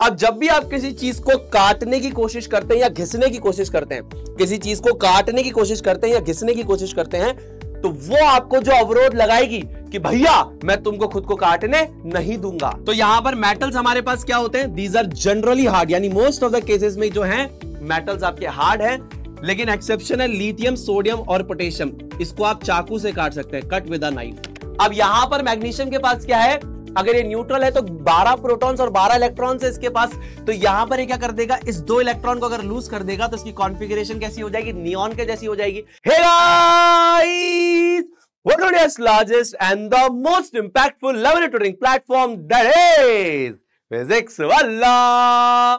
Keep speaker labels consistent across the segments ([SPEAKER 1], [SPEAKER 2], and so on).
[SPEAKER 1] अब जब भी आप किसी चीज को काटने की कोशिश करते हैं या घिसने की कोशिश करते हैं, किसी चीज को काटने की कोशिश करते हैं या घिसने की कोशिश करते हैं, तो वो आपको जो अवरोध लगाएगी कि भैया मैं तुमको खुद को काटने नहीं दूंगा। तो यहां पर मेटल्स हमारे पास क्या होते हैं, दीज आर जनरली हार्ड, यानी मोस्ट ऑफ द केसेस में जो है मेटल्स आपके हार्ड है, लेकिन एक्सेप्शन है लिथियम, सोडियम और पोटेशियम। इसको आप चाकू से काट सकते हैं, कट विद अ नाइफ। अब यहां पर मैग्नीशियम के पास क्या है, अगर ये न्यूट्रल है तो 12 प्रोटॉन्स और 12 इलेक्ट्रॉन्स है इसके पास, तो यहां पर ये क्या कर देगा, इस 2 इलेक्ट्रॉन को अगर लूज कर देगा तो इसकी कॉन्फ़िगरेशन कैसी हो जाएगी, नियॉन के जैसी हो जाएगी। Hey guys, what is largest and the most impactful laboratory platform, that is physics वाला।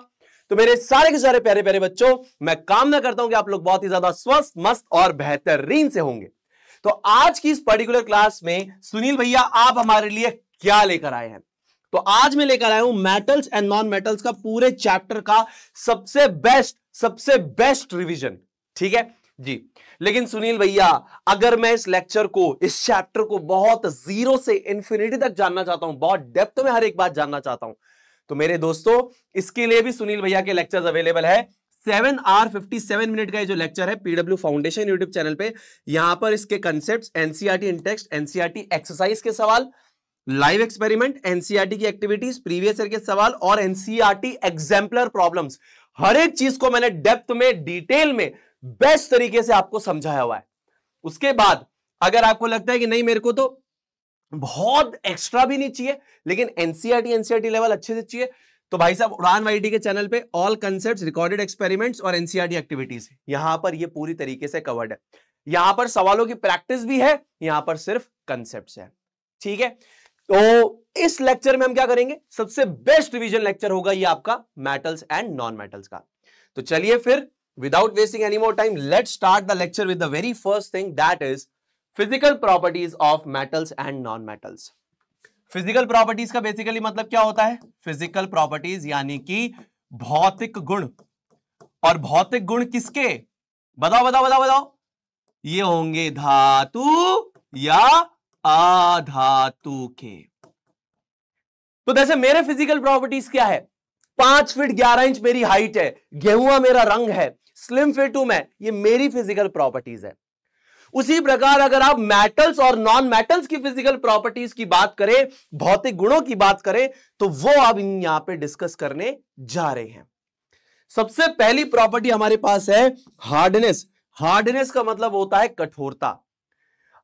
[SPEAKER 1] तो मेरे सारे के सारे प्यारे प्यारे बच्चों, मैं कामना करता हूं कि आप लोग बहुत ही ज्यादा स्वस्थ, मस्त और बेहतरीन से होंगे। तो आज की इस पर्टिकुलर क्लास में सुनील भैया आप हमारे लिए क्या लेकर आए हैं, तो आज मैं लेकर आया हूं मेटल्स एंड नॉन मेटल्स का पूरे चैप्टर का सबसे बेस्ट रिवीजन। ठीक है जी। लेकिन सुनील भैया, अगर मैं इस लेक्चर को, इस चैप्टर को बहुत जीरो से इंफिनिटी तक जानना चाहता हूं, बहुत डेप्थ में हर एक बात जानना चाहता हूं, तो मेरे दोस्तों इसके लिए भी सुनील भैया के लेक्चर्स अवेलेबल है। 7 आवर 57 मिनट का ये जो लेक्चर है पीडब्ल्यू फाउंडेशन यूट्यूब चैनल पे, यहां पर इसके कंसेप्ट, एनसीईआरटी इन टेक्स्ट, एनसीईआरटी एक्सरसाइज के सवाल, लाइव एक्सपेरिमेंट, एनसीईआरटी की एक्टिविटीज, प्रीवियस ईयर के सवाल और एनसीईआरटी एग्जाम्पलर प्रॉब्लम्स, हर एक चीज को मैंने डेप्थ में, डिटेल में, बेस्ट तरीके से आपको समझाया हुआ है। उसके बाद अगर आपको लगता है कि नहीं मेरे को तो बहुत एक्स्ट्रा भी नहीं चाहिए, लेकिन एनसीईआरटी लेवल अच्छे से चाहिए, तो भाई साहब उड़ान वाईटी के चैनल पे ऑल कंसेप्ट्स, रिकॉर्डेड एक्सपेरिमेंट्स और एनसीईआरटी एक्टिविटीज, यहां पर ये पूरी तरीके से कवर्ड है। यहां पर सवालों की प्रैक्टिस भी है, यहां पर सिर्फ कंसेप्ट्स है। ठीक है, तो इस लेक्चर में हम क्या करेंगे, सबसे बेस्ट रिवीजन लेक्चर होगा ये आपका मेटल्स एंड नॉन मेटल्स का। तो चलिए फिर without wasting any more time, let's start the lecture with the very first thing, that is physical properties of metals and non metals. Physical properties का basically मतलब क्या होता है, फिजिकल प्रॉपर्टीज यानी कि भौतिक गुण। और भौतिक गुण किसके, बताओ बताओ बताओ बताओ, ये होंगे धातु या अधातु के। तो जैसे मेरे फिजिकल प्रॉपर्टीज क्या है, 5 फीट 11 इंच मेरी हाइट है, गेहुआ मेरा रंग है, स्लिम फिट हूं मैं, ये मेरी फिजिकल प्रॉपर्टीज है। उसी प्रकार अगर आप मेटल्स और नॉन मेटल्स की फिजिकल प्रॉपर्टीज की बात करें, भौतिक गुणों की बात करें, तो वो अब यहां पे डिस्कस करने जा रहे हैं। सबसे पहली प्रॉपर्टी हमारे पास है हार्डनेस। हार्डनेस का मतलब होता है कठोरता।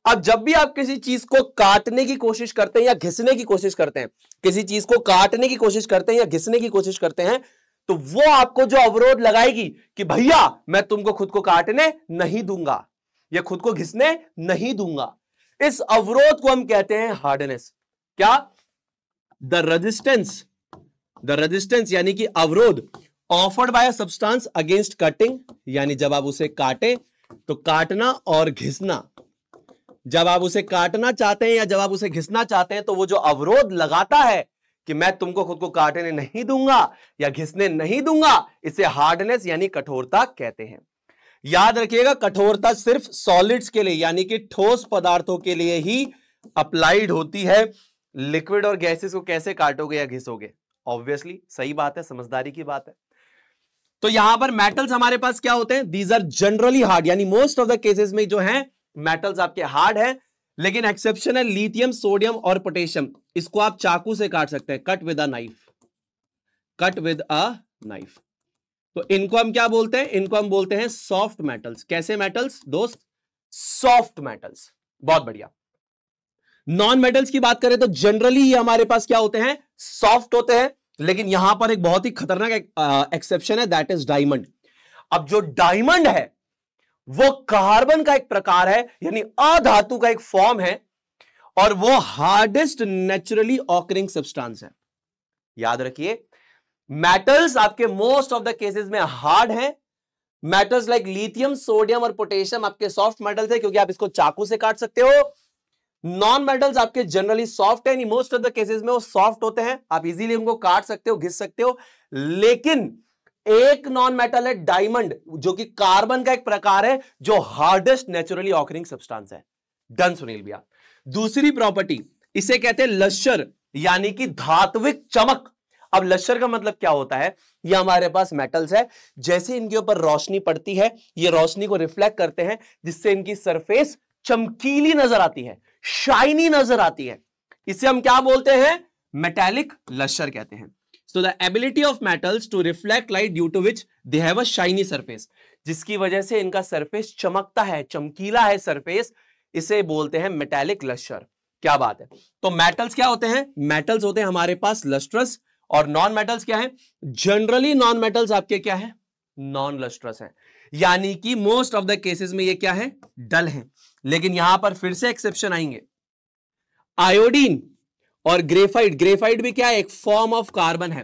[SPEAKER 1] अब जब भी आप किसी चीज को काटने की कोशिश करते हैं या घिसने की कोशिश करते हैं, किसी चीज को काटने की कोशिश करते हैं या घिसने की कोशिश करते हैं, तो वो आपको जो अवरोध लगाएगी कि भैया मैं तुमको खुद को काटने नहीं दूंगा या खुद को घिसने नहीं दूंगा, इस अवरोध को हम कहते हैं हार्डनेस। क्या, द रेजिस्टेंस यानी कि अवरोध offered by a substance against cutting, यानी जब आप उसे काटे तो काटना और घिसना, जब आप उसे काटना चाहते हैं या जब आप उसे घिसना चाहते हैं, तो वो जो अवरोध लगाता है कि मैं तुमको खुद को काटने नहीं दूंगा या घिसने नहीं दूंगा, इसे हार्डनेस यानी कठोरता कहते हैं। याद रखिएगा, कठोरता सिर्फ सॉलिड्स के लिए यानी कि ठोस पदार्थों के लिए ही अप्लाइड होती है। लिक्विड और गैसेस को कैसे काटोगे या घिसोगे, ऑब्वियसली सही बात है, समझदारी की बात है। तो यहां पर मेटल्स हमारे पास क्या होते हैं, दीज आर जनरली हार्ड, यानी मोस्ट ऑफ द केसेस में जो है मेटल्स आपके हार्ड है, लेकिन एक्सेप्शन है लिथियम, सोडियम और पोटेशियम। इसको आप चाकू से काट सकते हैं, cut with a knife, cut with a knife. तो इनको हम क्या बोलते हैं, इनको हम बोलते हैं सॉफ्ट मेटल्स। कैसे मेटल्स दोस्त, सॉफ्ट मेटल्स। बहुत बढ़िया। नॉन मेटल्स की बात करें तो जनरली ये हमारे पास क्या होते हैं, सॉफ्ट होते हैं, लेकिन यहां पर एक बहुत ही खतरनाक एक्सेप्शन है, दैट इज डायमंड। अब जो डायमंड है वो कार्बन का एक प्रकार है, यानी अधातु का एक फॉर्म है, और वो हार्डेस्ट नेचुरली ऑकरिंग सब्सटेंस है। याद रखिए, मेटल्स आपके मोस्ट ऑफ द केसेस में हार्ड है। मेटल्स लाइक लिथियम, सोडियम और पोटेशियम आपके सॉफ्ट मेटल्स है, क्योंकि आप इसको चाकू से काट सकते हो। नॉन मेटल्स आपके जनरली सॉफ्ट है, मोस्ट ऑफ द केसेस में वो सॉफ्ट होते हैं, आप इजीली उनको काट सकते हो, घिस सकते हो। लेकिन एक नॉन मेटल है डायमंड, जो कि कार्बन का एक प्रकार है, जो हार्डेस्ट नेचुरली ऑकरिंग सब्सटेंस है। डन सुनील भैया। दूसरी प्रॉपर्टी, इसे कहते हैं लश्चर, यानी कि धात्विक चमक। अब लश्कर का मतलब क्या होता है, ये हमारे पास मेटल्स है, जैसे इनके ऊपर रोशनी पड़ती है ये रोशनी को रिफ्लेक्ट करते हैं, जिससे इनकी सरफेस चमकीली नजर आती है, शाइनी नजर आती है। इसे हम क्या बोलते हैं, मेटालिक लश्कर कहते हैं। So the ability of metals to reflect light due to which they have a shiny surface, जिसकी वजह से इनका सरफेस चमकता है, चमकीला है सरफेस, इसे बोलते हैं मेटालिक लश्कर। क्या बात है। तो मेटल्स क्या होते हैं, मेटल्स होते हैं हमारे पास लस्ट्रस, और नॉन मेटल्स क्या है, जनरली नॉन मेटल्स आपके क्या है, नॉन लस्ट्रस है, यानी कि मोस्ट ऑफ द केसेस में ये क्या है, डल है। लेकिन यहां पर फिर से एक्सेप्शन आएंगे, आयोडीन और ग्रेफाइट, ग्रेफाइट भी क्या है, एक फॉर्म ऑफ कार्बन है।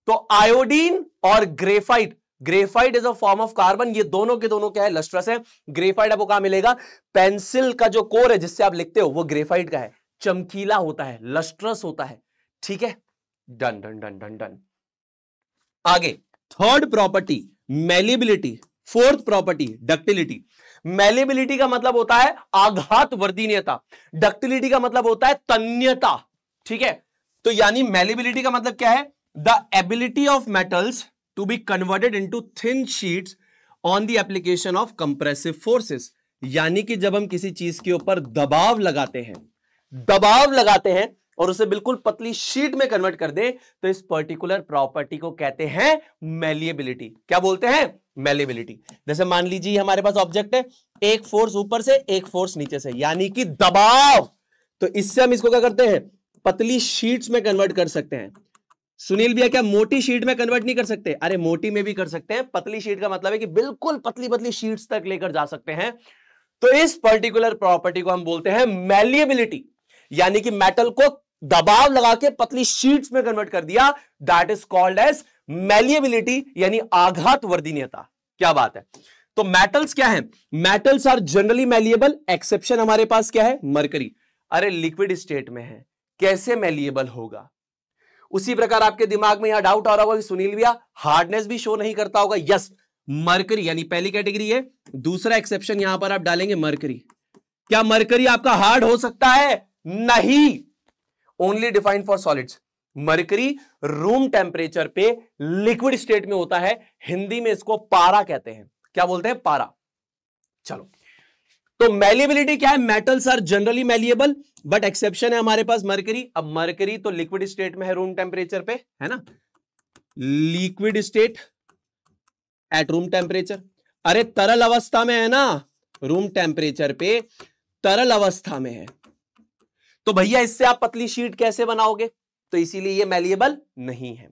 [SPEAKER 1] तो आयोडीन और graphite, graphite is a form of carbon, ये दोनों के दोनों क्या है, लस्ट्रस है। ग्रेफाइट आपको कहां मिलेगा, पेंसिल का जो कोर है जिससे आप लिखते हो वो ग्रेफाइट का है, चमकीला होता है, लस्ट्रस होता है। ठीक है, done done done done done. आगे third property malleability, fourth property ductility. Malleability का मतलब होता है आघात वर्धनीयता, डक्टिलिटी का मतलब होता है तन्यता। ठीक है, तो यानी मैलिबिलिटी का मतलब क्या है, the ability of metals to be converted into thin sheets on the application of compressive forces, यानी कि जब हम किसी चीज के ऊपर दबाव लगाते हैं और उसे बिल्कुल पतली शीट में कन्वर्ट कर दें, तो इस पर्टिकुलर प्रॉपर्टी को कहते हैं मैलिएबिलिटी। क्या बोलते हैं, मैलिएबिलिटी। जैसे मान लीजिए हमारे पास ऑब्जेक्ट है, एक फोर्स ऊपर से एक फोर्स नीचे से, यानी कि दबाव, तो इससे हम इसको क्या करते हैं, पतली शीट्स में कन्वर्ट कर सकते हैं। सुनील भैया क्या मोटी शीट में कन्वर्ट नहीं कर सकते, अरे मोटी में भी कर सकते हैं, पतली शीट का मतलब है कि बिल्कुल पतली पतली शीट्स तक लेकर जा सकते हैं। तो इस पर्टिकुलर प्रॉपर्टी को हम बोलते हैं मैलिएबिलिटी, यानी कि मेटल को दबाव लगा के पतली शीट्स में कन्वर्ट कर दिया, that is called as malleability, यानी आघात वर्धनीयता। क्या बात है। तो मेटल्स क्या है, metals are generally malleable, exception हमारे पास क्या है, मरकरी। अरे लिक्विड स्टेट में है, कैसे मैलिएबल होगा। उसी प्रकार आपके दिमाग में यहां डाउट आ रहा होगा कि सुनील भैया हार्डनेस भी शो नहीं करता होगा। यस, मरकरी यानी पहली कैटेगरी है। दूसरा एक्सेप्शन यहां पर आप डालेंगे मरकरी। क्या मरकरी आपका हार्ड हो सकता है, नहीं, only defined for solids. Mercury room temperature पे लिक्विड स्टेट में होता है, हिंदी में इसको पारा कहते हैं। क्या बोलते हैं, पारा। चलो, तो मैलिएबिलिटी क्या है, metals are generally malleable, but exception है हमारे पास मरकरी। अब मरकरी तो लिक्विड स्टेट में है रूम टेम्परेचर पे, है ना, liquid state at room temperature. अरे तरल अवस्था में है ना, रूम टेम्परेचर पे तरल अवस्था में है, तो भैया इससे आप पतली शीट कैसे बनाओगे, तो इसीलिए ये मैलिएबल नहीं है।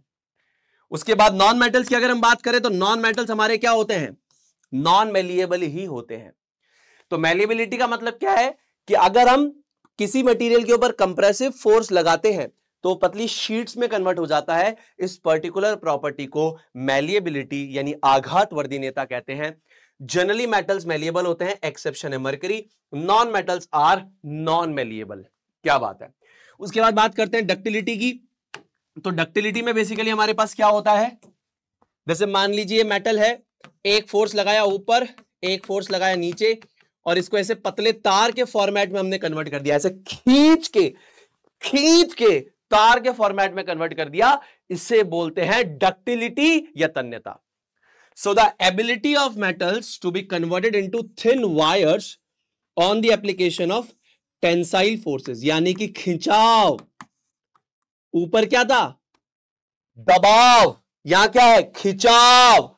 [SPEAKER 1] उसके बाद नॉन मेटल्स की अगर हम बात करें, तो नॉन मेटल्स हमारे क्या होते हैं, नॉन मैलिएबल ही होते हैं। तो मैलिएबिलिटी का मतलब क्या है कि अगर हम किसी मटेरियल के ऊपर कंप्रेसिव फोर्स लगाते हैं तो पतली शीट्स में कन्वर्ट हो जाता है। इस पर्टिकुलर प्रॉपर्टी को मैलिएबिलिटी यानी आघात वर्धनीयता कहते हैं। जनरली मेटल्स मैलिएबल होते हैं, एक्सेप्शन है mercury. Non metals are non malleable. क्या बात है। उसके बाद बात करते हैं डक्टिलिटी की। तो डक्टिलिटी में बेसिकली हमारे पास क्या होता है, जैसे मान लीजिए मेटल है, एक फोर्स लगाया ऊपर, एक फोर्स लगाया नीचे, और इसको ऐसे पतले तार के फॉर्मेट में हमने कन्वर्ट कर दिया, ऐसे खींच के तार के फॉर्मेट में कन्वर्ट कर दिया। इसे बोलते हैं डक्टिलिटी या तन्यता। So the ability of metals to be converted into thin wires on the application of tensile forces, यानी कि खिंचाव। ऊपर क्या था, दबाव, यहां क्या है, खिंचाव।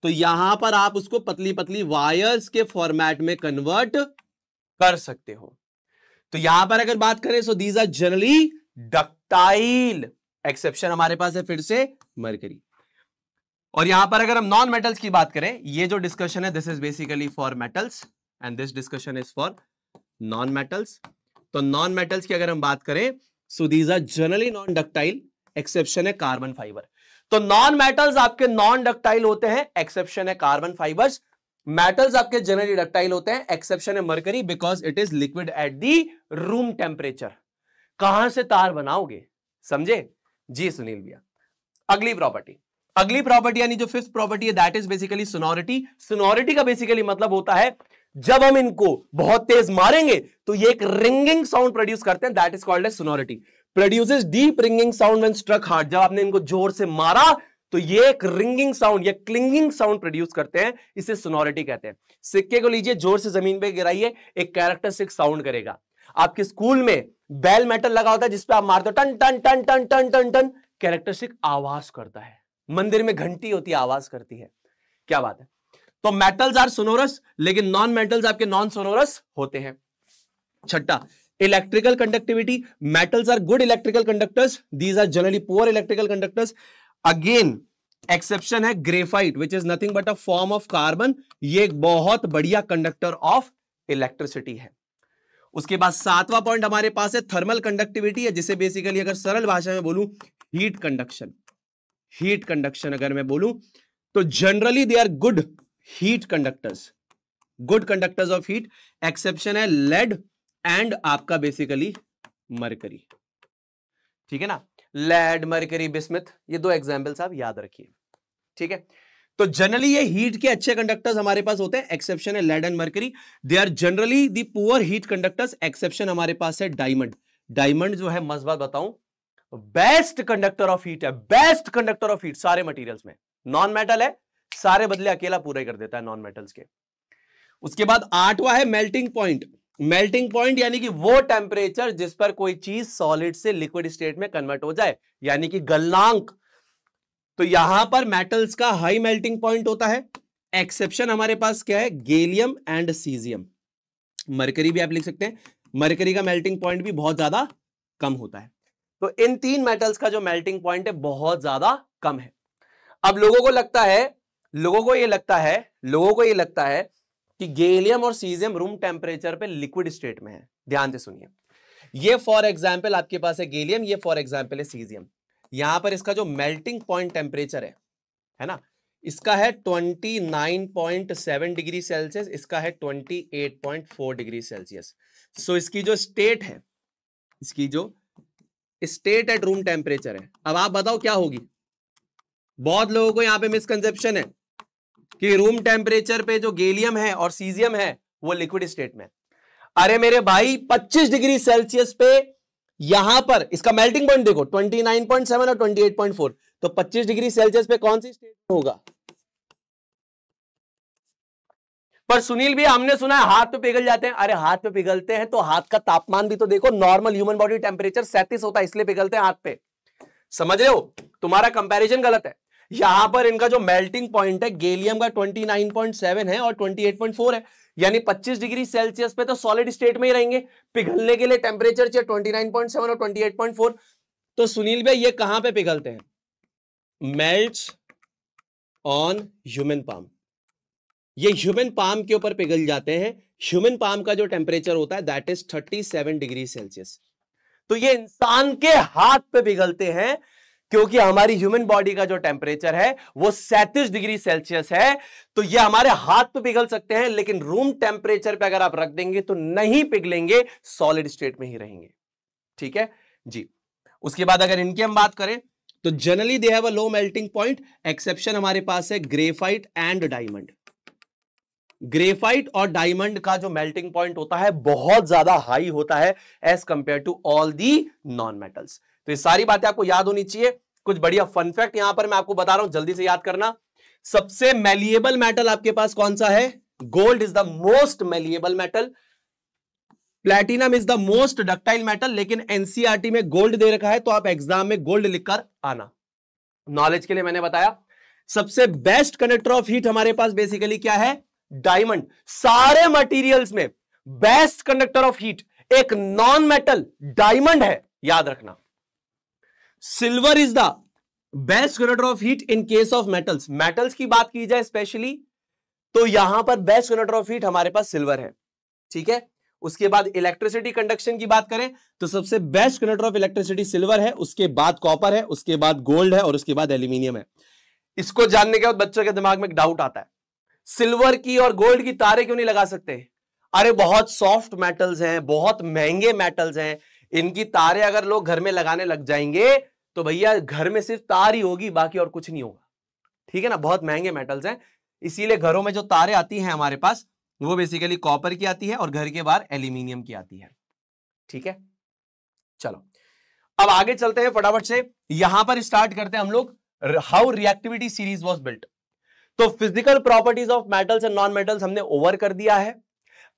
[SPEAKER 1] तो यहां पर आप उसको पतली पतली वायर्स के फॉर्मेट में कन्वर्ट कर सकते हो। तो यहां पर अगर बात करें, so these are generally ductile. Exception हमारे पास है फिर से मरकरी। और यहां पर अगर हम नॉन मेटल्स की बात करें, ये जो डिस्कशन है this is basically for metals and this discussion is for non metals. तो नॉन मेटल्स की अगर हम बात करें, so these are generally non ductile, exception है कार्बन फाइबर। तो नॉन मेटल्स आपके नॉन डक्टाइल होते हैं, एक्सेप्शन है कार्बन फाइबर्स। मेटल्स आपके जनरली डक्टाइल होते हैं, एक्सेप्शन है mercury, because it is liquid at the room temperature. कहां से तार बनाओगे, समझे जी सुनील भैया। अगली प्रॉपर्टी यानी जो फिफ्थ प्रॉपर्टी है, that is basically sonority. Sonority का बेसिकली मतलब होता है जब हम इनको बहुत तेज मारेंगे तो ये एक रिंगिंग साउंड प्रोड्यूस करते हैं, that is called as sonority. Produces deep ringing sound when struck hard, जब आपने इनको जोर से मारा तो ये एक रिंगिंग साउंड या क्लिंगिंग साउंड प्रोड्यूस करते हैं, इसे सोनोरिटी कहते हैं। सिक्के को लीजिए, जोर से जमीन पे गिराइए, एक कैरेक्टरिस्टिक साउंड करेगा। आपके स्कूल में बेल मेटल लगा होता है जिसपे आप मारते हो टन टन टन टन टन टन टन, कैरेक्टरिस्टिक आवाज करता है। मंदिर में घंटी होती है, आवाज करती है। क्या बात है। तो मेटल्स आर सोनोरस, लेकिन नॉन मेटल्स आपके नॉन सोनोरस होते हैं। छठा, electrical conductivity, metals are good electrical conductors, these are generally poor electrical conductors. Again exception है graphite, which is nothing but a form of carbon, ये एक बहुत बढ़िया कंडक्टर ऑफ इलेक्ट्रिसिटी है। उसके बाद सातवां पॉइंट हमारे पास है थर्मल कंडक्टिविटी है, जिसे बेसिकली अगर सरल भाषा में बोलूं हीट कंडक्शन। हीट कंडक्शन अगर मैं बोलूं तो generally they are good heat conductors, good conductors of heat. Exception है लेड एंड आपका बेसिकली मरकरी, ठीक है ना, लेड, मरकरी, बिस्मथ, ये दो एग्जांपल्स आप याद रखिए, ठीक है। तो जनरली ये हीट के अच्छे कंडक्टर्स हमारे पास होते हैं। एक्सेप्शन है lead and mercury, they are generally the poor heat conductors. Exception हमारे पास है डायमंड। डायमंड जो है मस्त बात बताऊं, बेस्ट कंडक्टर ऑफ हीट है, बेस्ट कंडक्टर ऑफ हीट सारे मटेरियल्स में। नॉन मेटल है, सारे बदले अकेला पूरा कर देता है नॉन मेटल्स के। उसके बाद आठवां है मेल्टिंग पॉइंट। मेल्टिंग पॉइंट यानी कि वो टेम्परेचर जिस पर कोई चीज सॉलिड से लिक्विड स्टेट में कन्वर्ट हो जाए, यानी कि गलनांक। तो यहां पर मेटल्स का हाई मेल्टिंग पॉइंट होता है। एक्सेप्शन हमारे पास क्या है, गैलियम एंड सीजियम। मरकरी भी आप लिख सकते हैं, मरकरी का मेल्टिंग पॉइंट भी बहुत ज्यादा कम होता है। तो इन तीन मेटल्स का जो मेल्टिंग पॉइंट है बहुत ज्यादा कम है। अब लोगों को ये लगता है कि गैलियम और सीजियम रूम टेम्परेचर पे लिक्विड स्टेट में है। ध्यान से सुनिए, ये फॉर एग्जांपल आपके पास है गैलियम, ये फॉर एग्जांपल है सीजियम। यहां पर इसका जो मेल्टिंग पॉइंट टेम्परेचर है ना, इसका है 29.7 डिग्री सेल्सियस, इसका है 28.4 डिग्री सेल्सियस। सो इसकी जो स्टेट है, इसकी जो स्टेट एट रूम टेम्परेचर है, अब आप बताओ क्या होगी। बहुत लोगों को यहां पे मिसकंसेप्शन है कि रूम टेम्परेचर पे जो गैलियम है और सीजियम है वो लिक्विड स्टेट में। अरे मेरे भाई 25 डिग्री सेल्सियस पे यहां पर इसका मेल्टिंग पॉइंट देखो 29.7 और 28.4, तो 25 डिग्री सेल्सियस पे कौन सी स्टेट होगा। पर सुनील भी हमने सुना है हाथ पे पिघल जाते हैं। अरे हाथ पे पिघलते हैं तो हाथ का तापमान भी तो देखो, नॉर्मल ह्यूमन बॉडी टेम्परेचर 37 होता है, इसलिए पिघलते हैं हाथ पे। समझ रहे हो, तुम्हारा कंपैरिजन गलत है। यहां पर इनका जो मेल्टिंग पॉइंट है गैलियम का 29.7 है और 28.4 है, यानी 25 डिग्री सेल्सियस पे तो सॉलिड स्टेट में ही रहेंगे। पिघलने के लिए टेम्परेचर चाहिए 29.7 और 28.4। तो सुनील भाई ये कहां पे पिघलते हैं, मेल्ट्स ऑन ह्यूमन पाम, ये ह्यूमन पाम के ऊपर पिघल जाते हैं। ह्यूमन पाम का जो टेम्परेचर होता है दैट इज 37 डिग्री सेल्सियस। तो ये इंसान के हाथ पे पिघलते हैं, क्योंकि हमारी ह्यूमन बॉडी का जो टेम्परेचर है वो 37 डिग्री सेल्सियस है। तो ये हमारे हाथ पे पिघल सकते हैं, लेकिन रूम टेम्परेचर पे अगर आप रख देंगे तो नहीं पिघलेंगे, सॉलिड स्टेट में ही रहेंगे। ठीक है जी। उसके बाद अगर इनकी हम बात करें तो generally they have a low melting point. Exception हमारे पास है ग्रेफाइट एंड डायमंड। ग्रेफाइट और डायमंड का जो मेल्टिंग पॉइंट होता है बहुत ज्यादा हाई होता है as compare to all the non metals. तो ये सारी बातें आपको याद होनी चाहिए। कुछ बढ़िया फन फैक्ट यहां पर मैं आपको बता रहा हूं, जल्दी से याद करना। सबसे मेलिएबल मेटल आपके पास कौन सा है, gold is the most malleable metal. Platinum is the most ductile metal, लेकिन एनसीईआरटी में गोल्ड दे रखा है तो आप एग्जाम में गोल्ड लिखकर आना। नॉलेज के लिए मैंने बताया। सबसे बेस्ट कंडक्टर ऑफ हीट हमारे पास बेसिकली क्या है, डायमंड। सारे मटेरियल्स में बेस्ट कंडक्टर ऑफ हीट एक नॉन मेटल डायमंड है, याद रखना। Silver is the best conductor of heat in case of metals. Metals की बात की जाए स्पेशली तो यहां पर बेस्ट कंडक्टर ऑफ हीट हमारे पास सिल्वर है। ठीक है। उसके बाद इलेक्ट्रिसिटी कंडक्शन की बात करें तो सबसे best conductor of electricity silver है, उसके बाद कॉपर है, उसके बाद गोल्ड है और उसके बाद एल्यूमिनियम है। इसको जानने के बाद बच्चों के दिमाग में एक डाउट आता है, सिल्वर की और गोल्ड की तारे क्यों नहीं लगा सकते। अरे बहुत सॉफ्ट मेटल्स हैं, बहुत महंगे मेटल्स हैं, इनकी तारे अगर लोग घर में लगाने लग जाएंगे तो भैया घर में सिर्फ तार ही होगी, बाकी और कुछ नहीं होगा। ठीक है ना, बहुत महंगे मेटल्स हैं, इसीलिए घरों में जो तारे आती हैं हमारे पास वो बेसिकली कॉपर की आती है और घर के बाहर एल्यूमिनियम की आती है। ठीक है, चलो अब आगे चलते हैं फटाफट से, यहां पर स्टार्ट करते हैं हम लोग how reactivity series was built. तो physical properties of metals and non metals हमने ओवर कर दिया है।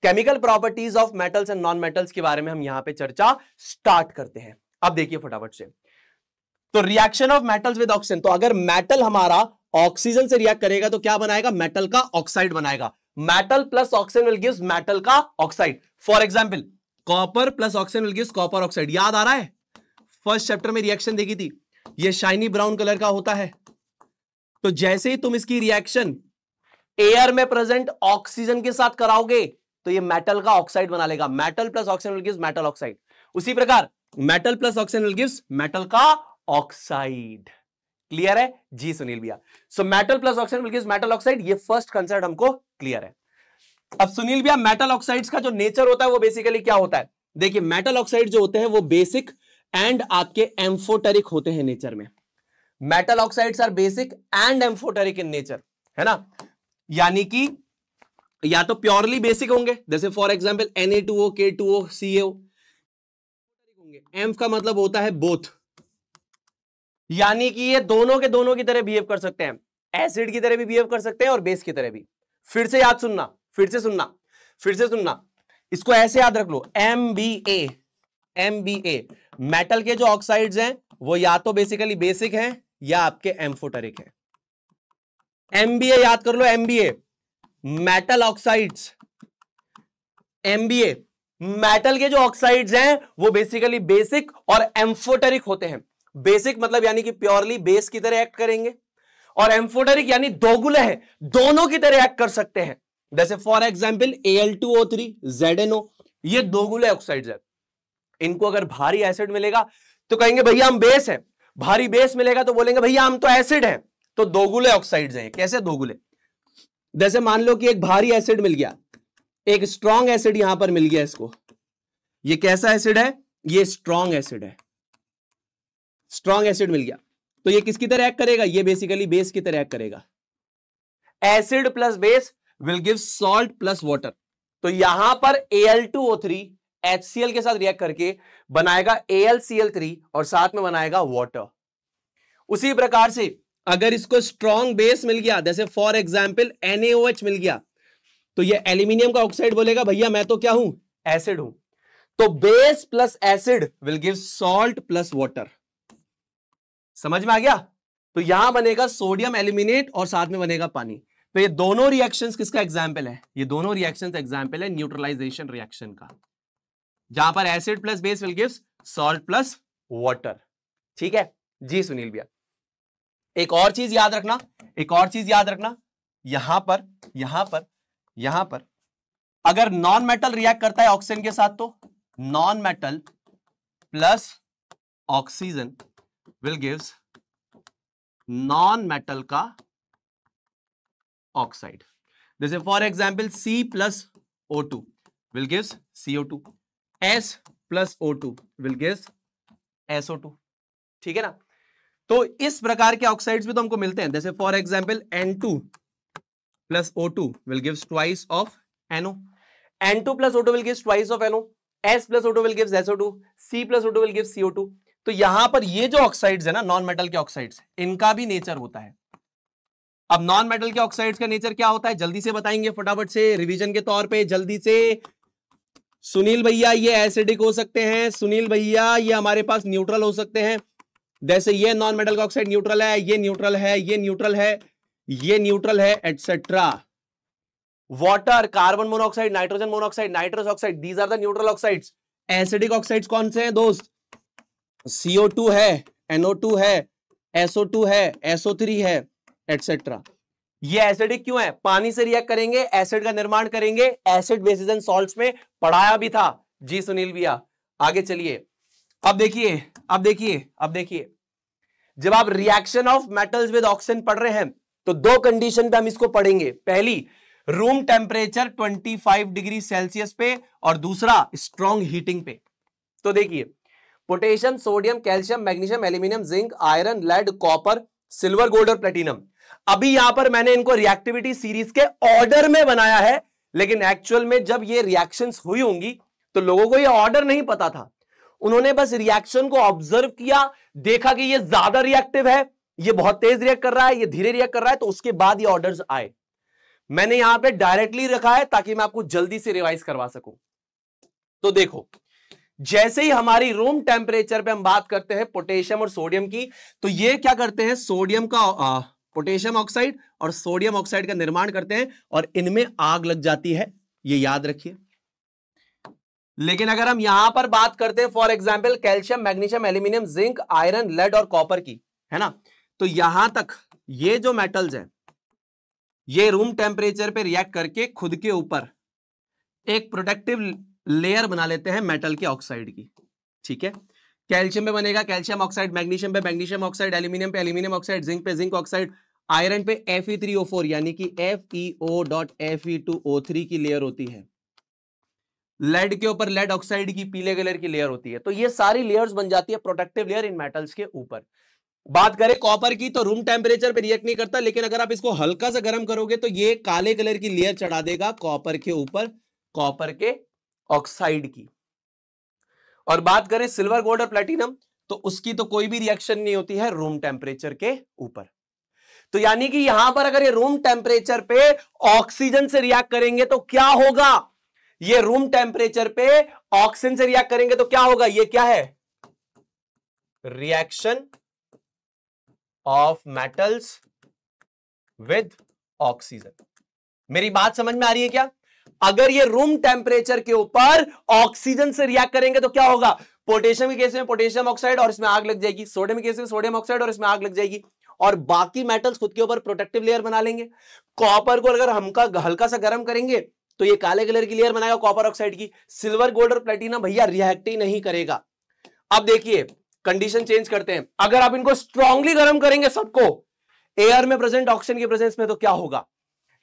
[SPEAKER 1] Chemical properties of metals and non metals के बारे में हम यहां पे चर्चा स्टार्ट करते हैं। अब देखिए फटाफट से, तो reaction of metals with oxygen, तो अगर मेटल हमारा ऑक्सीजन से रिएक्ट करेगा तो क्या बनाएगा, मेटल का ऑक्साइड बनाएगा। Metal plus oxygen will gives metal का oxide. For example copper plus oxygen will gives copper oxide. याद आ रहा है, फर्स्ट चैप्टर में रिएक्शन देखी थी, ये शाइनी ब्राउन कलर का होता है। तो जैसे ही तुम इसकी रिएक्शन एयर में प्रेजेंट ऑक्सीजन के साथ कराओगे तो ये मेटल का ऑक्साइड बना लेगा। Metal plus oxygen will gives metal oxide. उसी प्रकार metal plus oxygen will gives metal का ऑक्साइड। क्लियर है जी सुनील भैया? So metal plus oxygen will gives metal oxide, ये फर्स्ट कंसेप्ट हमको क्लियर है। अब सुनील भैया मेटल ऑक्साइड्स का जो नेचर होता है वो बेसिकली क्या होता है? देखिए मेटल ऑक्साइड जो होते हैं वो बेसिक एंड आपके एम्फोटेरिक होते हैं नेचर में। Metal oxides are basic and amphoteric in nature, है ना? यानी कि या तो प्योरली बेसिक होंगे, जैसे for example Na2O, K2O, CaO होंगे। एम्फ का मतलब होता है बोथ, यानी कि ये दोनों के दोनों की तरह बिहेव कर सकते हैं, एसिड की तरह भी बिहेव कर सकते हैं और बेस की तरह भी। फिर से याद सुनना, फिर से सुनना, इसको ऐसे याद रख लो, MBA मेटल के जो ऑक्साइड्स हैं वो या तो बेसिकली बेसिक हैं या आपके एम्फोटेरिक हैं। MBA याद कर लो, MBA metal oxides. MBA metal के जो ऑक्साइड्स हैं वो बेसिकली बेसिक और एम्फोटेरिक होते हैं। बेसिक मतलब यानी कि प्योरली बेस की तरह एक्ट करेंगे, और एम्फोटेरिक यानी दोगुले हैं, दोनों की तरह एक्ट कर सकते हैं। जैसे फॉर एग्जांपल Al2O3, ZnO, ये दोगुले ऑक्साइड्स हैं। इनको अगर भारी एसिड मिलेगा तो कहेंगे भैया हम बेस हैं, भारी बेस मिलेगा तो बोलेंगे भैया हम तो एसिड हैं। तो दोगुले ऑक्साइड्स हैं। कैसे दोगुले? जैसे मान लो कि एक भारी एसिड मिल गया, एक स्ट्रॉन्ग एसिड यहां पर मिल गया इसको। ये कैसा एसिड है? ये स्ट्रॉन्ग एसिड है। स्ट्रॉन्ग एसिड मिल गया तो ये किसकी तरह एक्ट करेगा? ये बेसिकली बेस की तरह एक्ट करेगा। Acid plus base will give salt plus water. तो यहां पर Al2O3 HCl के साथ रिएक्ट करके बनाएगा AlCl3 और साथ में बनाएगा वाटर। उसी प्रकार से अगर इसको स्ट्रॉन्ग बेस मिल गया, जैसे फॉर एग्जांपल NaOH मिल गया, तो ये एल्यूमिनियम का ऑक्साइड बोलेगा भैया मैं तो क्या हूं? एसिड हूं। तो base plus acid will give salt plus water. समझ में आ गया? तो यहां बनेगा सोडियम एल्यूमिनेट और साथ में बनेगा पानी। तो ये दोनों रिएक्शंस किसका एग्जांपल है? ये दोनों रिएक्शंस एग्जांपल है न्यूट्रलाइजेशन रिएक्शन का, जहां पर acid plus base will gives salt plus water. ठीक है जी सुनील भैया? एक और चीज याद रखना, यहां पर अगर नॉन मेटल रिएक्ट करता है ऑक्सीजन के साथ तो non metal plus oxygen will gives non metal का ऑक्साइड। जैसे for example C plus O2 will gives CO2, S plus O2 will gives SO2। ठीक है ना? तो इस प्रकार के ऑक्साइड्स भी तो हमको मिलते हैं। जैसे for example N2 plus O2 will gives twice of NO, N2 plus O2 will gives twice of NO, S plus O2 will gives SO2, C plus O2 will gives CO2। तो यहां पर ये जो ऑक्साइड्स है ना, non metal के oxides, इनका भी नेचर होता है। अब नॉन मेटल के ऑक्साइड्स का नेचर क्या होता है जल्दी से बताएंगे फटाफट से, रिवीजन के तौर पे जल्दी से। सुनील भैया ये एसिडिक हो सकते हैं, सुनील भैया ये हमारे पास न्यूट्रल हो सकते हैं। जैसे ये नॉन मेटल का ऑक्साइड न्यूट्रल है, ये न्यूट्रल है, ये न्यूट्रल है, ये न्यूट्रल है, etcetera. Water, carbon monoxide, nitrogen monoxide, nitrous oxide, these are the neutral oxides. Acidic oxides कौन से हैं दोस्त? CO2 है, NO2 है, SO2 है, SO3 है, एटसेट्रा। ये एसिडिक क्यों है? पानी से रिएक्ट करेंगे, एसिड का निर्माण करेंगे। एसिड बेसिस एंड सॉल्ट्स में पढ़ाया भी था जी सुनील भैया। आगे चलिए, अब देखिए जब आप reaction of metals with oxygen पढ़ रहे हैं तो दो कंडीशन पे हम इसको पढ़ेंगे। पहली रूम टेम्परेचर 25 डिग्री सेल्सियस पे, और दूसरा स्ट्रॉन्ग हीटिंग पे। तो देखिए potassium, sodium, calcium, magnesium, aluminium, zinc, iron, lead, copper, silver, gold और प्लेटिनम। अभी यहां पर मैंने इनको रिएक्टिविटी सीरीज के ऑर्डर में बनाया है, लेकिन एक्चुअल में जब ये रिएक्शंस हुई होंगी तो लोगों को ये ऑर्डर नहीं पता था। उन्होंने बस रिएक्शन को ऑब्जर्व किया, देखा कि ये ज्यादा रिएक्टिव है, ये बहुत तेज रिएक्ट कर रहा है, ये धीरे रिएक्ट कर रहा है, तो उसके बाद ये ऑर्डर्स आए। मैंने यहां पे डायरेक्टली रखा है ताकि मैं आपको जल्दी से रिवाइज करवा सकूं। तो देखो, जैसे ही हमारी रूम टेम्परेचर पे हम बात करते हैं पोटेशियम और सोडियम की, तो ये क्या करते हैं, सोडियम का पोटेशियम ऑक्साइड और सोडियम ऑक्साइड का निर्माण करते हैं और इनमें आग लग जाती है, ये याद रखिए। लेकिन अगर हम यहां पर बात करते हैं for example calcium, magnesium, aluminium, zinc, iron, lead और कॉपर की, है ना, तो यहां तक ये जो मेटल्स हैं ये रूम टेम्परेचर पे रिएक्ट करके खुद के ऊपर एक प्रोटेक्टिव लेयर बना लेते हैं मेटल के ऑक्साइड की। ठीक है, कैल्शियम पे बनेगा कैल्शियम ऑक्साइड, मैग्नीशियम पे मैग्नीशियम ऑक्साइड, एल्यूमिनियम पे एल्यूमिनियम ऑक्साइड, जिंक पे जिंक ऑक्साइड, आयरन पे Fe3O4 यानी कि FeO.Fe2O3 की लेयर होती है, लेड के ऊपर लेड ऑक्साइड की पीले कलर की लेयर होती है। तो ये सारी लेयर्स बन जाती है प्रोटेक्टिव लेयर इन मेटल्स के ऊपर। बात करें कॉपर की तो रूम टेम्परेचर पे रिएक्ट नहीं करता, लेकिन अगर आप इसको हल्का सा गर्म करोगे तो ये काले कलर की लेयर चढ़ा देगा कॉपर के ऊपर, कॉपर के ऑक्साइड की। और बात करें सिल्वर, गोल्ड और प्लेटिनम, तो उसकी तो कोई भी रिएक्शन नहीं होती है रूम टेम्परेचर के ऊपर। तो यानी कि यहां पर अगर ये रूम टेम्परेचर पे ऑक्सीजन से रिएक्ट करेंगे तो क्या होगा, ये रूम टेम्परेचर पे ऑक्सीजन से रिएक्ट करेंगे तो क्या होगा, ये क्या है, reaction of metals with oxygen. मेरी बात समझ में आ रही है क्या? अगर ये रूम टेम्परेचर के ऊपर ऑक्सीजन से रिएक्ट करेंगे तो क्या होगा, पोटेशियम के केस में पोटेशियम ऑक्साइड और इसमें आग लग जाएगी, सोडियम के केस में सोडियम ऑक्साइड और इसमें आग लग जाएगी, और बाकी मेटल्स खुद के ऊपर प्रोटेक्टिव लेयर बना लेंगे। कॉपर को अगर हम हल्का सा गर्म करेंगे तो ये काले कलर की लेयर बनाएगा कॉपर ऑक्साइड की। सिल्वर, गोल्ड और प्लेटिनम भैया रिएक्ट ही नहीं करेगा। अब देखिए कंडीशन चेंज करते हैं, अगर आप इनको स्ट्रांगली गर्म करेंगे सबको एयर में प्रेजेंट ऑक्सीजन की प्रेजेंस में, तो क्या होगा,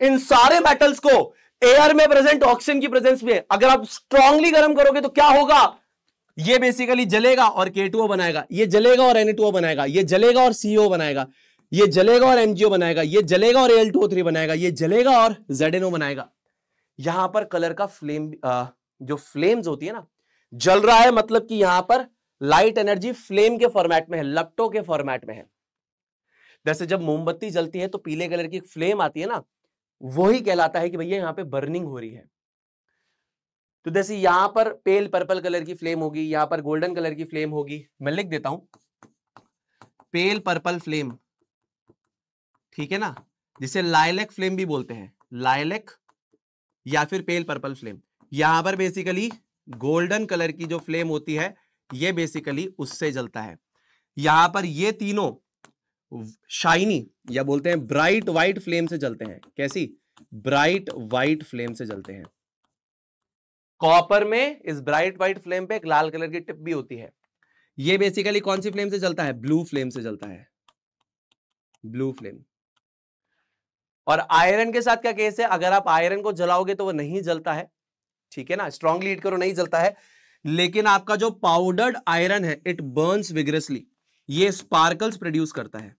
[SPEAKER 1] इन सारे मेटल्स को एयर में प्रेजेंट ऑक्सीजन की प्रेजेंस में अगर आप स्ट्रांगली गर्म करोगे तो क्या होगा, ये बेसिकली जलेगा और K2O बनाएगा, ये जलेगा और Na2O बनाएगा, ये जलेगा और CO बनाएगा, ये जलेगा और MgO बनाएगा, ये जलेगा और Al2O3 बनाएगा, ये जलेगा और ZnO बनाएगा। यहां पर कलर का फ्लेम, जो फ्लेम्स होती है ना, जल रहा है मतलब कि यहां पर लाइट एनर्जी फ्लेम के फॉर्मेट में है, लपटों के फॉर्मेट में है। जैसे जब मोमबत्ती जलती है तो पीले कलर की फ्लेम आती है ना, वही कहलाता है कि भैया यहां पे बर्निंग हो रही है। तो जैसे यहां पर पेल पर्पल कलर की फ्लेम होगी, यहां पर गोल्डन कलर की फ्लेम होगी, मैं लिख देता हूं पेल पर्पल फ्लेम, ठीक है ना, जिसे लाइलैक फ्लेम भी बोलते हैं, लाइलैक या फिर पेल पर्पल फ्लेम। यहां पर बेसिकली गोल्डन कलर की जो फ्लेम होती है ये बेसिकली उससे जलता है। यहां पर ये तीनों शाइनी या बोलते हैं ब्राइट व्हाइट फ्लेम से जलते हैं। कैसी? ब्राइट व्हाइट फ्लेम से जलते हैं। कॉपर में इस ब्राइट व्हाइट फ्लेम पे एक लाल कलर की टिप भी होती है। ये बेसिकली कौन सी फ्लेम से जलता है? ब्लू फ्लेम से जलता है, ब्लू फ्लेम। और आयरन के साथ क्या केस है, अगर आप आयरन को जलाओगे तो वो नहीं जलता है, ठीक है ना, स्ट्रांगली हीट करो नहीं जलता है। लेकिन आपका जो पाउडर्ड आयरन है इट बर्न्स विग्रेसली, ये स्पार्कल्स प्रोड्यूस करता है,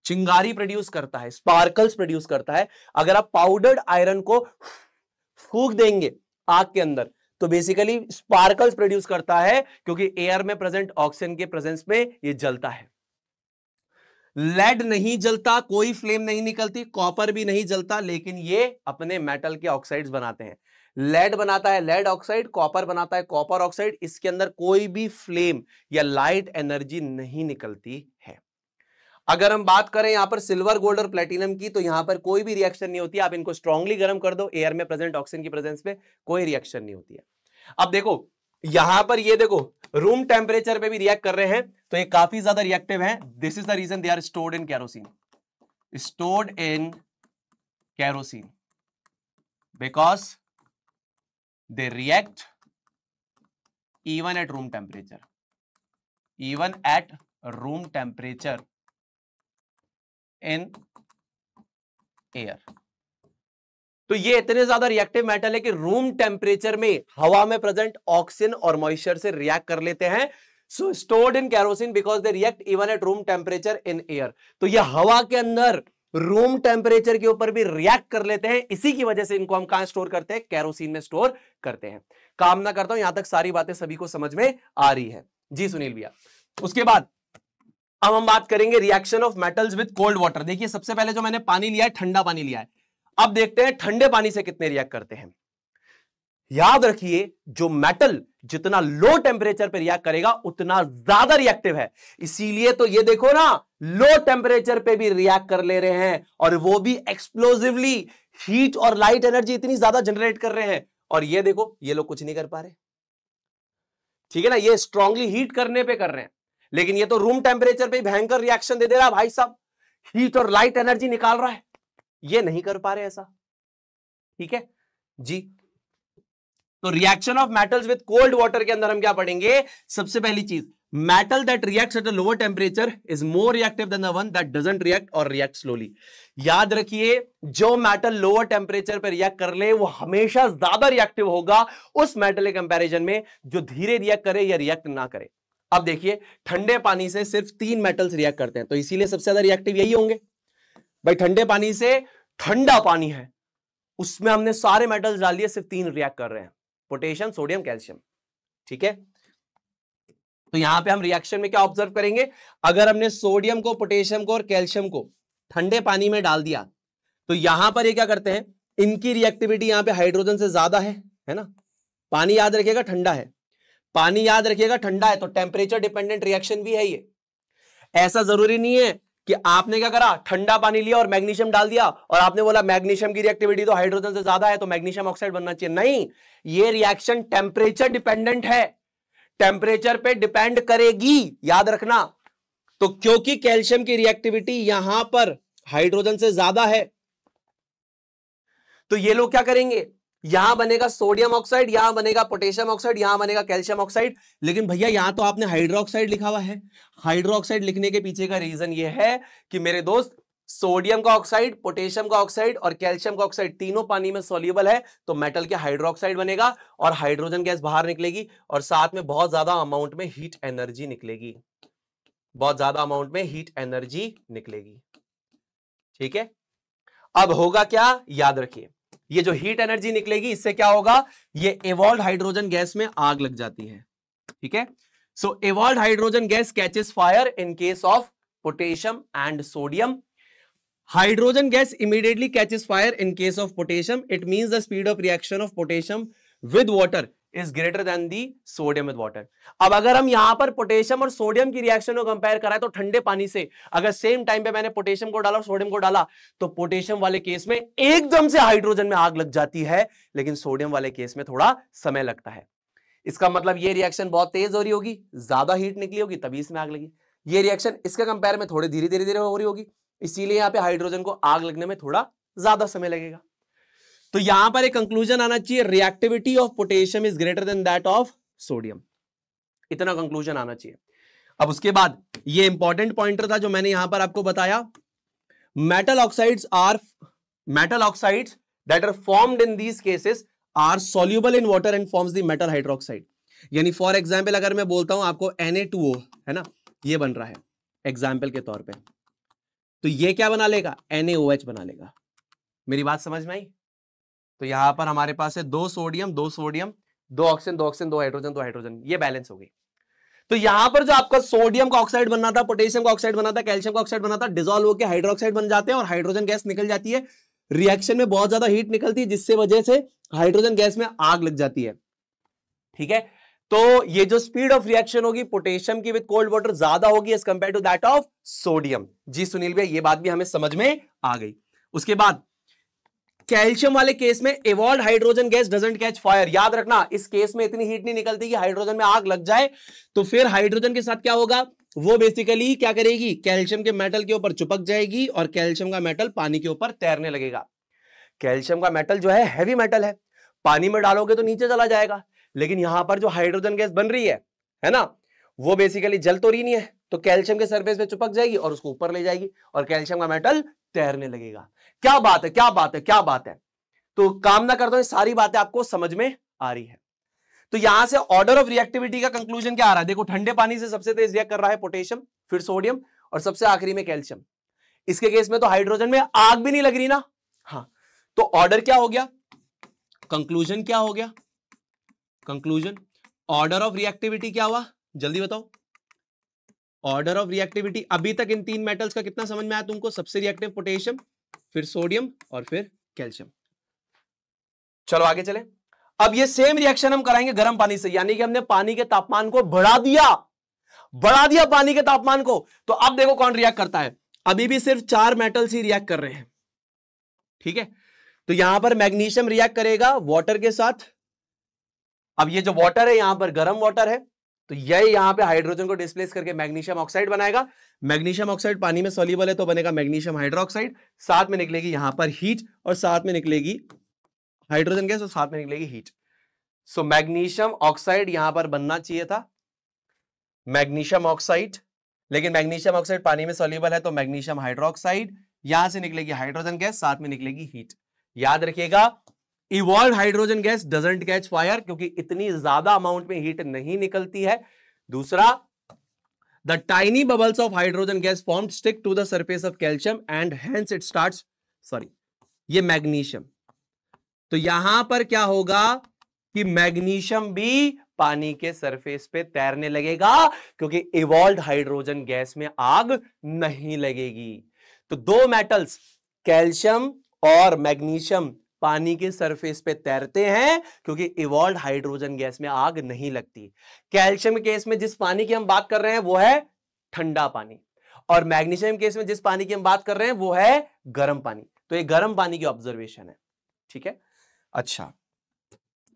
[SPEAKER 1] चिंगारी प्रोड्यूस करता है, स्पार्कल्स प्रोड्यूस करता है। अगर आप पाउडर्ड आयरन को फूंक देंगे आग के अंदर तो बेसिकली स्पार्कल्स प्रोड्यूस करता है, क्योंकि एयर में प्रेजेंट ऑक्सीजन के प्रेजेंस में ये जलता है। लेड नहीं जलता, कोई फ्लेम नहीं निकलती, कॉपर भी नहीं जलता, लेकिन ये अपने मेटल के ऑक्साइड्स बनाते हैं। लेड बनाता है लेड ऑक्साइड, कॉपर बनाता है कॉपर ऑक्साइड, इसके अंदर कोई भी फ्लेम या लाइट एनर्जी नहीं निकलती है। अगर हम बात करें यहां पर सिल्वर, गोल्ड और प्लेटिनम की, तो यहां पर कोई भी रिएक्शन नहीं होती है। आप इनको स्ट्रांगली गर्म कर दो, एयर में प्रेजेंट ऑक्सीजन की प्रेजेंस में कोई रिएक्शन नहीं होती है। अब देखो यहां पर ये देखो रूम टेम्परेचर पे भी रिएक्ट कर रहे हैं, तो ये काफी ज्यादा रिएक्टिव है। This is the reason they are stored in kerosene, stored in kerosene, because they react even at room temperature, even at room temperature in air। तो ये इतने ज्यादा रिएक्टिव मेटल है कि रूम टेम्परेचर में हवा में प्रेजेंट ऑक्सीजन और मॉइस्चर से रिएक्ट कर लेते हैं। So stored in kerosene because they react even at room temperature in air. तो ये हवा के अंदर रूम टेम्परेचर के ऊपर भी रिएक्ट कर लेते हैं। इसी की वजह से इनको हम कहां स्टोर करते हैं? केरोसिन में स्टोर करते हैं। कामना करता हूं यहां तक सारी बातें सभी को समझ में आ रही है। जी सुनील भैया, उसके बाद अब हम बात करेंगे reaction of metals with cold water. देखिए सबसे पहले जो मैंने पानी लिया है, ठंडा पानी लिया है। अब देखते हैं ठंडे पानी से कितने रिएक्ट करते हैं। याद रखिए, जो मेटल जितना लो टेम्परेचर पर रिएक्ट करेगा उतना ज्यादा रिएक्टिव है। इसीलिए तो ये देखो ना, लो टेम्परेचर पे भी रिएक्ट कर ले रहे हैं, और वो भी एक्सप्लोसिवली। हीट और लाइट एनर्जी इतनी ज्यादा जनरेट कर रहे हैं, और ये देखो ये लोग कुछ नहीं कर पा रहे। ठीक है ना, ये स्ट्रांगली हीट करने पे कर रहे हैं, लेकिन ये तो रूम टेम्परेचर पे भयंकर रिएक्शन दे दे रहा है भाई साहब, हीट और लाइट एनर्जी निकाल रहा है। ये नहीं कर पा रहे ऐसा। ठीक है जी। तो reaction of metals with cold water के अंदर हम क्या पढ़ेंगे? सबसे पहली चीज, metal that reacts at a lower temperature is more reactive then the one that doesn't react और रिएक्ट स्लोली। याद रखिए, जो मेटल लोअर टेम्परेचर पर रिएक्ट कर ले वो हमेशा ज्यादा रिएक्टिव होगा उस मेटल के कंपैरिजन में जो धीरे रिएक्ट करे या रिएक्ट ना करे। अब देखिए, ठंडे पानी से सिर्फ 3 मेटल्स रिएक्ट करते हैं, तो इसीलिए सबसे ज्यादा रिएक्टिव यही होंगे भाई। ठंडे पानी से, ठंडा पानी है, उसमें हमने सारे मेटल्स डाल दिए, सिर्फ 3 रिएक्ट कर रहे हैं, पोटेशियम, सोडियम, कैल्शियम। ठीक है, तो यहां पे हम रिएक्शन में क्या ऑब्जर्व करेंगे? अगर हमने सोडियम को, पोटेशियम को और कैल्शियम को ठंडे पानी में डाल दिया, तो यहां पर ये क्या करते हैं? इनकी रिएक्टिविटी यहां पे हाइड्रोजन से ज्यादा है ना। पानी याद रखिएगा ठंडा है, पानी याद रखिएगा ठंडा है, तो टेम्परेचर डिपेंडेंट रिएक्शन भी है ये। ऐसा जरूरी नहीं है कि आपने क्या करा, ठंडा पानी लिया और मैग्नीशियम डाल दिया और आपने बोला मैग्नीशियम की रिएक्टिविटी तो हाइड्रोजन से ज्यादा है तो मैग्नीशियम ऑक्साइड बनना चाहिए। नहीं, ये रिएक्शन टेम्परेचर डिपेंडेंट है, टेम्परेचर पे डिपेंड करेगी, याद रखना। तो क्योंकि कैल्शियम की रिएक्टिविटी यहां पर हाइड्रोजन से ज्यादा है, तो ये लोग क्या करेंगे? यहां बनेगा सोडियम ऑक्साइड, यहां बनेगा पोटेशियम ऑक्साइड, यहां बनेगा कैल्शियम ऑक्साइड। लेकिन भैया यहां तो आपने हाइड्रोक्साइड लिखा हुआ है। हाइड्रोक्साइड लिखने के पीछे का रीजन ये है कि मेरे दोस्त, सोडियम का ऑक्साइड, पोटेशियम का ऑक्साइड और कैल्शियम का ऑक्साइड तीनों पानी में सॉल्युबल है, तो मेटल के हाइड्रोक्साइड बनेगा और हाइड्रोजन गैस बाहर निकलेगी और साथ में बहुत ज्यादा अमाउंट में हीट एनर्जी निकलेगी, बहुत ज्यादा अमाउंट में हीट एनर्जी निकलेगी। ठीक है, अब होगा क्या? याद रखिए, ये जो हीट एनर्जी निकलेगी इससे क्या होगा? ये एवॉल्व्ड हाइड्रोजन गैस में आग लग जाती है। ठीक है, so evolved hydrogen gas catches fire in case of potassium and sodium. Hydrogen gas immediately catches fire in case of potassium. It means the speed of reaction of potassium with water is greater than the sodium with water. अब अगर हम यहां पर potassium और sodium की reaction को compare कराएं तो ठंडे पानी से अगर सेम टाइम पे मैंने पोटेशियम को डाला और सोडियम को डाला, तो पोटेशियम वाले केस में एकदम से हाइड्रोजन में आग लग जाती है, लेकिन सोडियम वाले केस में थोड़ा समय लगता है। इसका मतलब ये रिएक्शन बहुत तेज हो रही होगी, ज्यादा हीट निकली होगी, तभी इसमें आग लगी। ये रिएक्शन इसके कंपेयर में थोड़ी धीरे धीरे हो रही होगी, इसीलिए यहां पे हाइड्रोजन को आग लगने में थोड़ा ज्यादा समय लगेगा। तो यहां पर एक कंक्लूजन आना चाहिए, reactivity of potassium is greater than that of sodium, इतना कंक्लूजन आना चाहिए। अब उसके बाद ये इंपॉर्टेंट पॉइंटर था जो मैंने यहां पर आपको बताया, metal oxides that are formed in these cases are soluble in water and forms the metal hydroxide. यानी फॉर एग्जांपल अगर मैं बोलता हूं आपको Na2O है ना, ये बन रहा है एग्जाम्पल के तौर पे, तो ये क्या बना लेगा? NaOH बना लेगा। मेरी बात समझ में आई? तो यहां पर हमारे पास है 2 sodium 2 sodium, 2 oxygen 2 oxygen, 2 hydrogen 2 hydrogen, ये बैलेंस हो गई। तो यहां पर जो आपका सोडियम का ऑक्साइड बनना था, पोटेशियम का ऑक्साइड बना था, कैल्शियम का ऑक्साइड बना था, डिसॉल्व होकर हाइड्रोक्साइड बन जाते हैं और हाइड्रोजन गैस निकल जाती है। रिएक्शन में बहुत ज्यादा हीट निकलती है जिससे वजह से हाइड्रोजन गैस में आग लग जाती है। ठीक है, तो ये जो स्पीड ऑफ रिएक्शन होगी पोटेशियम की विद कोल्ड वाटर ज्यादा होगी as compare to that of sodium. जी सुनील भैया, ये बात भी हमें समझ में आ गई। उसके बाद कैल्शियम वाले केस में evolved hydrogen gas doesn't catch fire. याद रखना, इस केस में इतनी हीट नहीं निकलती कि हाइड्रोजन में आग लग जाए, तो फिर हाइड्रोजन के साथ क्या होगा? वो बेसिकली क्या करेगी? कैल्शियम के मेटल के ऊपर चिपक जाएगी और कैल्शियम का मेटल पानी के ऊपर तैरने लगेगा। कैल्शियम का मेटल जो है हैवी मेटल है, पानी में डालोगे तो नीचे चला जाएगा, लेकिन यहां पर जो हाइड्रोजन गैस बन रही है ना, वो बेसिकली जल तो रही नहीं है, तो कैल्शियम के सरफेस पे चिपक जाएगी और उसको ऊपर ले जाएगी और कैल्शियम का मेटल तैरने लगेगा। क्या बात है, क्या बात है, क्या बात है। तो कामना करता हूं सारी बातें आपको समझ में आ रही है। तो यहां से ऑर्डर ऑफ रिएक्टिविटी का कंक्लूजन क्या आ रहा है? देखो, ठंडे पानी से सबसे तेज रिएक्ट कर रहा है पोटेशियम, फिर सोडियम और सबसे आखिरी में कैल्शियम। इसके केस में तो हाइड्रोजन में आग भी नहीं लग रही ना। हाँ, तो ऑर्डर क्या हो गया, कंक्लूजन क्या हो गया, कंक्लूजन ऑर्डर ऑफ रिएक्टिविटी क्या हुआ, जल्दी बताओ। ऑर्डर ऑफ रिएक्टिविटी अभी तक इन तीन मेटल्स का कितना समझ में आया तुमको, सबसे रिएक्टिव पोटेशियम, फिर सोडियम और फिर कैल्शियम। चलो आगे चले। अब ये सेम रिएक्शन हम कराएंगे गर्म पानी से, यानी कि हमने पानी के तापमान को बढ़ा दिया पानी के तापमान को। तो अब देखो कौन रिएक्ट करता है, अभी भी सिर्फ 4 मेटल्स ही रिएक्ट कर रहे हैं, ठीक है। तो यहां पर मैग्नीशियम रिएक्ट करेगा वाटर के साथ। अब ये जो वाटर है यहां पर गर्म वाटर है, तो यह यहां पे हाइड्रोजन को डिस्प्लेस करके मैग्नीशियम ऑक्साइड बनाएगा। मैग्नीशियम ऑक्साइड पानी में सॉल्युबल है तो बनेगा मैग्नीशियम हाइड्रोक्साइड, साथ में निकलेगी यहां पर हीट और साथ में निकलेगी हाइड्रोजन गैस और साथ में निकलेगी हीट। सो मैग्नीशियम ऑक्साइड यहां पर बनना चाहिए था, मैग्नीशियम ऑक्साइड, लेकिन मैग्नीशियम ऑक्साइड पानी में सॉल्युबल है तो मैग्नीशियम हाइड्रोक्साइड, यहां से निकलेगी हाइड्रोजन गैस, साथ में निकलेगी हीट। याद रखिएगा evolve hydrogen gas doesn't catch fire, क्योंकि इतनी ज्यादा अमाउंट में हीट नहीं निकलती है। दूसरा, the tiny bubbles of hydrogen gas formed stick to the surface of calcium and hence it starts, sorry ये मैग्नीशियम, तो यहां पर क्या होगा कि मैग्नीशियम भी पानी के सरफेस पे तैरने लगेगा, क्योंकि इवॉल्व हाइड्रोजन गैस में आग नहीं लगेगी। तो दो मेटल्स कैल्शियम और मैग्नीशियम पानी के सरफेस पे तैरते हैं, क्योंकि इवॉल्व हाइड्रोजन गैस में आग नहीं लगती। कैल्शियम के केस में जिस पानी की हम बात कर रहे हैं वो है ठंडा पानी, और मैग्नीशियम केस में जिस पानी की हम बात कर रहे हैं वो है गर्म पानी। तो ये गर्म पानी की ऑब्जर्वेशन है, ठीक है। अच्छा,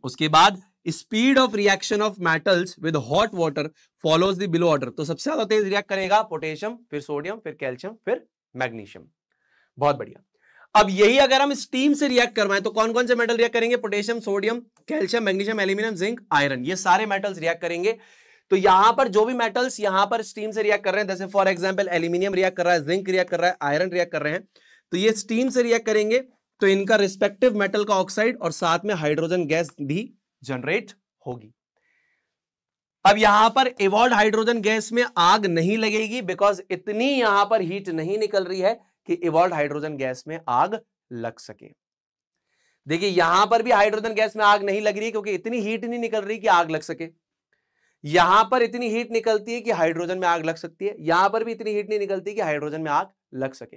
[SPEAKER 1] उसके बाद speed of reaction of metals with hot water follows the below order. तो सबसे ज्यादा तेज रिएक्ट करेगा पोटेशियम, फिर सोडियम, फिर कैल्शियम, फिर मैग्नीशियम। बहुत बढ़िया। अब यही अगर हम स्टीम से रिएक्ट करवाएं तो कौन कौन से मेटल रिएक्ट करेंगे, potassium, sodium, calcium, magnesium, aluminium, zinc, iron, ये सारे मेटल्स रिएक्ट करेंगे। तो यहां पर जो भी मेटल्स यहां पर स्टीम से रिएक्ट कर रहे हैं, जैसे फॉर एग्जांपल एल्यूमिनियम रिएक्ट कर रहा है, जिंक रिएक्ट कर रहा है, आयरन रिएक्ट कर रहे हैं, तो ये स्टीम से रिएक्ट करेंगे, तो इनका रिस्पेक्टिव मेटल का ऑक्साइड और साथ में हाइड्रोजन गैस भी जनरेट होगी। अब यहां पर इवॉल्व हाइड्रोजन गैस में आग नहीं लगेगी, बिकॉज इतनी यहां पर हीट नहीं निकल रही है कि इवॉल्व हाइड्रोजन गैस में आग लग सके। देखिए यहां पर भी हाइड्रोजन गैस में आग नहीं लग रही है, क्योंकि इतनी हीट नहीं निकल रही कि आग लग सके। यहां पर इतनी हीट निकलती है कि हाइड्रोजन में आग लग सकती है, यहां पर भी इतनी हीट नहीं निकलती कि हाइड्रोजन में आग लग सके।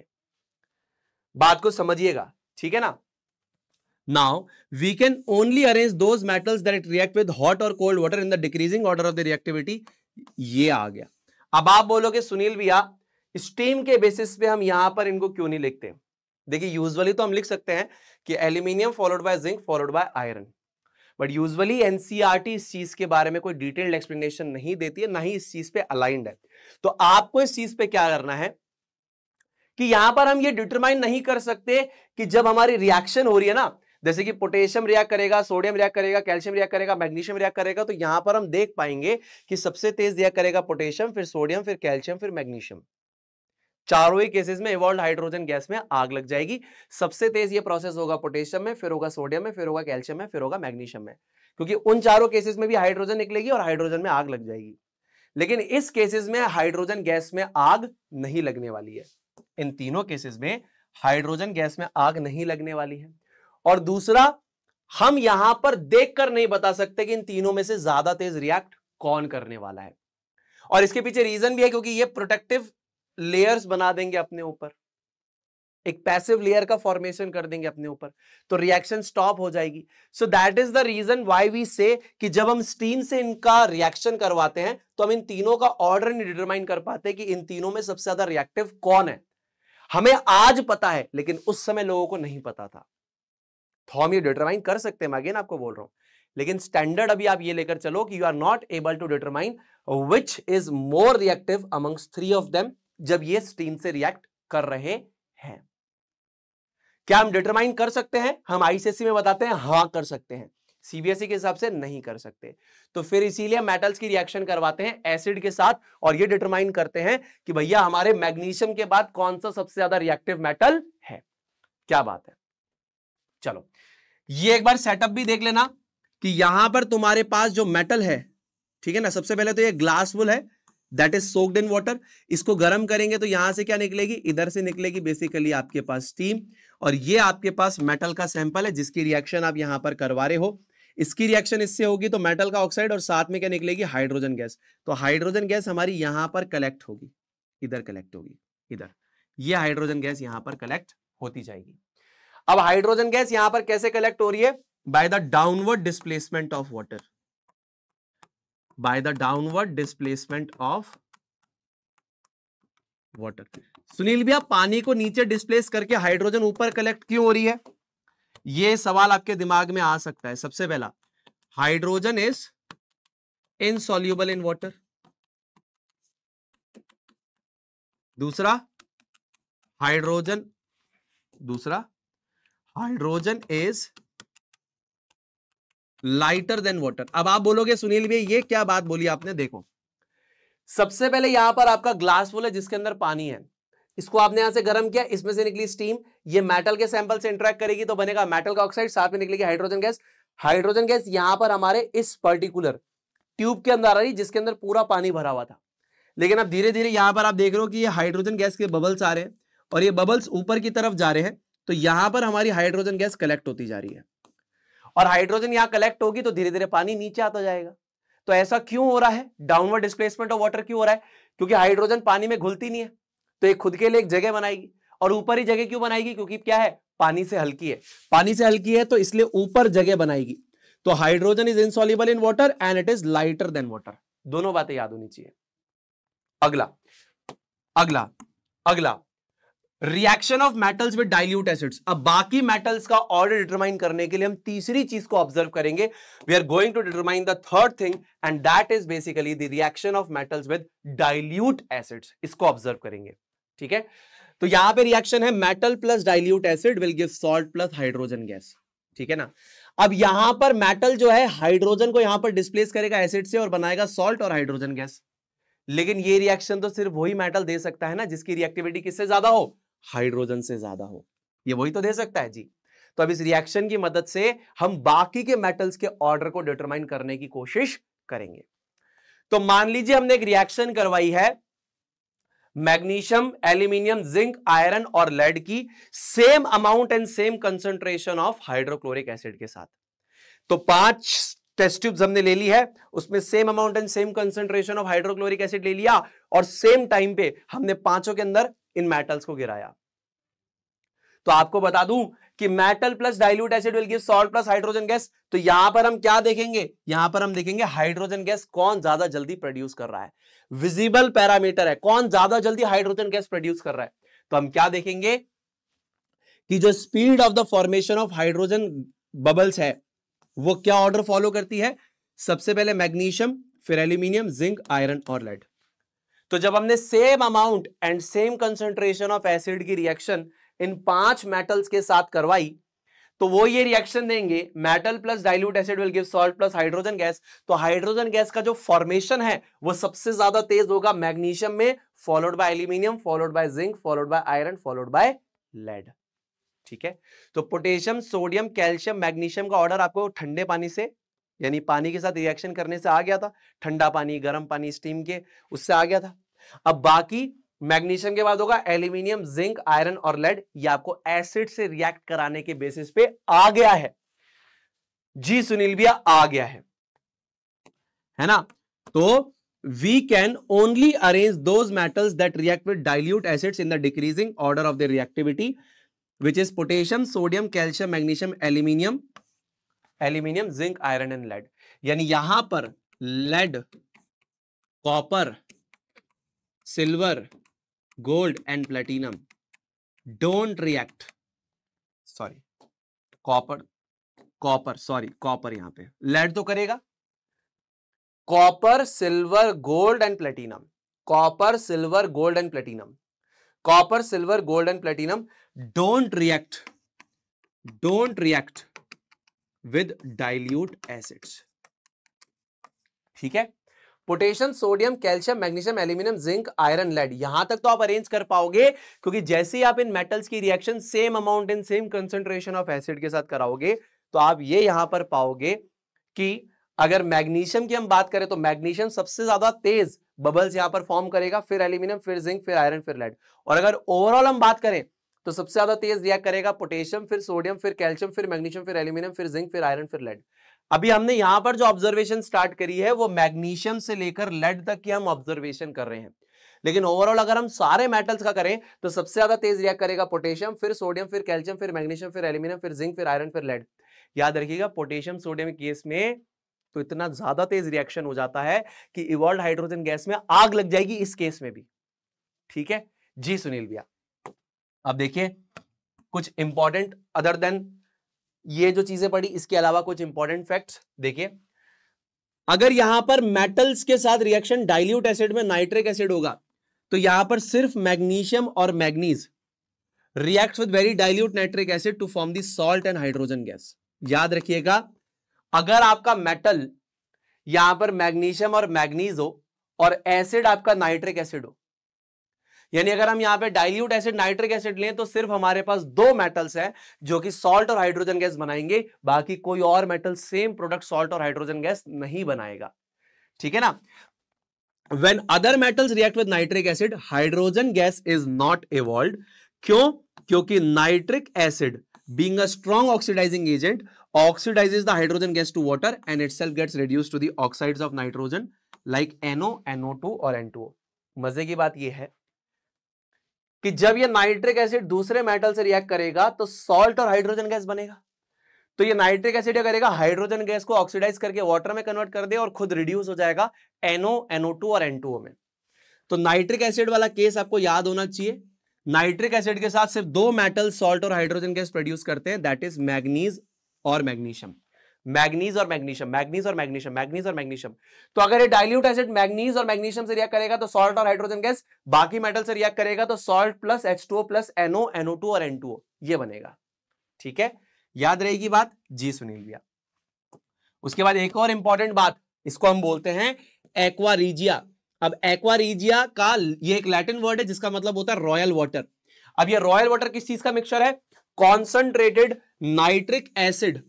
[SPEAKER 1] बात को समझिएगा, ठीक है ना। Now we can only arrange those metals that react with hot or cold water in the decreasing order of the reactivity। ये आ गया। अब आप बोलोगे सुनील भैया स्टीम के बेसिस पे हम यहां पर इनको क्यों नहीं लिखते। देखिए यूजुअली तो हम लिख सकते हैं कि aluminium followed by zinc followed by iron, but usually NCERT इस चीज के बारे में कोई डिटेल्ड एक्सप्लेनेशन नहीं देती है, ना ही इस चीज पे अलाइंड है। तो आपको इस चीज पे क्या करना है कि यहां पर हम ये डिटरमाइन नहीं कर सकते कि जब हमारी रिएक्शन हो रही है ना, जैसे कि पोटेशियम रिएक्ट करेगा, सोडियम रिएक्ट करेगा, कैल्शियम रिएक्ट करेगा, मैग्नीशियम रिएक्ट करेगा, तो यहां पर हम देख पाएंगे कि सबसे तेज रिएक्ट करेगा पोटेशियम, फिर सोडियम, फिर कैल्शियम, फिर मैग्नीशियम। चारों ही केसेस में इवॉल्व हाइड्रोजन गैस में आग लग जाएगी। सबसे तेज ये प्रोसेस होगा पोटेशियम में, फिर होगा सोडियम में, फिर होगा कैल्शियम में, फिर होगा मैग्नीशियम में, क्योंकि उन चारों केसेस में भी हाइड्रोजन निकलेगी और हाइड्रोजन में आग लग जाएगी। लेकिन इस केसेस में हाइड्रोजन गैस में आग नहीं लगने वाली है। इन तीनों केसेस में हाइड्रोजन गैस में आग नहीं लगने वाली है। और दूसरा, हम यहां पर देखकर नहीं बता सकते कि इन तीनों में से ज्यादा तेज रिएक्ट कौन करने वाला है। और इसके पीछे रीजन भी है, क्योंकि ये प्रोटेक्टिव लेयर्स बना देंगे अपने ऊपर, एक पैसिव लेयर का फॉर्मेशन कर देंगे अपने ऊपर, तो रिएक्शन स्टॉप हो जाएगी। So that is the reason why we say कि जब हम स्टीम से इनका रिएक्शन करवाते हैं तो हम इन तीनों का ऑर्डर नहीं डिटरमाइन कर पाते कि इन तीनों में सबसे ज्यादा रिएक्टिव कौन है। हमें आज पता है, लेकिन उस समय लोगों को नहीं पता था, तो हम ये डिटरमाइन कर सकते हैं। मैं अगेन आपको बोल रहा हूं, लेकिन स्टैंडर्ड अभी आप ये लेकर चलो कि you are not able to determine which is more reactive amongst 3 of them जब ये स्टीम से रिएक्ट कर रहे हैं। क्या हम डिटरमाइन कर सकते हैं? हम आईसीएसई में बताते हैं हां कर सकते हैं, सीबीएसई के हिसाब से नहीं कर सकते। तो फिर इसीलिए मेटल्स की रिएक्शन करवाते हैं एसिड के साथ, और ये डिटरमाइन करते हैं कि भैया हमारे मैग्नीशियम के बाद कौन सा सबसे ज्यादा रिएक्टिव मेटल है। क्या बात है। चलो ये एक बार सेटअप भी देख लेना कि यहां पर तुम्हारे पास जो मेटल है, ठीक है ना, सबसे पहले तो ये ग्लास वुल है that is soaked in water. इसको गर्म करेंगे तो यहां से क्या निकलेगी, इधर से निकलेगी बेसिकली आपके पास स्टीम, और ये आपके पास मेटल का सैंपल है जिसकी रिएक्शन आप यहां पर करवा रहे हो। इसकी रिएक्शन इससे होगी तो मेटल का ऑक्साइड और साथ में क्या निकलेगी, हाइड्रोजन गैस। तो हाइड्रोजन गैस हमारी यहां पर कलेक्ट होगी, इधर कलेक्ट होगी, इधर ये हाइड्रोजन गैस यहां पर कलेक्ट होती जाएगी। अब हाइड्रोजन गैस यहां पर कैसे कलेक्ट हो रही है, by the downward displacement of water, by the downward displacement of water. Sunil भैया पानी को नीचे डिस्प्लेस करके हाइड्रोजन ऊपर कलेक्ट क्यों हो रही है, यह सवाल आपके दिमाग में आ सकता है। सबसे पहला, hydrogen is insoluble in water. दूसरा hydrogen is lighter than water. अब आप बोलोगे सुनील भैया ये क्या बात बोली आपने, देखो सबसे पहले यहां पर आपका ग्लास फुल है जिसके अंदर पानी है, इसको आपने यहां से गर्म किया, इसमें से निकली स्टीम, ये मेटल के सैंपल से इंटरेक्ट करेगी तो बनेगा मेटल का ऑक्साइड, साथ में निकलेगी हाइड्रोजन गैस। हाइड्रोजन गैस यहां पर हमारे इस पर्टिकुलर ट्यूब के अंदर आ रही जिसके अंदर पूरा पानी भरा हुआ था, लेकिन अब धीरे धीरे यहां पर आप देख रहे हो कि ये हाइड्रोजन गैस के बबल्स आ रहे हैं और ये बबल्स ऊपर की तरफ जा रहे हैं, तो यहां पर हमारी हाइड्रोजन गैस कलेक्ट होती जा रही है, और हाइड्रोजन यहां कलेक्ट होगी तो धीरे धीरे पानी नीचे आता जाएगा। तो ऐसा क्यों हो रहा है, डाउनवर्ड डिस्प्लेसमेंट ऑफ वाटर क्यों हो रहा है, क्योंकि हाइड्रोजन पानी में घुलती नहीं है तो एक खुद के लिए एक जगह बनाएगी, और ऊपर ही जगह क्यों बनाएगी, क्योंकि क्या है, पानी से हल्की है, पानी से हल्की है तो इसलिए ऊपर जगह बनाएगी। तो hydrogen is insoluble in water and it is lighter than water. दोनों बातें याद होनी चाहिए। अगला reaction of metals with dilute acids. अब बाकी मेटल्स का ऑर्डर डिटरमाइन करने के लिए हम तीसरी चीज को ऑब्जर्व करेंगे। We are going to determine the third thing and that is basically the reaction of metals with dilute acids. इसको ऑब्जर्व करेंगे, ठीक है। तो यहां पे रिएक्शन है metal plus dilute acid will give salt plus hydrogen gas, ठीक है ना। अब यहां पर मेटल जो है हाइड्रोजन को यहां पर डिस्प्लेस करेगा एसिड से और बनाएगा सॉल्ट और हाइड्रोजन गैस, लेकिन ये रिएक्शन तो सिर्फ वही मेटल दे सकता है ना जिसकी रिएक्टिविटी किससे ज्यादा हो, हाइड्रोजन से ज्यादा हो, ये वही तो दे सकता है जी। तो अब इस रिएक्शन की मदद से हम बाकी के मेटल्स के ऑर्डर को डिटरमाइन करने की कोशिश करेंगे। तो मान लीजिए हमने एक रिएक्शन करवाई है मैग्नीशियम, एल्यूमिनियम, जिंक, आयरन और लेड की same amount and same concentration of hydrochloric acid के साथ। तो 5 टेस्ट ट्यूब्स हमने ले ली है, उसमें same amount and same concentration of hydrochloric acid ले लिया और सेम टाइम पे हमने पांचों के अंदर इन मेटल्स को गिराया। तो आपको बता दूं कि metal plus dilute acid will give salt plus hydrogen gas. तो यहां पर हम क्या देखेंगे, यहां पर हम देखेंगे हाइड्रोजन गैस कौन ज्यादा जल्दी प्रोड्यूस कर रहा है, विजिबल पैरामीटर है कौन ज्यादा जल्दी हाइड्रोजन गैस प्रोड्यूस कर रहा है। तो हम क्या देखेंगे कि जो speed of the formation of hydrogen bubbles है वो क्या ऑर्डर फॉलो करती है, सबसे पहले मैग्नीशियम, फिर एल्यूमिनियम, जिंक, आयरन और लेड। तो जब हमने same amount and same concentration of acid की रिएक्शन इन 5 मेटल्स के साथ करवाई तो वो ये रिएक्शन देंगे metal plus dilute acid will give salt plus hydrogen gas. तो हाइड्रोजन गैस का जो फॉर्मेशन है वो सबसे ज्यादा तेज होगा मैग्नीशियम में, followed by aluminium, followed by zinc, followed by iron, followed by lead, ठीक है। तो पोटेशियम, सोडियम, कैल्शियम, मैग्नीशियम का ऑर्डर आपको ठंडे पानी से यानी पानी के साथ रिएक्शन करने से आ गया था, ठंडा पानी, गर्म पानी, स्टीम के उससे आ गया था। अब बाकी मैग्नीशियम के बाद होगा एल्यूमिनियम, जिंक, आयरन और लेड, ये आपको एसिड से रिएक्ट कराने के बेसिस पे आ गया है। जी सुनील भैया आ गया है ना। तो we can only arrange those metals that react with dilute acids in the decreasing order of their reactivity, which is potassium, sodium, calcium, magnesium, aluminium, zinc, iron and lead। यानी यहां पर lead, copper, silver, gold and platinum don't react, sorry copper यहां पे lead तो करेगा, copper, silver, gold and platinum, copper, silver, gold and platinum, copper, silver, gold and platinum don't react with dilute acids, ठीक है। Potassium, sodium, calcium, magnesium, aluminium, zinc, iron, lead, यहां तक तो आप अरेंज कर पाओगे क्योंकि जैसे ही आप इन मेटल्स की reaction same amount and same concentration of acid के साथ कराओगे तो आप ये यहां पर पाओगे कि अगर मैग्नीशियम की हम बात करें तो मैग्नीशियम सबसे ज्यादा तेज बबल्स यहां पर फॉर्म करेगा, फिर एल्यूमिनियम, फिर जिंक, फिर आयरन, फिर लेड। और अगर ओवरऑल हम बात करें तो सबसे ज्यादा तेज रिएक्ट करेगा पोटेशियम, फिर सोडियम, फिर कैल्शियम, फिर मैग्नीशियम, फिर एल्यूमिनियम, फिर जिंक, फिर आयरन, फिर लेड। अभी हमने यहां पर जो ऑब्जर्वेशन स्टार्ट करी है वो मैग्नीशियम से लेकर लेड तक की हम ऑब्जर्वेशन कर रहे हैं, लेकिन ओवरऑल अगर हम सारे मेटल्स का करें तो सबसे ज्यादा तेज रिएक्ट करेगा पोटेशियम, फिर सोडियम, फिर कैल्शियम, फिर मैग्नीशियम, फिर एल्यूमिनियम, फिर जिंक, फिर आयरन, फिर लेड। याद रखिएगा पोटेशियम सोडियम केस में तो इतना ज्यादा तेज रिएक्शन हो जाता है कि इवॉल्व हाइड्रोजन गैस में आग लग जाएगी इस केस में भी। ठीक है जी सुनील भैया। अब देखिए कुछ इंपॉर्टेंट अदर देन ये जो चीजें पढ़ी इसके अलावा कुछ इंपॉर्टेंट फैक्ट्स देखिए। अगर यहां पर मेटल्स के साथ रिएक्शन डाइल्यूट एसिड में नाइट्रिक एसिड होगा तो यहां पर सिर्फ मैग्नीशियम और manganese reacts with very dilute nitric acid to form the salt and hydrogen gas. याद रखिएगा अगर आपका मेटल यहां पर मैग्नीशियम और मैग्नीज हो और एसिड आपका नाइट्रिक एसिड हो, यानी अगर हम यहां पे डाइल्यूट एसिड नाइट्रिक एसिड लें तो सिर्फ हमारे पास दो मेटल्स हैं जो कि सॉल्ट और हाइड्रोजन गैस बनाएंगे, बाकी कोई और मेटल सेम प्रोडक्ट सॉल्ट और हाइड्रोजन गैस नहीं बनाएगा। ठीक है ना। When other metals react with nitric acid, hydrogen gas is not evolved. क्यों? क्योंकि nitric acid being a strong oxidizing agent oxidizes the hydrogen gas to water and itself gets reduced to the oxides of nitrogen like NO, NO2 और N2O। मजे की बात यह है कि जब ये नाइट्रिक एसिड दूसरे मेटल से रिएक्ट करेगा तो सॉल्ट और हाइड्रोजन गैस बनेगा, तो ये नाइट्रिक एसिड क्या करेगा हाइड्रोजन गैस को ऑक्सीडाइज करके वाटर में कन्वर्ट कर दे और खुद रिड्यूस हो जाएगा NO, NO2 और N2O में। तो नाइट्रिक एसिड वाला केस आपको याद होना चाहिए। नाइट्रिक एसिड के साथ सिर्फ दो मेटल सॉल्ट और हाइड्रोजन गैस प्रोड्यूस करते हैं, दैट इज मैग्नीज और मैग्नीशियम। मैग्नीज और मैग्नीशियम, मैग्नीज और मैग्नीशियम, मैग्नीज और मैग्नीशियम। तो अगर ये डाइल्यूट एसिड मैग्नीज और मैग्नीशियम से रिएक्ट करेगा तो सॉल्ट और हाइड्रोजन गैस, बाकी मेटल से रिएक्ट करेगा तो salt plus H2O plus NO, NO2 और N2O ये बनेगा। ठीक है, याद रहेगी बात जी सुनील भैया। उसके बाद एक और इंपॉर्टेंट बात, इसको हम बोलते हैं एक्वा रीजिया। अब एक्वा रीजिया का ये एक लैटिन वर्ड है जिसका मतलब होता है रॉयल वाटर। अब ये रॉयल वाटर किस चीज का मिक्सचर है? Concentrated nitric acid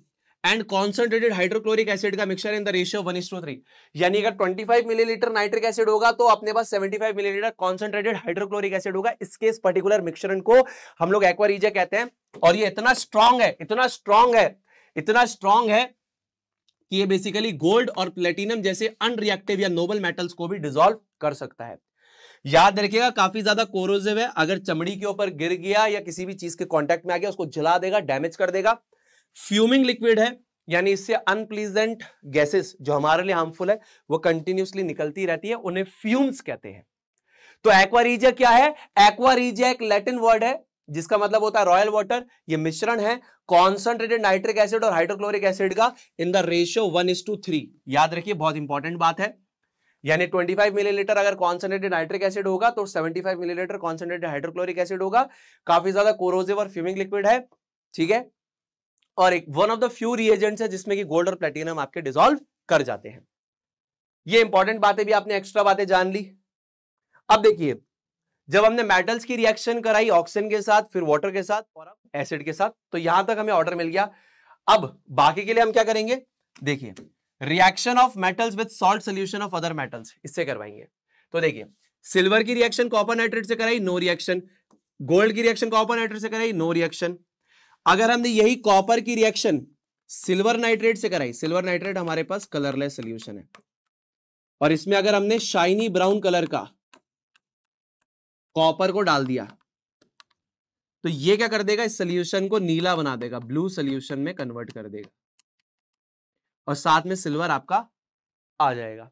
[SPEAKER 1] and concentrated hydrochloric acid का मिक्सचर इन द रेशियो 1:3। यानी अगर 25 मिलीलीटर नाइट्रिक एसिड होगा तो अपने पास 75 मिलीलीटर कॉन्सेंट्रेटेड हाइड्रोक्लोरिक एसिड होगा। इसके इस पर्टिकुलर मिक्सचर को हम लोग एक्वा रीजिया कहते हैं। और ये इतना स्ट्रांग है, इतना स्ट्रांग है, इतना स्ट्रांग है कि ये बेसिकली गोल्ड और प्लेटिनम जैसे अनरिएक्टिव या नोबल मेटल्स को भी डिसॉल्व कर सकता है। याद रखिएगा काफी ज्यादा कोरोसिव है, अगर चमड़ी के ऊपर गिर गया या किसी भी चीज के कांटेक्ट में आ गया उसको जला देगा, डैमेज कर देगा। फ्यूमिंग लिक्विड है, यानी इससे अनप्लीजेंट गैसेस जो हमारे लिए हार्मफुल है वो कंटिन्यूसली निकलती रहती है, उन्हें फ्यूम्स कहते हैं। तो एक्वा रीजिया क्या है? एक्वा रीजिया एक लैटिन वर्ड है जिसका मतलब होता है रॉयल वाटर। ये मिश्रण है कॉन्सेंट्रेटेड नाइट्रिक एसिड और हाइड्रोक्लोरिक एसिड का इन द रेशियो 1:3। याद रखिए बहुत इंपॉर्टेंट बात है, यानी 25 मिलीलीटर अगर कॉन्सेंट्रेटेड नाइट्रिक एसिड होगा तो 75 मिलीलीटर कॉन्सेंट्रेटेड हाइड्रोक्लोरिक एसिड होगा। काफी ज्यादा कोरोसिव और फ्यूमिंग लिक्विड है। ठीक है, और एक one of the few reagents है जिसमें कि गोल्ड और प्लेटिनम आपके डिसॉल्व कर जाते हैं। ये इंपॉर्टेंट बातें भी आपने एक्स्ट्रा बातें जान ली। अब देखिए जब हमने मेटल्स की रिएक्शन कराई ऑक्सीजन के साथ, फिर वाटर के साथ और अब एसिड के साथ, तो यहां तक हमें ऑर्डर मिल गया। अब बाकी के लिए हम क्या करेंगे? देखिए reaction of metals with salt solution of other metals, इससे करवाएंगे। तो देखिए सिल्वर की रिएक्शन कॉपर नाइट्रेट से कराई, नो रिएक्शन। गोल्ड की रिएक्शन कॉपर नाइट्रेट से कराई, नो रिएक्शन। अगर हमने यही कॉपर की रिएक्शन सिल्वर नाइट्रेट से कराई, सिल्वर नाइट्रेट हमारे पास कलरलेस सॉल्यूशन है, और इसमें अगर हमने शाइनी ब्राउन कलर का कॉपर को डाल दिया तो ये क्या कर देगा? इस सॉल्यूशन को नीला बना देगा, ब्लू सॉल्यूशन में कन्वर्ट कर देगा, और साथ में सिल्वर आपका आ जाएगा।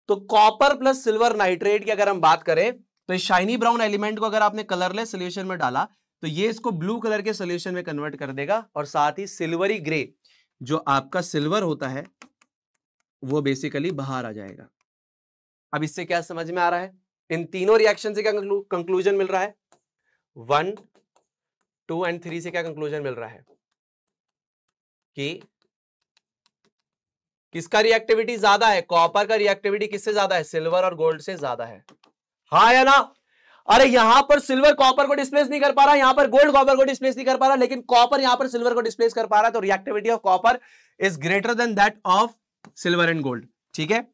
[SPEAKER 1] तो कॉपर प्लस सिल्वर नाइट्रेट की अगर हम बात करें तो इस शाइनी ब्राउन एलिमेंट को अगर आपने कलरलेस सॉल्यूशन में डाला तो ये इसको ब्लू कलर के सॉल्यूशन में कन्वर्ट कर देगा, और साथ ही सिल्वरी ग्रे जो आपका सिल्वर होता है वो बेसिकली बाहर आ जाएगा। अब इससे क्या समझ में आ रहा है? इन तीनों रिएक्शन से क्या कंक्लूजन मिल रहा है? 1, 2 एंड 3 से क्या कंक्लूजन मिल रहा है कि किसका रिएक्टिविटी ज्यादा है? कॉपर का रिएक्टिविटी किससे ज्यादा है? सिल्वर और गोल्ड से ज्यादा है, हाँ या ना? अरे यहां पर सिल्वर कॉपर को डिस्प्लेस नहीं कर पा रहा, यहां पर गोल्ड कॉपर को डिस्प्लेस नहीं कर पा रहा, लेकिन कॉपर यहां पर सिल्वर को डिस्प्लेस कर पा रहा है, तो reactivity of copper is greater than that of silver and gold. ठीक है,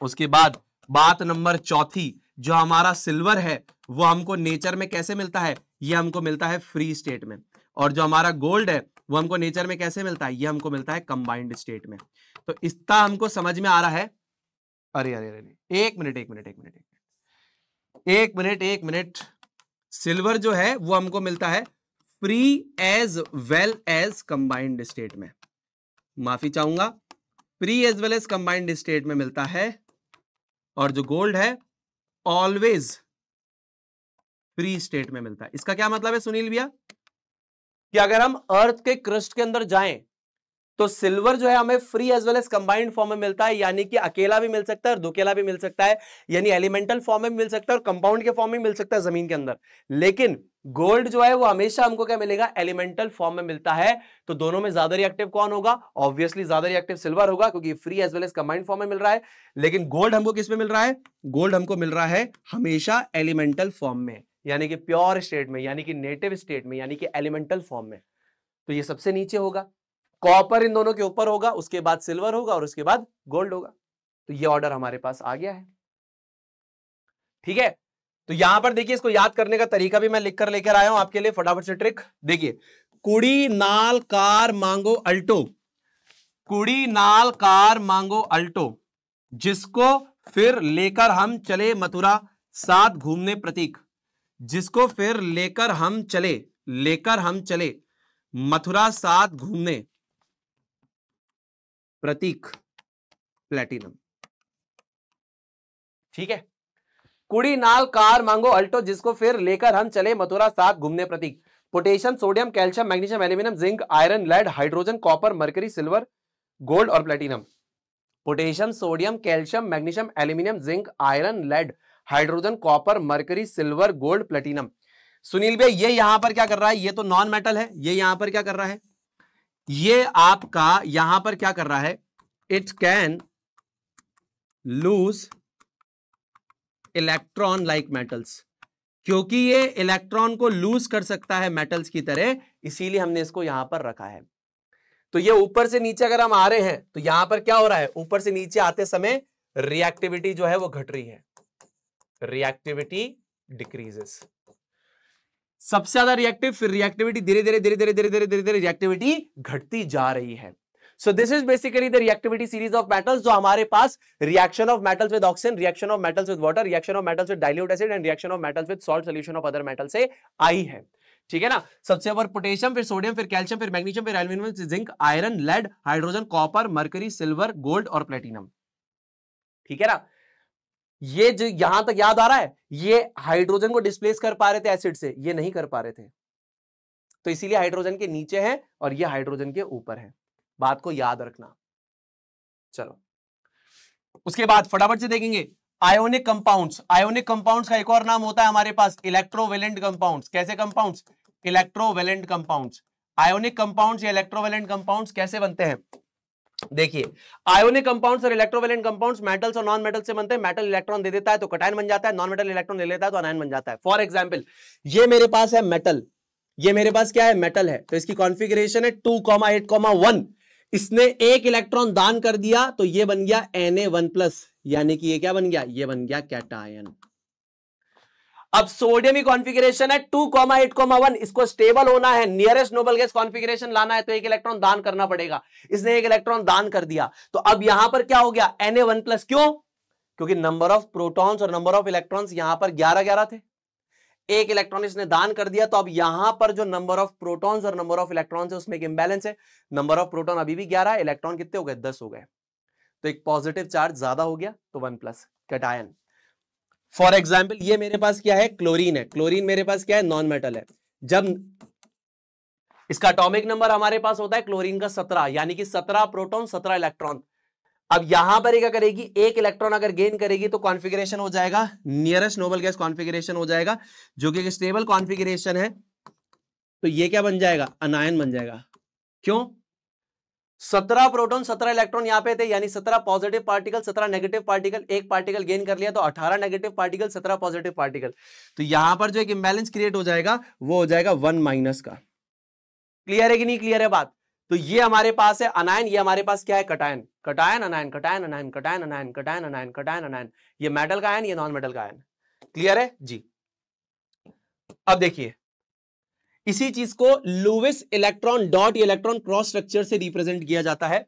[SPEAKER 1] उसके बाद बात नंबर चौथी, जो हमारा सिल्वर है वो हमको नेचर में कैसे मिलता है, ये हमको मिलता है फ्री स्टेट में, और जो हमारा गोल्ड है वो हमको नेचर में कैसे मिलता है, ये हमको मिलता है कंबाइंड स्टेट में। तो इतना हमको समझ में आ रहा है। अरे अरे अरे एक मिनट, सिल्वर जो है वो हमको मिलता है free as well as combined state में, माफी चाहूंगा, free as well as combined state में मिलता है, और जो गोल्ड है ऑलवेज फ्री स्टेट में मिलता है। इसका क्या मतलब है सुनील भैया, कि अगर हम अर्थ के क्रस्ट के अंदर जाएं तो सिल्वर जो है हमें free as well as combined form में मिलता है, यानी कि अकेला भी मिल सकता है और दुकेला भी मिल सकता है, यानी एलिमेंटल फॉर्म में मिल सकता है और कंपाउंड के फॉर्म में मिल सकता है जमीन के अंदर। लेकिन गोल्ड जो है वो हमेशा हमको क्या मिलेगा, एलिमेंटल फॉर्म में मिलता है। तो दोनों में ज्यादा रिएक्टिव कौन होगा, ऑब्वियसली ज्यादा रिएक्टिव सिल्वर होगा, क्योंकि free as well as combined form में मिल रहा है। लेकिन गोल्ड हमको किस में मिल रहा है, गोल्ड हमको मिल रहा है हमेशा एलिमेंटल फॉर्म में, यानी कि प्योर स्टेट में, यानी कि नेटिव स्टेट में, यानी कि एलिमेंटल फॉर्म में। तो ये सबसे नीचे होगा, कॉपर इन दोनों के ऊपर होगा, उसके बाद सिल्वर होगा और उसके बाद गोल्ड होगा। तो ये ऑर्डर हमारे पास आ गया है। ठीक है, तो यहां पर देखिए, इसको याद करने का तरीका भी मैं लिखकर लेकर आया हूं आपके लिए, फटाफट से ट्रिक देखिए। कुड़ी नाल कार मांगो अल्टो, कुड़ी नाल कार मांगो अल्टो, जिसको फिर लेकर हम चले मथुरा साथ घूमने प्रतीक, जिसको फिर लेकर हम चले मथुरा साथ घूमने प्रतीक प्लेटिनम। ठीक है, कुड़ी नाल कार मांगो अल्टो, जिसको फिर लेकर हम चले मथुरा साथ घूमने Pratik. Potassium, sodium, calcium, magnesium, aluminium, zinc, iron, lead, hydrogen, copper, mercury, silver, gold और platinum. Potassium, sodium, calcium, magnesium, aluminium, zinc, iron, lead, hydrogen, copper, mercury, silver, gold, platinum. Sunil भाई ये यहां पर क्या कर रहा है, ये तो नॉन मेटल है, ये यहां पर क्या कर रहा है, ये आपका यहां पर क्या कर रहा है, it can lose electron like metals, क्योंकि ये इलेक्ट्रॉन को लूज कर सकता है मेटल्स की तरह, इसीलिए हमने इसको यहां पर रखा है। तो ये ऊपर से नीचे अगर हम आ रहे हैं तो यहां पर क्या हो रहा है, ऊपर से नीचे आते समय रिएक्टिविटी जो है वो घट रही है, रिएक्टिविटी डिक्रीजेस। सबसे ज्यादा रिएक्टिव, फिर रिएक्टिविटी धीरे धीरे रिएक्टिविटी घटती जा रही है। So this is basically the reactivity series of metals, जो हमारे पास reaction of metals with oxygen, reaction of metals with water, reaction of metals with dilute acid and reaction of metals with salt solution of other metal से आई है। ठीक है ना, सबसे ऊपर पोटेशियम, फिर सोडियम, फिर कैल्शियम, फिर मैग्नीशियम, फिर aluminium, zinc, iron, lead, hydrogen, copper, mercury, silver, gold और प्लेटिनम। ठीक है ना, ये जो यहां तक याद आ रहा है, ये हाइड्रोजन को डिस्प्लेस कर पा रहे थे एसिड से, ये नहीं कर पा रहे थे, तो इसीलिए हाइड्रोजन के नीचे है और ये हाइड्रोजन के ऊपर है, बात को याद रखना। चलो उसके बाद फटाफट से देखेंगे आयोनिक कंपाउंड्स। आयोनिक कंपाउंड्स का एक और नाम होता है हमारे पास इलेक्ट्रोवेलेंट कंपाउंड्स। कैसे compounds, electrovalent compounds. Ionic compounds या इलेक्ट्रोवेलेंट कंपाउंड्स कैसे बनते हैं, देखिए आयोनिक कंपाउंड्स और इलेक्ट्रोवेलेंट कंपाउंड्स मेटल्स और नॉन मेटल से बनते हैं। मेटल इलेक्ट्रॉन दे देता है तो कैटायन बन जाता है, नॉन मेटल इलेक्ट्रॉन ले लेता है तो आनायन बन जाता है। फॉर एग्जांपल ये मेरे पास है मेटल, ये मेरे पास क्या है, मेटल है, तो इसकी कॉन्फ़िगरेशन है 2,8,1। इसने एक इलेक्ट्रॉन दान कर दिया तो ये बन गया Na1+, यानी कि ये क्या बन गया, ये बन गया कैटायन। अब सोडियम की कॉन्फ़िगरेशन है 2,8,1, इसको स्टेबल होना है, नियरेस्ट नोबल गैस कॉन्फ़िगरेशन लाना है तो एक इलेक्ट्रॉन दान करना पड़ेगा। इसने एक इलेक्ट्रॉन दान कर दिया तो अब यहां पर क्या हो गया, Na1+। क्यों, क्योंकि नंबर ऑफ प्रोटॉन्स और नंबर ऑफ इलेक्ट्रॉन्स यहां पर 11 थे, एक इलेक्ट्रॉन इसने दान कर दिया तो अब यहां पर जो नंबर ऑफ प्रोटॉन्स और नंबर ऑफ इलेक्ट्रॉन्स है उसमें एक इंबैलेंस है। नंबर ऑफ प्रोटॉन अभी भी 11 है, इलेक्ट्रॉन कितने हो गए, 10 हो गए, तो एक पॉजिटिव चार्ज ज्यादा हो गया तो 1+, कैटायन। फॉर एग्जाम्पल ये मेरे पास क्या है, क्लोरीन है। क्लोरीन मेरे पास क्या है, नॉन मेटल है। जब इसका एटॉमिक नंबर हमारे पास होता है क्लोरीन का 17, यानी कि 17 प्रोटॉन 17 इलेक्ट्रॉन। अब यहां पर क्या करेगी, एक इलेक्ट्रॉन अगर गेन करेगी तो कॉन्फ़िगरेशन हो जाएगा नियरेस्ट नोबल गैस कॉन्फ़िगरेशन हो जाएगा, जो कि स्टेबल कॉन्फ़िगरेशन है, तो ये क्या बन जाएगा, अनायन बन जाएगा। क्यों, 17 प्रोटॉन 17 इलेक्ट्रॉन यहां पे थे, यानी 17 पॉजिटिव पार्टिकल 17 नेगेटिव पार्टिकल, एक पार्टिकल गेन कर लिया तो 18 नेगेटिव पार्टिकल 17 पॉजिटिव पार्टिकल। तो यहां पर जो एक इंबैलेंस क्रिएट हो जाएगा वो हो जाएगा 1 माइनस का। क्लियर है कि नहीं क्लियर है बात? तो ये हमारे पास है अनायन, ये हमारे पास क्या है cation, cation anion cation anion cation anion cation anion cation anion, ये मेटल का आयन, ये नॉन मेटल का आयन। क्लियर है जी? अब देखिए इसी चीज को Lewis electron dot electron cross structure से रिप्रेजेंट किया जाता है।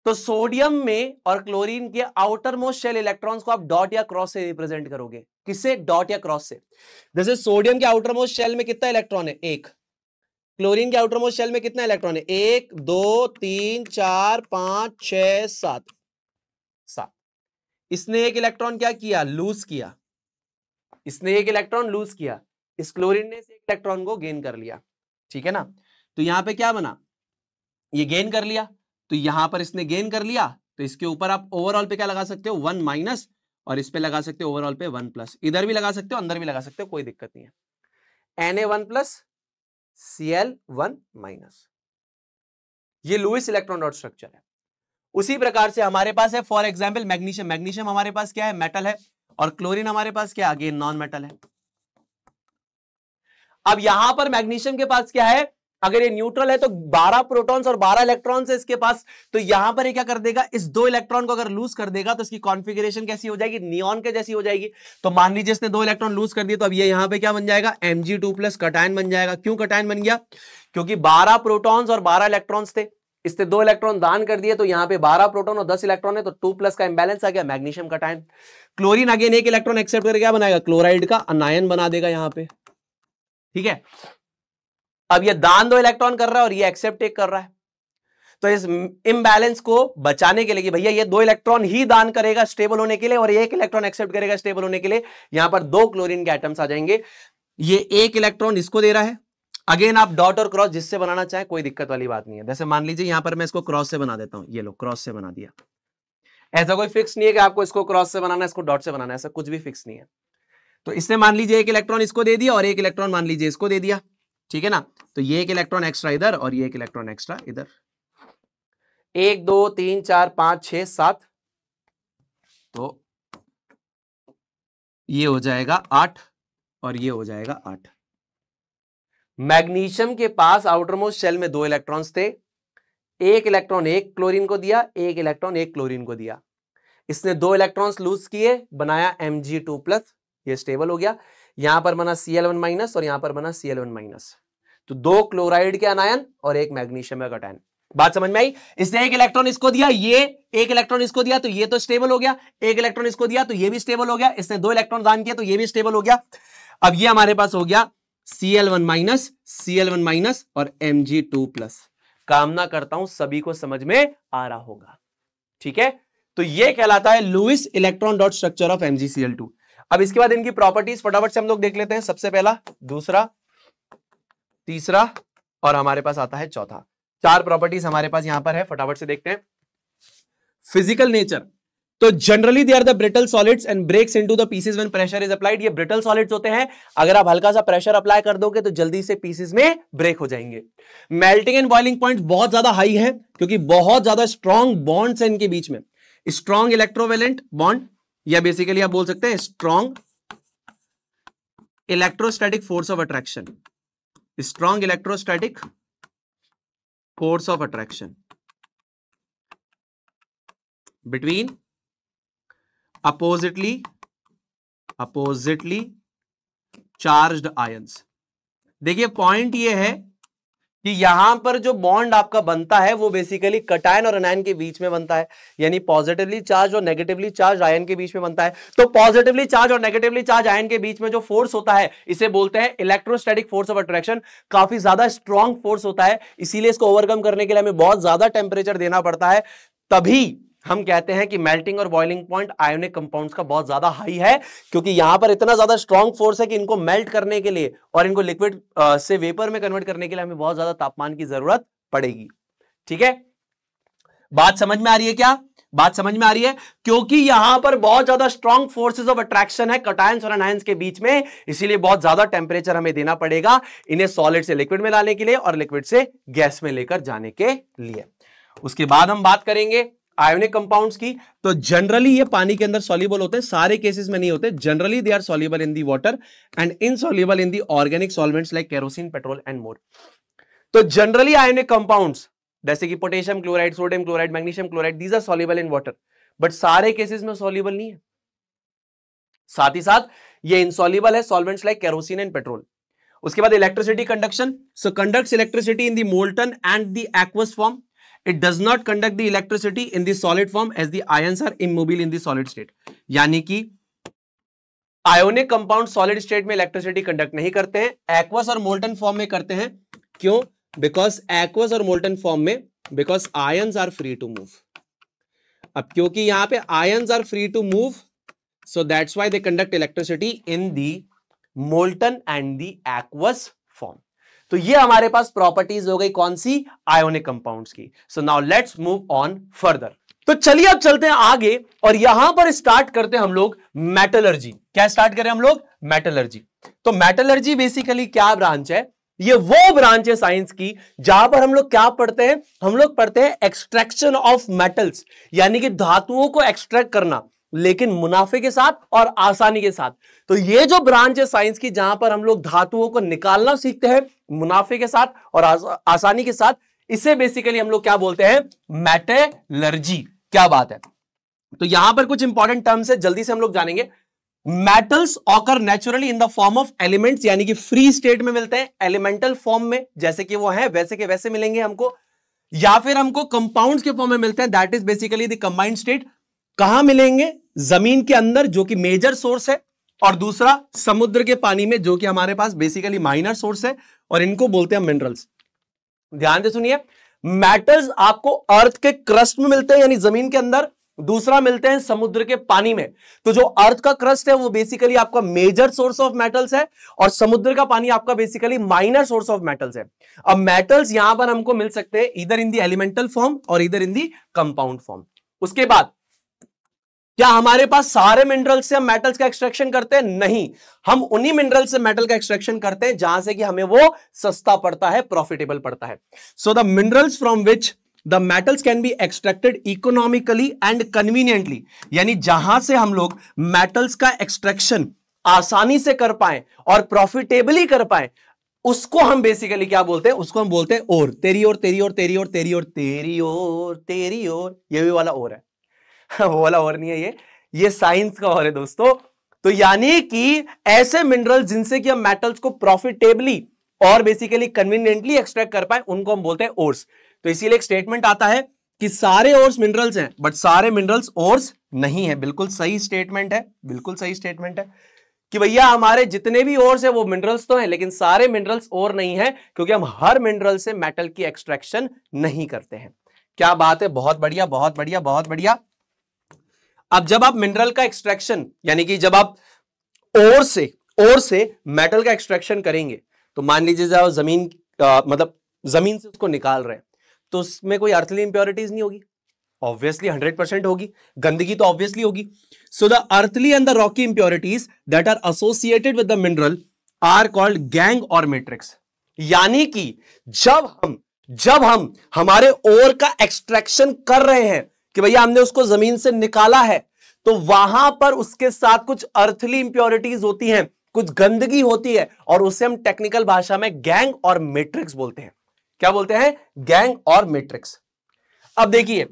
[SPEAKER 1] तो सोडियम में और क्लोरीन के आउटर मोस्ट शेल इलेक्ट्रॉन्स को आप डॉट या क्रॉस से रिप्रेजेंट करोगे। किससे? डॉट या क्रॉस से। जैसे सोडियम के आउटर मोस्ट शेल में कितना इलेक्ट्रॉन है? एक। क्लोरीन के आउटर मोस्ट शेल में कितना इलेक्ट्रॉन है? 1 2 3 4 5 6 7। इसने एक इलेक्ट्रॉन क्या किया? लूज किया। इसने एक इलेक्ट्रॉन लूज किया, इस क्लोरीन ने एक इलेक्ट्रॉन को गेन कर लिया। ठीक है ना? तो यहां पे क्या बना? ये गेन कर लिया, तो यहां पर इसने गेन कर लिया, तो इसके ऊपर आप ओवरऑल पे क्या लगा सकते हो? 1 माइनस, और इस पे लगा सकते हो ओवरऑल पे 1 प्लस। इधर भी लगा सकते हो, अंदर भी लगा सकते हो, कोई दिक्कत नहीं है। Na1 प्लस Cl1 माइनस, ये लुईस इलेक्ट्रॉन डॉट स्ट्रक्चर है। उसी प्रकार से हमारे पास है फॉर एग्जांपल मैग्नीशियम। मैग्नीशियम हमारे पास क्या है? मेटल है, और क्लोरीन हमारे पास क्या? अगेन नॉन मेटल है। अब यहां पर मैग्नीशियम के पास क्या है? अगर ये न्यूट्रल है तो 12 प्रोटॉन्स और 12 इलेक्ट्रॉन्स है इसके पास, तो यहां पर ये क्या कर देगा? इस 2 इलेक्ट्रॉन को अगर लूज कर देगा तो इसकी कॉन्फ़िगरेशन कैसी हो जाएगी? नियॉन के जैसी हो जाएगी। तो मान लीजिए इसने 2 इलेक्ट्रॉन लूज कर दिए, तो अब ये यहां पे क्या बन जाएगा? Mg2+ कटायन बन जाएगा। क्यों कटायन बन गया? क्योंकि 12 प्रोटॉन्स और 12 इलेक्ट्रॉन्स थे, इसने 2 इलेक्ट्रॉन दान कर दिए, तो यहां पे 12 प्रोटॉन और 10 इलेक्ट्रॉन है, तो 2+ का इंबैलेंस आ गया, मैग्नीशियम कटायन। क्लोरीन अगेन एक इलेक्ट्रॉन एक्सेप्ट करके क्या बनाएगा? क्लोराइड का अनायन बना देगा यहां पे। ठीक है? अब ये दान 2 इलेक्ट्रॉन कर रहा है और ये एक्सेप्ट एक कर रहा है, तो इस इम्बैलेंस को बचाने के लिए कि भैया ये 2 इलेक्ट्रॉन ही दान करेगा स्टेबल होने के लिए और ये 1 इलेक्ट्रॉन एक्सेप्ट करेगा स्टेबल होने के लिए, यहां पर 2 क्लोरीन के एटम्स आ जाएंगे। ये 1 इलेक्ट्रॉन इसको दे रहा है, अगेन आप डॉट और क्रॉस जिससे बनाना चाहे, कोई दिक्कत वाली बात नहीं है। जैसे मान लीजिए यहां पर मैं इसको क्रॉस से बना देता हूं, ये लो क्रॉस से बना दिया। ऐसा कोई फिक्स नहीं है कि आपको इसको क्रॉस से बनाना है, इसको डॉट से बनाना है, ऐसा कुछ भी फिक्स नहीं है। तो इसने मान लीजिए 1 इलेक्ट्रॉन इसको दे दिया और 1 इलेक्ट्रॉन मान लीजिए इसको दे दिया। ठीक है ना? तो ये 1 इलेक्ट्रॉन एक्स्ट्रा इधर और ये 1 इलेक्ट्रॉन एक्स्ट्रा इधर। 1 2 3 4 5 6 7, तो ये हो जाएगा 8 और ये हो जाएगा 8। मैग्नीशियम के पास आउटर मोस्ट शेल में 2 इलेक्ट्रॉन्स थे, 1 इलेक्ट्रॉन 1 क्लोरीन को दिया, 1 इलेक्ट्रॉन 1 क्लोरीन को दिया। इसने 2 इलेक्ट्रॉन्स लूज किए, बनाया Mg2+, ये स्टेबल हो गया। यहां पर बना Cl1 माइनस और यहां पर बना Cl1 माइनस, तो 2 क्लोराइड के अनायन और 1 मैग्नीशियम का कटायन। बात समझ में आई? इसने 1 इलेक्ट्रॉन इसको दिया, ये 1 इलेक्ट्रॉन इसको दिया, तो ये तो स्टेबल हो गया। 1 इलेक्ट्रॉन इसको दिया तो ये भी स्टेबल हो गया। इसने 2 इलेक्ट्रॉन दान किया तो ये भी स्टेबल हो गया। अब ये हमारे पास हो गया Cl1 माइनस, Cl1 माइनस और Mg2+। कामना करता हूं सभी को समझ में आ रहा होगा। ठीक है? तो ये कहलाता है Lewis electron dot structure of MgCl2। अब इसके बाद इनकी प्रॉपर्टीज फटाफट से हम लोग देख लेते हैं। सबसे पहला, दूसरा, तीसरा और हमारे पास आता है चौथा। 4 प्रॉपर्टीज हमारे पास यहां पर है, फटाफट से देखते हैं। फिजिकल नेचर, तो generally they are the brittle solids and breaks into the pieces when pressure is applied. ये ब्रिटल सॉलिड्स होते हैं, अगर आप हल्का सा प्रेशर अप्लाई कर दोगे तो जल्दी से पीसेस में ब्रेक हो जाएंगे। मेल्टिंग एंड बॉइलिंग पॉइंट बहुत ज्यादा हाई है, क्योंकि बहुत ज्यादा स्ट्रॉन्ग बॉन्ड्स हैं इनके बीच में। स्ट्रॉन्ग इलेक्ट्रोवेलेंट बॉन्ड, या बेसिकली आप बोल सकते हैं strong electrostatic force of attraction. Strong electrostatic force of attraction between oppositely charged ions. देखिए पॉइंट ये है कि यहां पर जो बॉन्ड आपका बनता है वो बेसिकली कटायन और अनायन के बीच में बनता है, यानी पॉजिटिवली चार्ज और नेगेटिवली चार्ज आयन के बीच में बनता है। तो पॉजिटिवली चार्ज और नेगेटिवली चार्ज आयन के बीच में जो फोर्स होता है इसे बोलते हैं इलेक्ट्रोस्टैटिक फोर्स ऑफ अट्रैक्शन। काफी ज्यादा स्ट्रॉन्ग फोर्स होता है, इसीलिए इसको ओवरकम करने के लिए हमें बहुत ज्यादा टेम्परेचर देना पड़ता है। तभी हम कहते हैं कि मेल्टिंग और बॉइलिंग पॉइंट आयोनिक कंपाउंड्स का बहुत ज्यादा हाई है, क्योंकि यहां पर इतना ज्यादा स्ट्रॉन्ग फोर्स है कि इनको मेल्ट करने के लिए और इनको लिक्विड से वेपर में कन्वर्ट करने के लिए हमें बहुत ज्यादा तापमान की जरूरत पड़ेगी। ठीक है? बात समझ में आ रही है क्या? बात समझ में आ रही है? क्योंकि यहां पर बहुत ज्यादा स्ट्रॉन्ग फोर्सेस ऑफ अट्रैक्शन है कटायंस और अनायंस के बीच में, इसीलिए बहुत ज्यादा टेम्परेचर हमें देना पड़ेगा इन्हें सॉलिड से लिक्विड में लाने के लिए और लिक्विड से गैस में लेकर जाने के लिए। उसके बाद हम बात करेंगे आयोनिक कंपाउंड्स की। तो जनरली ये पानी के अंदर सॉल्युबल होते हैं, सारे केसेस में नहीं होते। Generally they are soluble in the water and insoluble in the organic solvents like kerosene, petrol and more. तो जनरली आयोनिक कंपाउंड्स जैसे कि potassium chloride, sodium chloride, magnesium chloride, these are soluble in water, but सारे cases में soluble नहीं है। साथ ही साथ ये इनसॉल्युबल है solvents like kerosene and petrol. उसके बाद electricity conduction, so conducts electricity in the molten and the aqueous form. It does not conduct the electricity in the solid form as the ions are immobile in the solid state। यानी कि ionic compound solid state में electricity conduct नहीं करते हैं, aqueous और molten form में करते हैं। क्यों? बिकॉज एक्वस और मोल्टन फॉर्म में because ions are free to move. अब क्योंकि यहां पे ions are free to move, so that's why they conduct electricity in the molten and the aqueous form. तो ये हमारे पास प्रॉपर्टीज हो गई कौन सी? आयोनिक कंपाउंड्स की। So now let's move on further. तो चलिए अब चलते हैं आगे और यहां पर स्टार्ट करते हैं हम लोग मेटलर्जी। क्या स्टार्ट करें हम लोग? मेटलर्जी। तो मेटलर्जी बेसिकली क्या ब्रांच है? ये वो ब्रांच है साइंस की जहां पर हम लोग क्या पढ़ते हैं? हम लोग पढ़ते हैं एक्सट्रैक्शन ऑफ मेटल्स, यानी कि धातुओं को एक्सट्रैक्ट करना, लेकिन मुनाफे के साथ और आसानी के साथ। तो ये जो ब्रांच है साइंस की जहां पर हम लोग धातुओं को निकालना सीखते हैं मुनाफे के साथ और आसानी के साथ, इसे बेसिकली हम लोग क्या बोलते हैं? मेटलर्जी। क्या बात है? तो यहां पर कुछ इंपॉर्टेंट टर्म्स है, जल्दी से हम लोग जानेंगे। Metals occur naturally in the form of elements, यानी कि फ्री स्टेट में मिलते हैं, एलिमेंटल फॉर्म में जैसे कि वो है वैसे के वैसे मिलेंगे हमको, या फिर हमको कंपाउंड्स के फॉर्म में मिलते हैं, that is basically the combined state. कहां मिलेंगे? जमीन के अंदर जो कि मेजर सोर्स है, और दूसरा समुद्र के पानी में जो कि हमारे पास बेसिकली माइनर सोर्स है, और इनको बोलते हैं मिनरल्स। ध्यान से सुनिए, मेटल्स आपको अर्थ के क्रस्ट में मिलते हैं यानी जमीन के अंदर, दूसरा मिलते हैं समुद्र के पानी में। तो जो अर्थ का क्रस्ट है वो बेसिकली आपका मेजर सोर्स ऑफ मेटल्स है, और समुद्र का पानी आपका basically minor source of metals है। अब मेटल्स यहां पर हमको मिल सकते हैं इधर इन दी एलिमेंटल फॉर्म और इधर इन दी कंपाउंड फॉर्म। उसके बाद क्या हमारे पास सारे मिनरल से हम मेटल्स का एक्सट्रैक्शन करते हैं? नहीं, हम उन्हीं मिनरल से मेटल का एक्सट्रैक्शन करते हैं जहां से कि हमें वो सस्ता पड़ता है, प्रॉफिटेबल पड़ता है। So the minerals from which the metals can be extracted economically and conveniently, यानी जहां से हम लोग मेटल्स का एक्सट्रैक्शन आसानी से कर पाए और प्रॉफिटेबली कर पाए, उसको हम बेसिकली क्या बोलते हैं? उसको हम बोलते हैं ओर। तेरी ओर, तेरी ओर, तेरी ओर, तेरी ओर, तेरी ओर, तेरी ओर, ये भी वाला ओर है वो वाला और नहीं है, ये साइंस का और है दोस्तों। तो यानी कि ऐसे मिनरल जिनसे कि हम मेटल्स को प्रॉफिटेबली और बेसिकली कन्वीनियंटली एक्सट्रैक्ट कर पाए, उनको हम बोलते हैं ओर्स। तो इसीलिए एक स्टेटमेंट आता है कि सारे ओर्स मिनरल्स हैं, बट सारे मिनरल्स ओर्स नहीं है। बिल्कुल सही स्टेटमेंट है, बिल्कुल सही स्टेटमेंट है कि भैया हमारे जितने भी ओर्स है वो मिनरल्स तो हैं, लेकिन सारे मिनरल्स ओर नहीं है, क्योंकि हम हर मिनरल से मेटल की एक्सट्रैक्शन नहीं करते हैं। क्या बात है? बहुत बढ़िया, बहुत बढ़िया, बहुत बढ़िया। अब जब आप मिनरल का एक्सट्रैक्शन, यानी कि जब आप ओर से मेटल का एक्सट्रैक्शन करेंगे, तो मान लीजिए जब जमीन मतलब जमीन से उसको निकाल रहे हैं, तो उसमें कोई अर्थली इंप्योरिटीज नहीं होगी? ऑब्वियसली 100% होगी, गंदगी तो ऑब्वियसली होगी। So the earthly and the rocky impurities that are associated with the mineral are called gangue और मैट्रिक्स। यानी कि जब हम हमारे ओर का एक्सट्रैक्शन कर रहे हैं कि भैया हमने उसको जमीन से निकाला है, तो वहां पर उसके साथ कुछ अर्थली इंप्योरिटीज होती हैं, कुछ गंदगी होती है, और उसे हम टेक्निकल भाषा में गैंग और मैट्रिक्स बोलते हैं। क्या बोलते हैं? गैंग और मैट्रिक्स। अब देखिए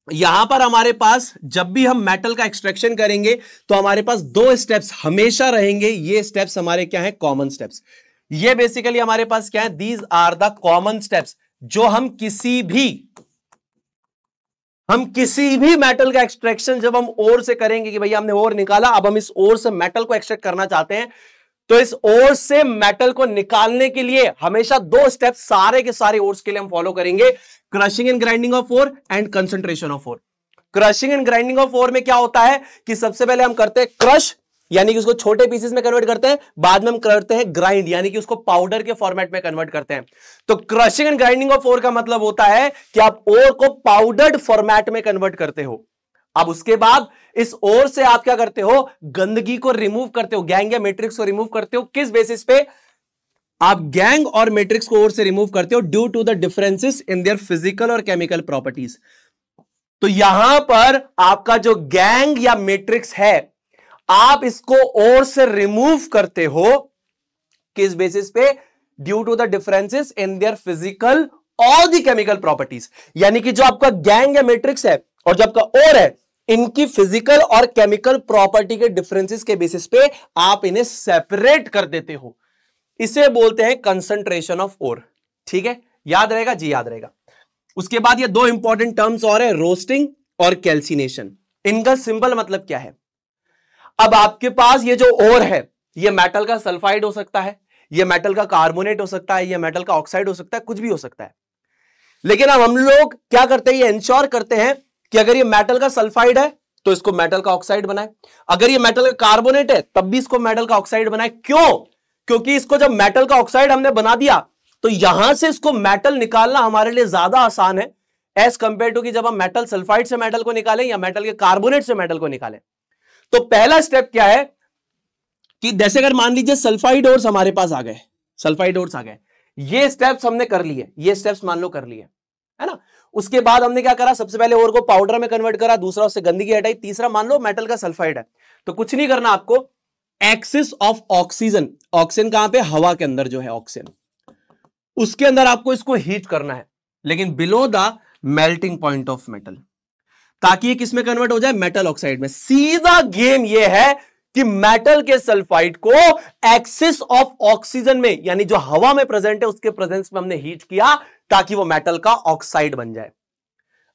[SPEAKER 1] यहां पर हमारे पास जब भी हम मेटल का एक्सट्रैक्शन करेंगे तो हमारे पास दो स्टेप्स हमेशा रहेंगे। ये स्टेप्स हमारे क्या है? Common steps. ये बेसिकली हमारे पास क्या है? These are the common steps जो हम किसी भी मेटल का एक्सट्रैक्शन जब हम ओर से करेंगे कि भैया हमने ओर निकाला, अब हम इस ओर से मेटल को एक्सट्रैक्ट करना चाहते हैं, तो इस ओर से मेटल को निकालने के लिए हमेशा दो स्टेप सारे के सारे ओर्स के लिए हम फॉलो करेंगे। Crushing and grinding of ore and concentration of ore. Crushing and grinding of ore में क्या होता है कि सबसे पहले हम करते हैं क्रश, यानी कि उसको छोटे पीसेस में कन्वर्ट करते हैं, बाद में हम करते हैं ग्राइंड, यानी कि उसको पाउडर के फॉर्मेट में कन्वर्ट करते हैं। तो crushing and grinding of ore का मतलब होता है कि आप ओर को पाउडर्ड फॉर्मेट में कन्वर्ट करते हो। अब उसके बाद इस ओर से आप क्या करते हो? गंदगी को रिमूव करते हो, गैंग या मैट्रिक्स को रिमूव करते हो। किस बेसिस पे? आप गैंग और मैट्रिक्स को और से रिमूव करते हो due to the differences in their physical और केमिकल प्रॉपर्टीज। तो यहां पर आपका जो गैंग या मैट्रिक्स है, आप इसको और से रिमूव करते हो किस बेसिस पे? Due to the differences in their physical और द केमिकल प्रॉपर्टीज। यानी कि जो आपका गैंग या मैट्रिक्स है और जो आपका और है, इनकी फिजिकल और केमिकल प्रॉपर्टी के डिफरेंसेस के बेसिस पे आप इन्हें सेपरेट कर देते हो। इसे बोलते हैं कंसंट्रेशन ऑफ ओर। ठीक है, याद रहेगा जी, याद रहेगा। उसके बाद ये दो इंपॉर्टेंट टर्म्स और है, रोस्टिंग और कैल्सिनेशन। इनका सिंपल मतलब क्या है? अब आपके पास ये जो ओर है, ये मेटल का सल्फाइड हो सकता है, ये मेटल का कार्बोनेट हो सकता है, ये मेटल का ऑक्साइड हो सकता है, कुछ भी हो सकता है। लेकिन अब हम लोग क्या करते हैं, ये इंश्योर करते हैं कि अगर ये मेटल का सल्फाइड है तो इसको मेटल का ऑक्साइड बनाए, अगर ये मेटल का कार्बोनेट है तब भी इसको मेटल का ऑक्साइड बनाए। क्यों? क्योंकि इसको जब मेटल का ऑक्साइड हमने बना दिया तो यहां से इसको मेटल निकालना हमारे लिए ज्यादा आसान है एज कंपेयर टू कि जब हम मेटल सल्फाइड से मेटल को निकालें या मेटल के कार्बोनेट से मेटल को निकालें। तो पहला स्टेप क्या है कि जैसे अगर मान लीजिए सल्फाइड ओर्स हमारे पास आ गए, सल्फाइड ओर्स आ गए, ये स्टेप्स हमने कर लिए, ये स्टेप्स मान लो कर लिए, है ना। उसके बाद हमने क्या करा, सबसे पहले ओर को पाउडर में कन्वर्ट करा, दूसरा उससे गंदगी हटाई, तीसरा मान लो मेटल का सल्फाइड है, तो कुछ नहीं करना आपको, एक्सिस ऑफ ऑक्सीजन, ऑक्सीजन कहां पे? हवा के अंदर जो है ऑक्सीजन, उसके अंदर आपको इसको हीट करना है, लेकिन below the melting point of metal, ताकि ये किस में कन्वर्ट हो जाए? मेटल ऑक्साइड में। सीधा गेम ये है कि मेटल के सल्फाइड को एक्सिस ऑफ ऑक्सीजन में, यानी जो हवा में प्रेजेंट है उसके प्रेजेंस में हमने हीट किया ताकि वो मेटल का ऑक्साइड बन जाए।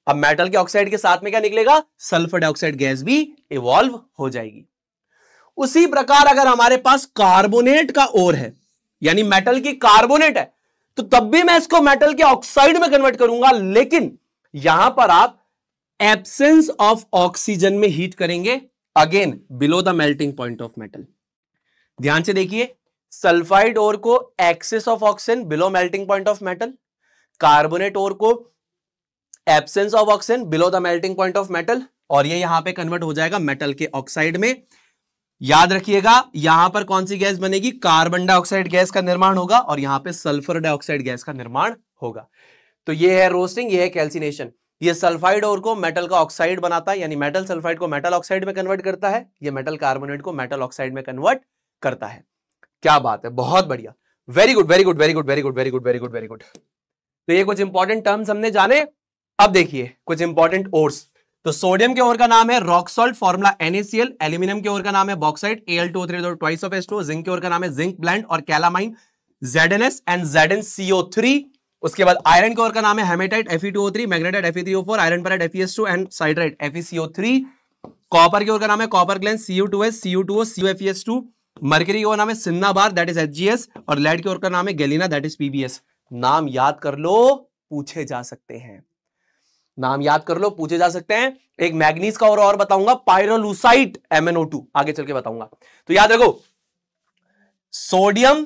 [SPEAKER 1] अब मेटल के ऑक्साइड के साथ में क्या निकलेगा? सल्फर डाइऑक्साइड गैस भी इवॉल्व हो जाएगी। उसी प्रकार अगर हमारे पास कार्बोनेट का ओर है, यानी मेटल की कार्बोनेट है, तो तब भी मैं इसको मेटल के ऑक्साइड में कन्वर्ट करूंगा, लेकिन यहां पर आप एब्सेंस ऑफ ऑक्सीजन में हीट करेंगे, again below the melting point of metal. ध्यान से देखिए, सल्फाइड ओर को excess of oxygen below melting point of metal, carbonate ore को absence of oxygen below the melting point of metal, और ये यहां पे कन्वर्ट हो जाएगा मेटल के ऑक्साइड में। याद रखिएगा, यहां पर कौन सी गैस बनेगी? कार्बन डाइऑक्साइड गैस का निर्माण होगा, और यहां पे सल्फर डाइऑक्साइड गैस का निर्माण होगा। तो ये है रोस्टिंग, ये है कैल्सिनेशन। ये सल्फाइड ओर को मेटल का ऑक्साइड बनाता है, यानी मेटल सल्फाइड को मेटल ऑक्साइड में कन्वर्ट करता है, ये मेटल कार्बोनेट को मेटल ऑक्साइड में कन्वर्ट करता है। क्या बात है, बहुत बढ़िया, very good very good very good very good very good very good very good. तो ये कुछ इंपॉर्टेंट टर्म्स हमने जाने। अब देखिए कुछ इंपॉर्टेंट ओर्स। तो सोडियम के ओर का नाम है rock salt, formula NaCl। Aluminium के ओर का नाम है bauxite, Al2O3 twice of H2O। Zinc के ओर का नाम है जिंक ब्लेंड और कैलामाइन, ZnS एंड ZnCO3। उसके बाद आयरन के ओर का नाम है haematite, Fe2O3, magnetite Fe3O4, iron pyrite FeS2 and siderite FeCO3। Copper के ओर का नाम है copper glance, Cu2S, Cu2O, CuFeS2। Mercury के ओर नाम है सिन्नाबार, दैट इज HGS, और लेड के ओर का नाम है गैलिना, दैट इज PbS। नाम याद कर लो, पूछे जा सकते हैं, नाम याद कर लो, पूछे जा सकते हैं। एक मैग्नीज का और बताऊंगा, पायरोलूसाइट MnO2, आगे चल के बताऊंगा। तो याद रखो, सोडियम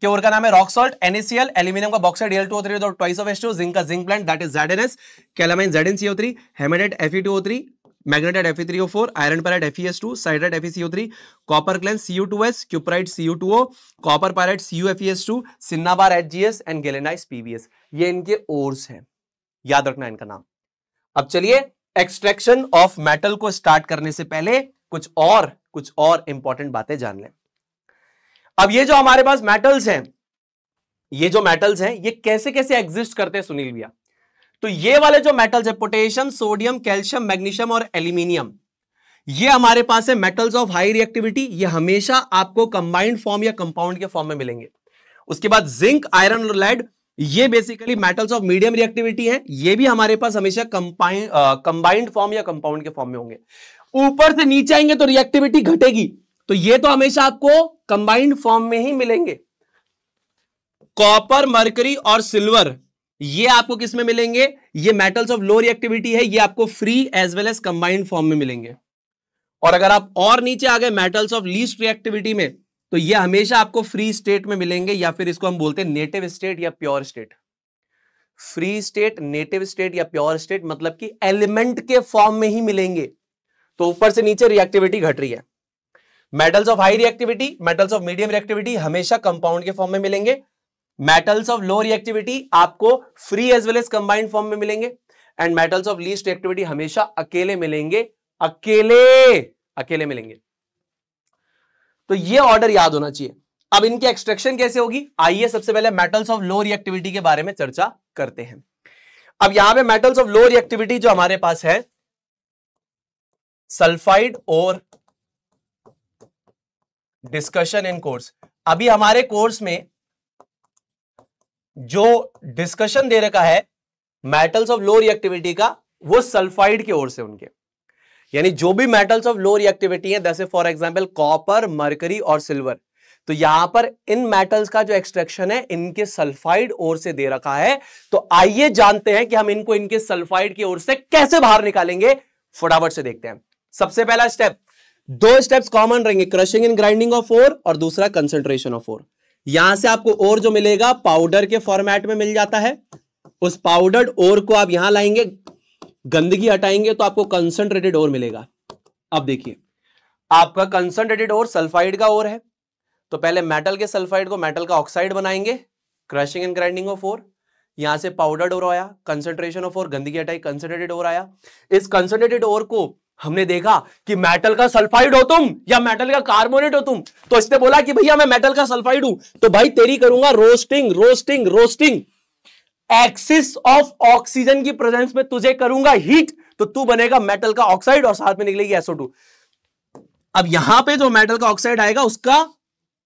[SPEAKER 1] के ओर का नाम है रॉक सॉल्ट NaCl, एल्यूमिनियम का bauxite Al2O3 twice of H2O, zinc का zinc blende that is ZnS, calamine ZnCO3, haematite Fe2O3, magnetite Fe3O4, iron pyrite FeS2, siderite FeCO3, copper glance Cu2S, cuprite Cu2O, copper pyrite CuFeS2, cinnabar HGS and galena PbS। ये इनके ores हैं, याद रखना इनका नाम। अब चलिए एक्सट्रैक्शन ऑफ मेटल को स्टार्ट करने से पहले कुछ और इंपॉर्टेंट बातें जान लें। अब ये जो हमारे पास मेटल्स हैं, ये जो मेटल्स हैं ये कैसे कैसे एग्जिस्ट करते हैं सुनील भैया? तो ये वाले जो मेटल्स है, पोटेशियम, सोडियम, कैल्शियम, मैग्नीशियम और एल्यूमिनियम, ये हमारे पास है मेटल्स ऑफ हाई रिएक्टिविटी। ये हमेशा आपको कंबाइंड फॉर्म या कंपाउंड के फॉर्म में मिलेंगे। उसके बाद जिंक, आयरन और लेड, ये basically metals of medium reactivity है, ये भी हमारे पास हमेशा कंबाइंड फॉर्म या कंपाउंड के फॉर्म में होंगे। ऊपर से नीचे आएंगे तो रिएक्टिविटी घटेगी, तो ये तो हमेशा आपको कंबाइंड फॉर्म में ही मिलेंगे। कॉपर, मरकरी और सिल्वर, ये आपको किस में मिलेंगे? ये मेटल्स ऑफ लो रिएक्टिविटी है, ये आपको free as well as combined form में मिलेंगे। और अगर आप और नीचे आ गए मेटल्स ऑफ लीस्ट रिएक्टिविटी में, तो ये हमेशा आपको फ्री स्टेट में मिलेंगे, या फिर इसको हम बोलते हैं नेटिव स्टेट या pure state. Free state, native state या प्योर स्टेट मतलब कि एलिमेंट के फॉर्म में ही मिलेंगे। तो ऊपर से नीचे रिएक्टिविटी घट रही है। Metals of high reactivity, metals of medium reactivity हमेशा कंपाउंड के फॉर्म में मिलेंगे, मेटल्स ऑफ लो रिएक्टिविटी आपको free as well as combined form में मिलेंगे, and metals of least reactivity हमेशा अकेले मिलेंगे, अकेले मिलेंगे। तो ये ऑर्डर याद होना चाहिए। अब इनकी एक्सट्रैक्शन कैसे होगी, आइए सबसे पहले मेटल्स ऑफ लो रिएक्टिविटी के बारे में चर्चा करते हैं। अब यहां पे मेटल्स ऑफ लो रिएक्टिविटी जो हमारे पास है, सल्फाइड और डिस्कशन इन कोर्स। अभी हमारे कोर्स में जो डिस्कशन दे रखा है मेटल्स ऑफ लो रिएक्टिविटी का, वो सल्फाइड की ओर से उनके, यानी जो भी मेटल्स ऑफ लो रिएक्टिविटी है, जैसे फॉर एग्जांपल कॉपर, मरकरी और सिल्वर, तो यहां पर इन मेटल्स का जो एक्सट्रैक्शन है इनके सल्फाइड ओर से दे रखा है। तो आइए जानते हैं कि हम इनको इनके सल्फाइड की ओर से कैसे बाहर निकालेंगे, फटाफट से देखते हैं। सबसे पहला स्टेप, दो स्टेप्स कॉमन रहेंगे, crushing and grinding of ore और दूसरा कंसंट्रेशन ऑफ ओर। यहां से आपको ओर जो मिलेगा पाउडर के फॉर्मेट में मिल जाता है, उस पाउडर्ड ओर को आप यहां लाएंगे, गंदगी हटाएंगे तो आपको कंसंट्रेटेड ओर मिलेगा। अब देखिए आपका कंसंट्रेटेड ओर सल्फाइड का ओर है, तो पहले मेटल के सल्फाइड को मेटल का ऑक्साइड बनाएंगे, crushing and grinding of ore, यहां से पाउडर्ड ओर आया, कंसंट्रेशन ऑफ ओर, गंदगी हटाई, कंसंट्रेटेड ओर आया। इस कंसंट्रेटेड ओर को हमने देखा कि मेटल का सल्फाइड हो तुम या मेटल का कार्बोनेट हो तुम, तो इसने बोला कि भैया मैं मेटल का सल्फाइड हूं, तो भाई तेरी करूंगा roasting roasting roasting, axis of oxygen की प्रेजेंस में तुझे करूंगा हीट, तो तू बनेगा मेटल का ऑक्साइड और साथ में निकलेगी SO2। अब यहां पे जो मेटल का ऑक्साइड आएगा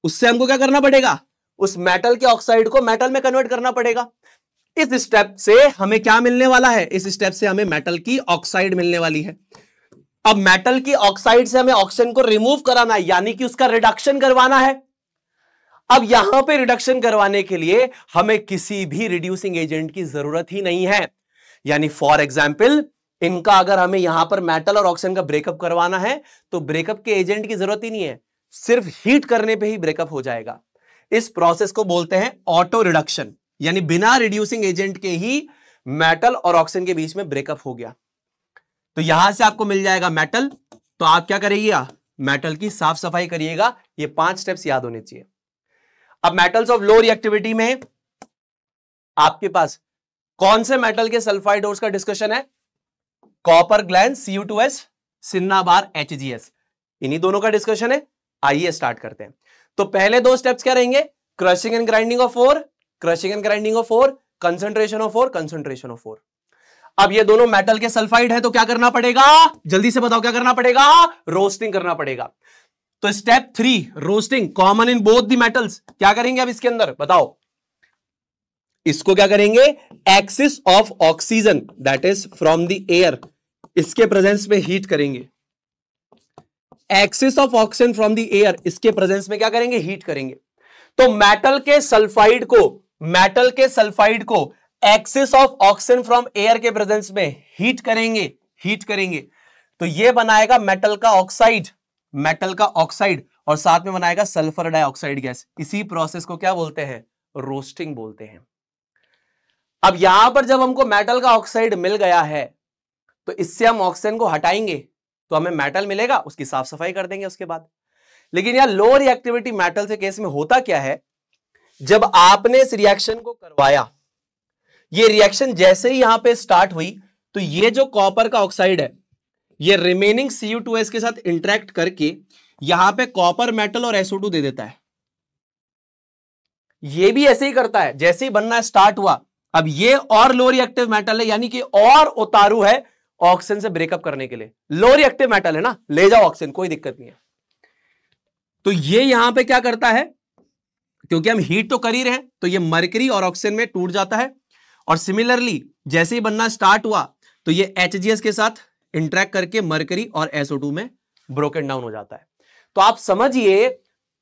[SPEAKER 1] उससे हमको क्या करना पड़ेगा, उस मेटल के ऑक्साइड को मेटल में कन्वर्ट करना पड़ेगा। इस स्टेप से हमें क्या मिलने वाला है, इस स्टेप से हमें मेटल की ऑक्साइड मिलने वाली है। अब मेटल की ऑक्साइड से हमें ऑक्सीजन को रिमूव कराना है, यानी कि उसका रिडक्शन करवाना है। अब यहां पे रिडक्शन करवाने के लिए हमें किसी भी रिड्यूसिंग एजेंट की जरूरत ही नहीं है, यानी फॉर एग्जांपल इनका अगर हमें यहां पर मेटल और ऑक्सीजन का ब्रेकअप करवाना है तो ब्रेकअप के एजेंट की जरूरत ही नहीं है, सिर्फ हीट करने पे ही ब्रेकअप हो जाएगा। इस प्रोसेस को बोलते हैं ऑटो रिडक्शन, यानी बिना रिड्यूसिंग एजेंट के ही मेटल और ऑक्सीजन के बीच में ब्रेकअप हो गया। तो यहां से आपको मिल जाएगा मेटल, तो आप क्या करिएगा, मेटल की साफ सफाई करिएगा। ये 5 स्टेप्स याद होने चाहिए। अब मेटल्स ऑफ लो रिएक्टिविटी में आपके पास कौन से मेटल के सल्फाइड ओर्स का डिस्कशन है, कॉपर ग्लैंस Cu2S, सिन्नाबार HgS, इन्हीं दोनों का डिस्कशन है। आइए स्टार्ट करते हैं। तो पहले 2 स्टेप्स क्या रहेंगे, crushing and grinding of ore, crushing and grinding of ore, concentration of ore, concentration of ore. अब ये दोनों मेटल के सल्फाइड है, तो क्या करना पड़ेगा, जल्दी से बताओ क्या करना पड़ेगा, रोस्टिंग करना पड़ेगा। तो step 3 roasting, common in both the metals. क्या करेंगे अब इसके अंदर बताओ, इसको क्या करेंगे, axis of oxygen that is from the air, इसके प्रेजेंस में हीट करेंगे। Axis of oxygen from the air, इसके प्रेजेंस में क्या करेंगे, हीट करेंगे। तो मेटल के सल्फाइड को axis of oxygen from air के प्रेजेंस में हीट करेंगे, तो ये बनाएगा मेटल का ऑक्साइड और साथ में बनाएगा सल्फर डाइऑक्साइड गैस। इसी प्रोसेस को क्या बोलते हैं, रोस्टिंग बोलते हैं। अब यहां पर जब हमको मेटल का ऑक्साइड मिल गया है तो इससे हम ऑक्सीजन को हटाएंगे तो हमें मेटल मिलेगा, उसकी साफ सफाई कर देंगे उसके बाद। लेकिन यह लो रिएक्टिविटी मेटल के केस में होता क्या है, जब आपने इस रिएक्शन को करवाया, ये रिएक्शन जैसे ही यहां पे स्टार्ट हुई तो ये जो कॉपर का ऑक्साइड है ये रिमेनिंग Cu2S के साथ इंटरेक्ट करके यहां पे कॉपर मेटल और SO2 दे देता है। ये भी ऐसे ही करता है, जैसे ही बनना स्टार्ट हुआ। अब ये और लो रिएक्टिव मेटल है, यानी कि और उतारू है ऑक्सीजन से ब्रेकअप करने के लिए। लो रिएक्टिव मेटल है ना, ले जाओ ऑक्सीजन, कोई दिक्कत नहीं है। तो ये यहां पे क्या करता है, क्योंकि हम हीट तो कर ही रहे हैं, तो ये मरकरी और ऑक्सीजन में टूट जाता है। और सिमिलरली जैसे ही बनना स्टार्ट हुआ तो ये HgS के साथ इंटरेक्ट करके मरकरी और SO2 में ब्रोकन डाउन हो जाता है। तो आप समझिए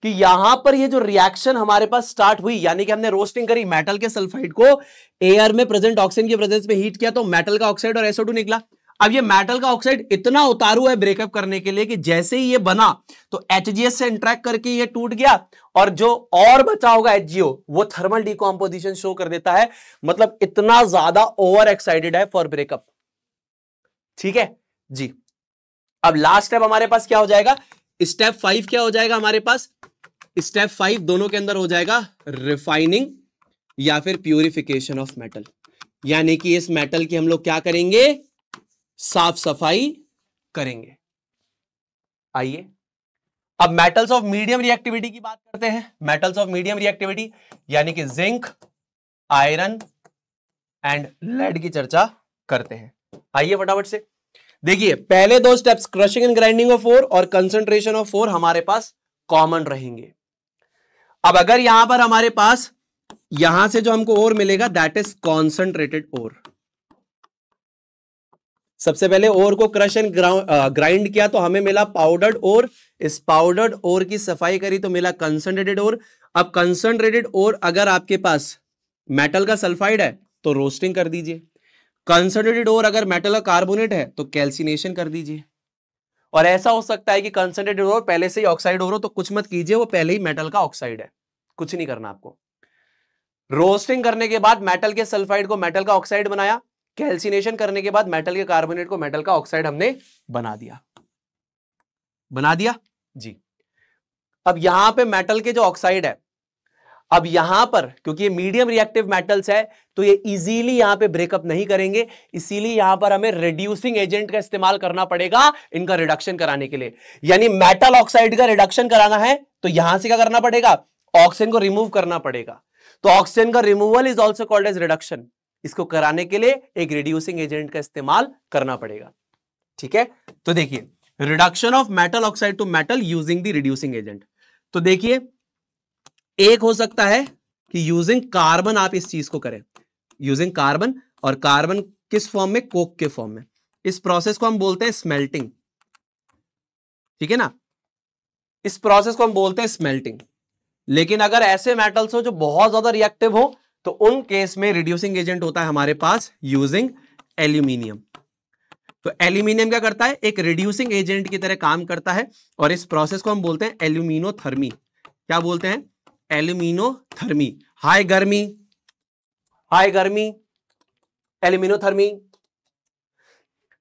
[SPEAKER 1] कि यहां पर ये जो रिएक्शन हमारे पास स्टार्ट हुई, यानी कि हमने रोस्टिंग करी, मेटल के सल्फाइड को एयर में प्रेजेंट ऑक्सीजन के प्रेजेंस में हीट किया तो मेटल का ऑक्साइड और SO2 निकला। अब ये मेटल का ऑक्साइड इतना उतारू है ब्रेकअप करने के लिए कि जैसे ही ये बना तो HgS से इंटरेक्ट करके ये टूट गया और जो और बचा होगा HgO वो थर्मल डिकम्पोजिशन शो कर देता है। मतलब इतना ज्यादा ओवर एक्साइटेड है फॉर ब्रेकअप। ठीक है जी। अब लास्ट स्टेप हमारे पास क्या हो जाएगा, स्टेप 5 क्या हो जाएगा हमारे पास, स्टेप 5 दोनों के अंदर हो जाएगा रिफाइनिंग या फिर प्यूरिफिकेशन ऑफ मेटल, यानी कि इस मेटल की हम लोग क्या करेंगे, साफ सफाई करेंगे। आइए अब मेटल्स ऑफ मीडियम रिएक्टिविटी की बात करते हैं। मेटल्स ऑफ मीडियम रिएक्टिविटी यानी कि जिंक, आयरन एंड लेड की चर्चा करते हैं। आइए फटाफट से देखिए, पहले दो steps crushing and grinding of ore और कंसंट्रेशन ऑफ ओर हमारे पास कॉमन रहेंगे। अब अगर यहां पर हमारे पास यहां से जो हमको ओर मिलेगा दैट इज कॉन्सेंट्रेटेड ओर। सबसे पहले ओर को क्रश एंड ग्राइंड किया तो हमें मिला पाउडर्ड ओर। इस पाउडर्ड ओर की सफाई करी तो मिला कंसंट्रेटेड ओर। अब कंसंट्रेटेड ओर अगर आपके पास मेटल का सल्फाइड है तो रोस्टिंग कर दीजिए, कंसंट्रेटेड ओर अगर मेटल का कार्बोनेट है तो कैल्सिनेशन कर दीजिए। और ऐसा हो सकता है कि कंसंट्रेटेड ओर पहले से ही ऑक्साइड ओर हो तो कुछ मत कीजिए, वो पहले ही मेटल का ऑक्साइड है, कुछ नहीं करना आपको। रोस्टिंग करने के बाद मेटल के सल्फाइड को मेटल का ऑक्साइड बनाया, कैल्सिनेशन करने के बाद मेटल के कार्बोनेट को मेटल का ऑक्साइड हमने बना दिया जी। अब यहां पे मेटल के जो ऑक्साइड है, अब यहां पर क्योंकि ये मीडियम रिएक्टिव मेटल्स है तो ये इजीली यहां पे ब्रेकअप नहीं करेंगे, इसीलिए यहां पर हमें रिड्यूसिंग एजेंट का इस्तेमाल करना पड़ेगा इनका रिडक्शन कराने के लिए। यानी मेटल ऑक्साइड का रिडक्शन कराना है तो यहां से क्या करना पड़ेगा, ऑक्सीजन को रिमूव करना पड़ेगा। तो ऑक्सीजन का removal is also called as reduction. इसको कराने के लिए एक रिड्यूसिंग एजेंट का इस्तेमाल करना पड़ेगा। ठीक है, तो देखिए reduction of metal oxide to metal using the reducing agent. तो देखिए एक हो सकता है कि यूजिंग कार्बन आप इस चीज को करें, यूजिंग कार्बन, और कार्बन किस फॉर्म में, कोक के फॉर्म में। इस प्रोसेस को हम बोलते हैं स्मेल्टिंग। ठीक है ना, इस प्रोसेस को हम बोलते हैं स्मेल्टिंग। लेकिन अगर ऐसे मेटल्स हो जो बहुत ज्यादा रिएक्टिव हो तो उन केस में रिड्यूसिंग एजेंट होता है हमारे पास यूजिंग एल्यूमिनियम। तो एल्यूमिनियम क्या करता है, एक रिड्यूसिंग एजेंट की तरह काम करता है और इस प्रोसेस को हम बोलते हैं एल्यूमिनोथर्मी। क्या बोलते हैं, एल्यूमिनोथर्मी। हाई गर्मी, एल्यूमिनोथर्मी।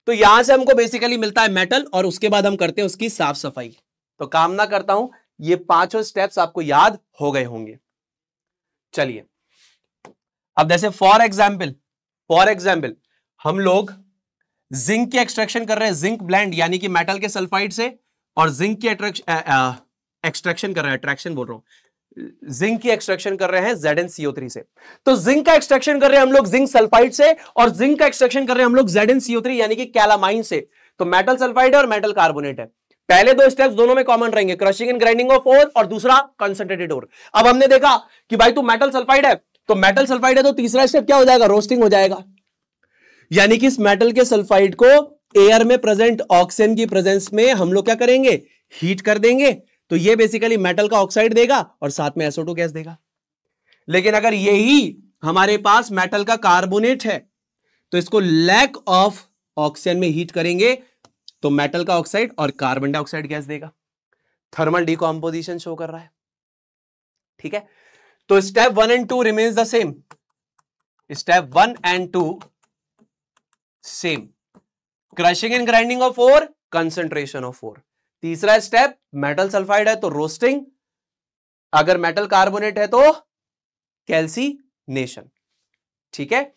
[SPEAKER 1] तो यहां से हमको बेसिकली मिलता है मेटल और उसके बाद हम करते हैं उसकी साफ सफाई। तो कामना करता हूं ये पांचों स्टेप्स आपको याद हो गए होंगे। चलिए अब जैसे फॉर एग्जाम्पल हम लोग जिंक की एक्सट्रैक्शन कर रहे हैं, जिंक ब्लेंड यानी कि मेटल के सल्फाइड से, और जिंक की एक्सट्रैक्शन कर रहे हैं, अट्रैक्शन बोल रहा हूं, जिंक की एक्सट्रैक्शन कर रहे हैं ZnCO3 से। तो जिंक का एक्सट्रैक्शन कर रहे हैं हम लोग जिंक सल्फाइड से, और जिंक का एक्सट्रैक्शन कर रहे हैं हम लोग ZnCO3 यानी कि कैलामाइन से। तो मेटल सल्फाइड है और मेटल कार्बोनेट है। पहले दो स्टेप्स दोनों में कॉमन रहेंगे, crushing and grinding of ore और दूसरा कंसंट्रेटेड ओर। अब हमने देखा कि भाई तू मेटल सल्फाइड है, तो मेटल सल्फाइड है तो तीसरा स्टेप क्या हो जाएगा, रोस्टिंग हो जाएगा। यानी कि इस मेटल के सल्फाइड को एयर में प्रेजेंट ऑक्सीजन की प्रेजेंस में हम लोग क्या करेंगे, हीट कर देंगे। तो ये बेसिकली मेटल का ऑक्साइड देगा और साथ में SO2 गैस देगा। लेकिन अगर यही हमारे पास मेटल का कार्बोनेट है तो इसको लैक ऑफ ऑक्सीजन में हीट करेंगे तो मेटल का ऑक्साइड और कार्बन डाइऑक्साइड गैस देगा। थर्मल डिकॉम्पोजिशन शो कर रहा है। ठीक है, तो step 1 and 2 remains the same. Step 1 and 2 same, crushing and grinding of ore, concentration of ore. तीसरा स्टेप मेटल सल्फाइड है तो रोस्टिंग, अगर मेटल कार्बोनेट है तो कैल्सिनेशन। ठीक है,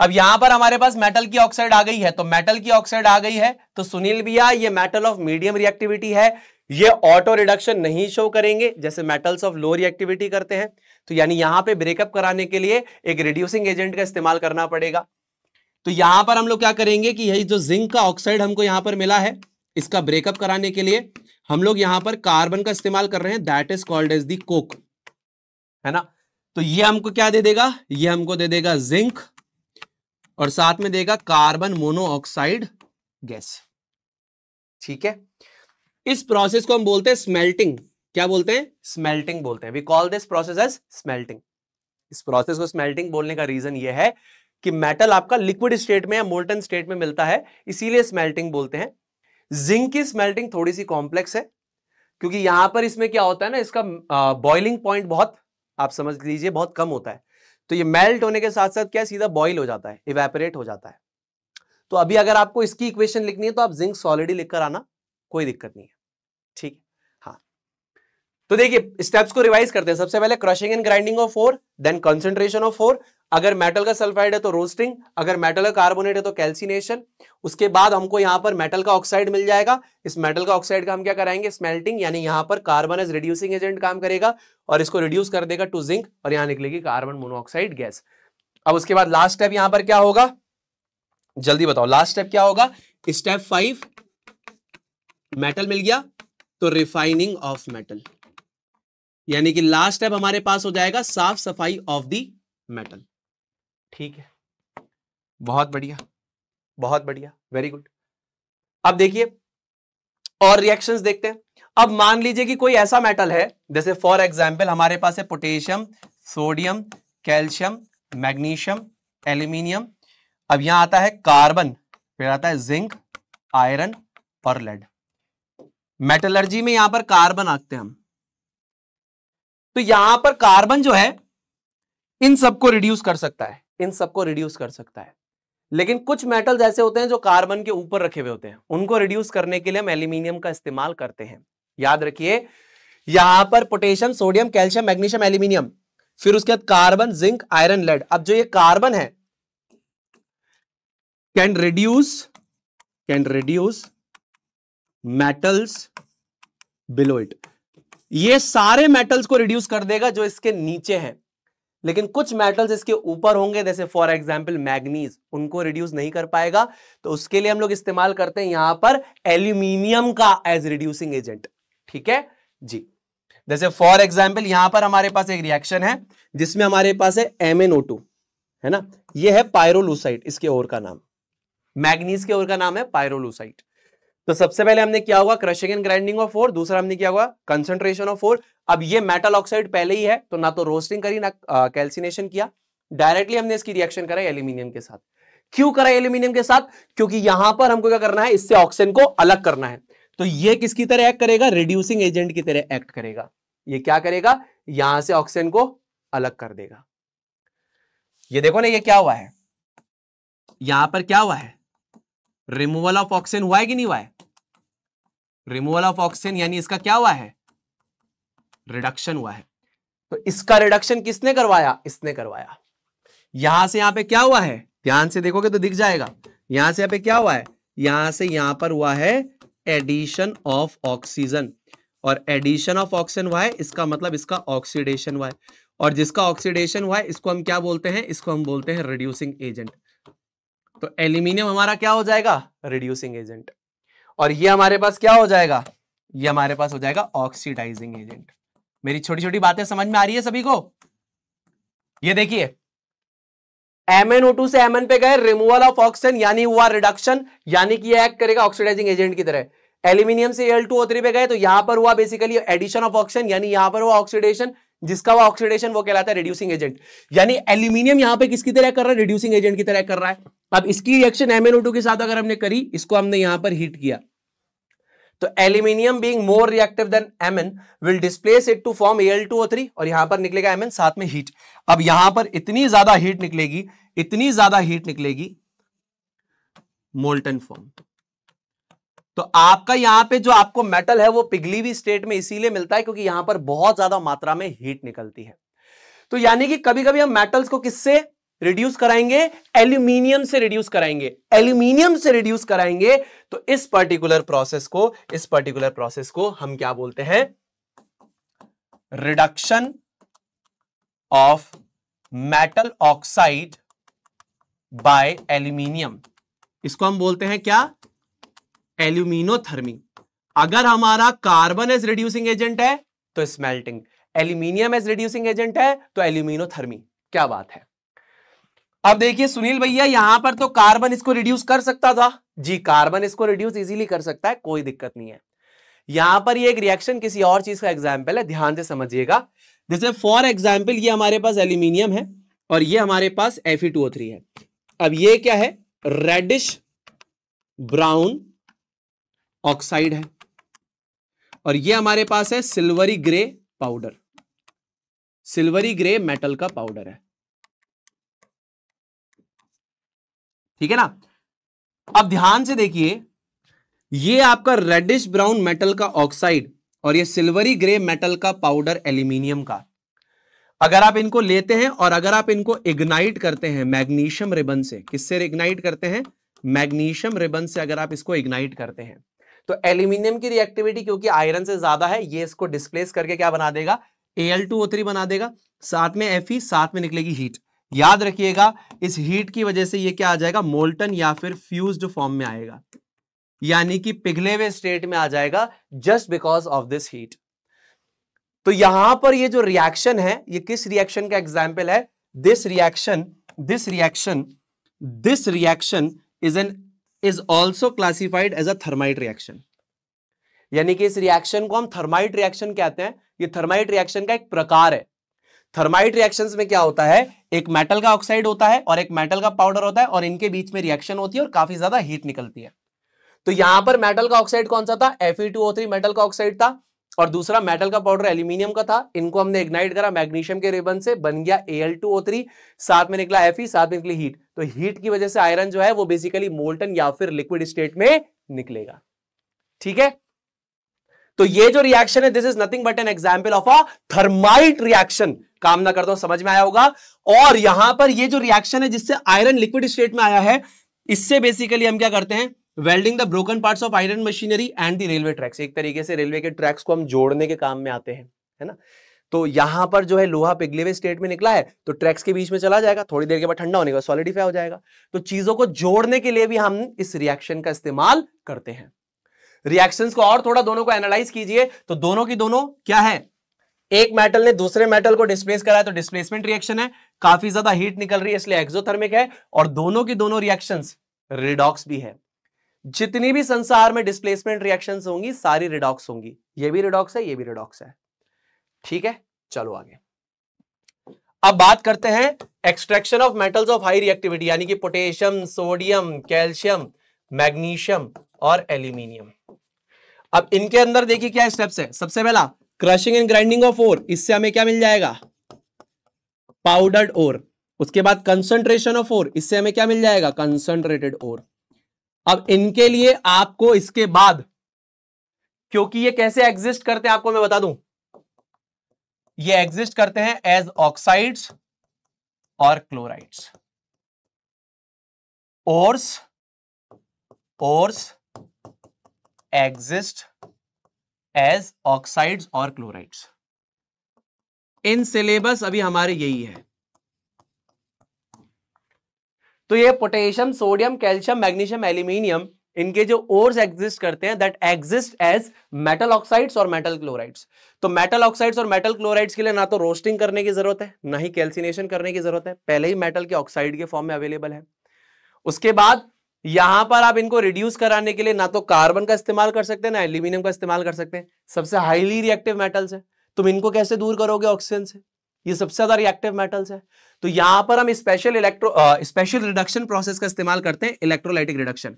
[SPEAKER 1] अब यहां पर हमारे पास मेटल की ऑक्साइड आ गई है, तो मेटल की ऑक्साइड आ गई है तो सुनील भैया ये मेटल ऑफ मीडियम रिएक्टिविटी है, ये ऑटो रिडक्शन नहीं शो करेंगे जैसे मेटल्स ऑफ लो रिएक्टिविटी करते हैं। तो यानी यहां पे ब्रेकअप कराने के लिए एक रिड्यूसिंग एजेंट का इस्तेमाल करना पड़ेगा। तो यहां पर हम लोग क्या करेंगे कि यही जो जिंक का ऑक्साइड हमको यहां पर मिला है, इसका ब्रेकअप कराने के लिए हम लोग यहां पर कार्बन का इस्तेमाल कर रहे हैं, that is called as the coke, है ना। तो ये हमको क्या दे देगा, ये हमको दे देगा जिंक और साथ में देगा कार्बन मोनोऑक्साइड गैस। ठीक है, इस प्रोसेस को हम बोलते हैं स्मेल्टिंग। क्या बोलते हैं, स्मेल्टिंग बोलते हैं। We call this process as smelting. इस प्रोसेस को स्मेल्टिंग बोलने का रीजन ये है कि मेटल आपका लिक्विड स्टेट में या मोल्टन स्टेट में मिलता है, इसीलिए स्मेल्टिंग बोलते हैं। जिंक की स्मेल्टिंग थोड़ी सी कॉम्प्लेक्स है क्योंकि यहां पर इसमें क्या होता है ना, इसका बॉइलिंग पॉइंट बहुत, आप समझ लीजिए, बहुत कम होता है। तो ये मेल्ट होने के साथ साथ क्या सीधा बॉइल हो जाता है, इवेपोरेट हो जाता है। तो अभी अगर आपको इसकी इक्वेशन लिखनी है तो आप जिंक सॉलिड ही लिखकर आना, कोई दिक्कत नहीं है। ठीक है, हाँ तो देखिए स्टेप्स को रिवाइज करते हैं। सबसे पहले crushing and grinding of ore, then concentration of ore, अगर मेटल का सल्फाइड है तो रोस्टिंग, अगर मेटल का कार्बोनेट है तो कैल्सिनेशन। उसके बाद हमको यहां पर मेटल का ऑक्साइड मिल जाएगा। इस मेटल का ऑक्साइड का हम क्या कराएंगे, स्मेल्टिंग, यानी यहां पर कार्बन एज रिड्यूसिंग एजेंट काम करेगा और इसको रिड्यूस कर देगा टू जिंक और यहां निकलेगी कार्बन मोनोऑक्साइड गैस। अब उसके बाद लास्ट स्टेप यहां पर क्या होगा, जल्दी बताओ लास्ट स्टेप क्या होगा। स्टेप 5, मेटल मिल गया तो रिफाइनिंग ऑफ मेटल, यानी कि लास्ट स्टेप हमारे पास हो जाएगा साफ सफाई ऑफ द मेटल। ठीक है, बहुत बढ़िया, बहुत बढ़िया, वेरी गुड। अब देखिए और रिएक्शंस देखते हैं। अब मान लीजिए कि कोई ऐसा मेटल है, जैसे फॉर एग्जांपल हमारे पास है potassium, sodium, calcium, magnesium, aluminium. अब यहां आता है कार्बन, फिर आता है जिंक, आयरन और लेड। मेटलर्जी में यहां पर कार्बन आते हैं हम, तो यहां पर कार्बन जो है इन सबको रिड्यूस कर सकता है, इन सबको रिड्यूस कर सकता है। लेकिन कुछ मेटल्स ऐसे होते हैं जो कार्बन के ऊपर रखे हुए होते हैं, उनको रिड्यूस करने के लिए हम एल्यूमिनियम का इस्तेमाल करते हैं। याद रखिए यहां पर potassium, sodium, calcium, magnesium, aluminium, फिर उसके बाद कार्बन, जिंक, आयरन, लेड। अब जो ये कार्बन है can reduce metals below it, ये सारे मेटल्स को रिड्यूस कर देगा जो इसके नीचे हैं। लेकिन कुछ मेटल्स इसके ऊपर होंगे, जैसे फॉर एग्जांपल मैग्नीज, उनको रिड्यूस नहीं कर पाएगा। तो उसके लिए हम लोग इस्तेमाल करते हैं यहां पर एल्यूमिनियम का एज रिड्यूसिंग एजेंट। ठीक है जी, जैसे फॉर एग्जांपल यहां पर हमारे पास एक रिएक्शन है जिसमें हमारे पास है MnO2, है ना, यह है पायरोलूसाइड, इसके और का नाम, मैग्नीज के और का नाम है पायरोलूसाइड। तो सबसे पहले हमने किया होगा crushing and grinding of ore, दूसरा हमने किया होगा कंसंट्रेशन ऑफ ओर। अब ये मेटल ऑक्साइड पहले ही है, तो ना तो रोस्टिंग करी ना कैल्सिनेशन किया, डायरेक्टली हमने इसकी रिएक्शन कराई एल्यूमिनियम के साथ। क्यों करा एल्यूमिनियम के साथ, क्योंकि यहां पर हमको क्या करना है, इससे ऑक्सीजन को अलग करना है। तो ये किसकी तरह एक्ट करेगा, रिड्यूसिंग एजेंट की तरह एक्ट करेगा। ये क्या करेगा, यहां से ऑक्सीजन को अलग कर देगा। ये देखो ना, ये क्या हुआ है, यहां पर क्या हुआ है, रिमूवल ऑफ ऑक्सीजन हुआ है कि नहीं हुआ है, रिमूवल ऑफ ऑक्सीजन, यानी इसका क्या हुआ है, रिडक्शन हुआ है। तो इसका रिडक्शन किसने करवाया, इसने करवाया। यहां से यहां पे क्या हुआ है, ध्यान से देखोगे तो दिख जाएगा, यहां से यहां पे क्या हुआ है, यहां से यहां पर हुआ है एडिशन ऑफ ऑक्सीजन, और एडिशन ऑफ ऑक्सीजन हुआ है, इसका मतलब इसका ऑक्सीडेशन हुआ है, और जिसका ऑक्सीडेशन हुआ है इसको हम क्या बोलते हैं, इसको हम बोलते हैं रिड्यूसिंग एजेंट। तो एल्यूमिनियम हमारा क्या हो जाएगा, रिड्यूसिंग एजेंट, और ये हमारे पास क्या हो जाएगा, ये हमारे पास हो जाएगा ऑक्सीडाइजिंग एजेंट। मेरी छोटी छोटी बातें समझ में आ रही है सभी को। ये देखिए MnO2 से Mn पे गए, रिमूवल ऑफ ऑक्सीजन यानी हुआ रिडक्शन, यानी कि ये एक्ट करेगा ऑक्सीडाइजिंग एजेंट की तरह। एल्यूमिनियम से Al2O3 पे गए तो यहां पर हुआ बेसिकली एडिशन ऑफ ऑक्सीजन, यानी यहां पर हुआ ऑक्सीडेशन, जिसका हुआ ऑक्सीडेशन वो कहलाता है रिड्यूसिंग एजेंट। यानी एल्यूमिनियम यहां पे किसकी तरह कर रहा है, रिड्यूसिंग एजेंट की तरह कर रहा है। अब इसकी रिएक्शन MnO2 के साथ अगर हमने करी, इसको हमने यहां पर हीट किया, तो aluminium being more reactive than Mn will displace it to form Al2O3, और यहां पर निकलेगा Mn, साथ में हीट। अब यहां पर इतनी ज्यादा हीट निकलेगी, इतनी ज्यादा हीट निकलेगी, मोल्टन फॉर्म। तो आपका यहां पे जो आपको मेटल है वो पिघली हुई स्टेट में इसीलिए मिलता है क्योंकि यहां पर बहुत ज्यादा मात्रा में हीट निकलती है। तो यानी कि कभी कभी हम मेटल्स को किससे रिड्यूस कराएंगे, एल्यूमिनियम से रिड्यूस कराएंगे, एल्यूमिनियम से रिड्यूस कराएंगे। तो इस पर्टिकुलर प्रोसेस को हम क्या बोलते हैं, reduction of metal oxide by aluminium. इसको हम बोलते हैं क्या, एल्यूमिनोथर्मी। अगर हमारा कार्बन एज रिड्यूसिंग एजेंट है तो smelting, aluminium as reducing agent है तो एल्यूमिनोथर्मी। क्या बात है। अब देखिए सुनील भैया, यहां पर तो कार्बन इसको रिड्यूस कर सकता था जी, कार्बन इसको रिड्यूस इजीली कर सकता है, कोई दिक्कत नहीं है। यहां पर ये एक रिएक्शन किसी और चीज का एग्जाम्पल है, ध्यान से समझिएगा। जैसे फॉर एग्जाम्पल ये हमारे पास एल्यूमिनियम है और ये हमारे पास Fe2O3 है। अब ये क्या है, रेडिश ब्राउन ऑक्साइड है, और ये हमारे पास है silvery grey powder, silvery grey metal का पाउडर है, ठीक है ना। अब ध्यान से देखिए, ये आपका रेडिश ब्राउन मेटल का ऑक्साइड और ये सिल्वरी ग्रे मेटल का पाउडर एल्यूमिनियम का। अगर आप इनको लेते हैं और अगर आप इनको इग्नाइट करते हैं मैग्नीशियम रिबन से, किससे इग्नाइट करते हैं? मैग्नीशियम रिबन से अगर आप इसको इग्नाइट करते हैं तो एल्यूमिनियम की रिएक्टिविटी क्योंकि आयरन से ज्यादा है, ये इसको डिस्प्लेस करके क्या बना देगा? Al2O3 बना देगा, साथ में Fe, साथ में निकलेगी हीट। याद रखिएगा इस हीट की वजह से ये क्या आ जाएगा? मोल्टन या फिर फ्यूज्ड फॉर्म में आएगा, यानी कि पिघले हुए स्टेट में आ जाएगा just because of this heat. तो यहां पर ये जो रिएक्शन है ये किस रिएक्शन का एग्जाम्पल है? This reaction is also classified as a thermite reaction, यानी कि इस रिएक्शन को हम थर्माइट रिएक्शन कहते हैं। ये थर्माइट रिएक्शन का एक प्रकार है। थर्माइट रिएक्शंस में क्या होता है? एक मेटल का ऑक्साइड होता है और एक मेटल का पाउडर होता है और इनके बीच में रिएक्शन होती है और काफी ज्यादा हीट निकलती है। तो यहां पर मेटल का ऑक्साइड कौन सा था? Fe2O3 मेटल का ऑक्साइड था और दूसरा मेटल का पाउडर एल्यूमिनियम का था। इनको हमने इग्नाइट करा मैग्नीशियम के रिबन से, बन गया Al2O3, साथ में निकला Fe, साथ में निकली हीट। तो हीट की वजह से आयरन जो है वो बेसिकली मोल्टन या फिर लिक्विड स्टेट में निकलेगा। ठीक है, तो ये जो रिएक्शन है this is nothing but an example of a thermite reaction. कामना करता हूं समझ में आया होगा। और यहां पर ये जो रिएक्शन है जिससे आयरन लिक्विड स्टेट में आया है, इससे बेसिकली हम क्या करते हैं? Welding the broken parts of iron machinery and the railway tracks. एक तरीके से रेलवे के ट्रैक्स को हम जोड़ने के काम में आते हैं, है ना। तो यहां पर जो है लोहा पिघले हुए स्टेट में निकला है तो ट्रैक्स के बीच में चला जाएगा, थोड़ी देर के बाद ठंडा होने के बाद सॉलिडिफाई हो जाएगा। तो चीजों को जोड़ने के लिए भी हम इस रिएक्शन का इस्तेमाल करते हैं। रिएक्शंस को और थोड़ा दोनों को एनालाइज कीजिए तो दोनों की दोनों क्या है? एक मेटल ने दूसरे मेटल को डिस्प्लेस करा है तो डिस्प्लेसमेंट रिएक्शन है, काफी ज्यादा हीट निकल रही है इसलिए एक्सोथर्मिक है, और दोनों की दोनों रिएक्शंस रिडॉक्स भी है। जितनी भी संसार में डिस्प्लेसमेंट रिएक्शंस होंगी सारी रिडॉक्स होंगी। ये भी रिडॉक्स है, ये भी रिडॉक्स है। ठीक है, चलो आगे। अब बात करते हैं extraction of metals of high reactivity, यानी कि पोटेशियम, सोडियम, कैल्शियम, मैग्नीशियम और एल्यूमिनियम। अब इनके अंदर देखिए क्या स्टेप्स है। सबसे पहला crushing and grinding of ore, इससे हमें क्या मिल जाएगा? Powdered ore. उसके बाद कंसंट्रेशन ऑफ ओर, इससे हमें क्या मिल जाएगा? Concentrated ore. अब इनके लिए आपको इसके बाद, क्योंकि ये कैसे एग्जिस्ट करते हैं आपको मैं बता दूं, ये एग्जिस्ट करते हैं एज ऑक्साइड्स और chlorides. Ores exist as oxides और क्लोराइड्स। इन सिलेबस अभी हमारे यही है। तो ये potassium, sodium, calcium, magnesium, aluminium, इनके जो ओर्स एग्जिस्ट करते हैं that exist as metal oxides और मेटल क्लोराइड्स। तो मेटल ऑक्साइड्स और मेटल क्लोराइड्स के लिए ना तो रोस्टिंग करने की जरूरत है, ना ही कैल्सिनेशन करने की जरूरत है, पहले ही मेटल के ऑक्साइड के फॉर्म में अवेलेबल है। उसके बाद यहां पर आप इनको रिड्यूस कराने के लिए ना तो कार्बन का इस्तेमाल कर सकते हैं ना एल्यूमिनियम का इस्तेमाल कर सकते हैं। सबसे हाईली रिएक्टिव मेटल्स है, तुम इनको कैसे दूर करोगे ऑक्सीजन से? ये सबसे ज्यादा रिएक्टिव मेटल्स है। तो यहां पर हम स्पेशल रिडक्शन प्रोसेस का इस्तेमाल करते हैं, इलेक्ट्रोलाइटिक रिडक्शन।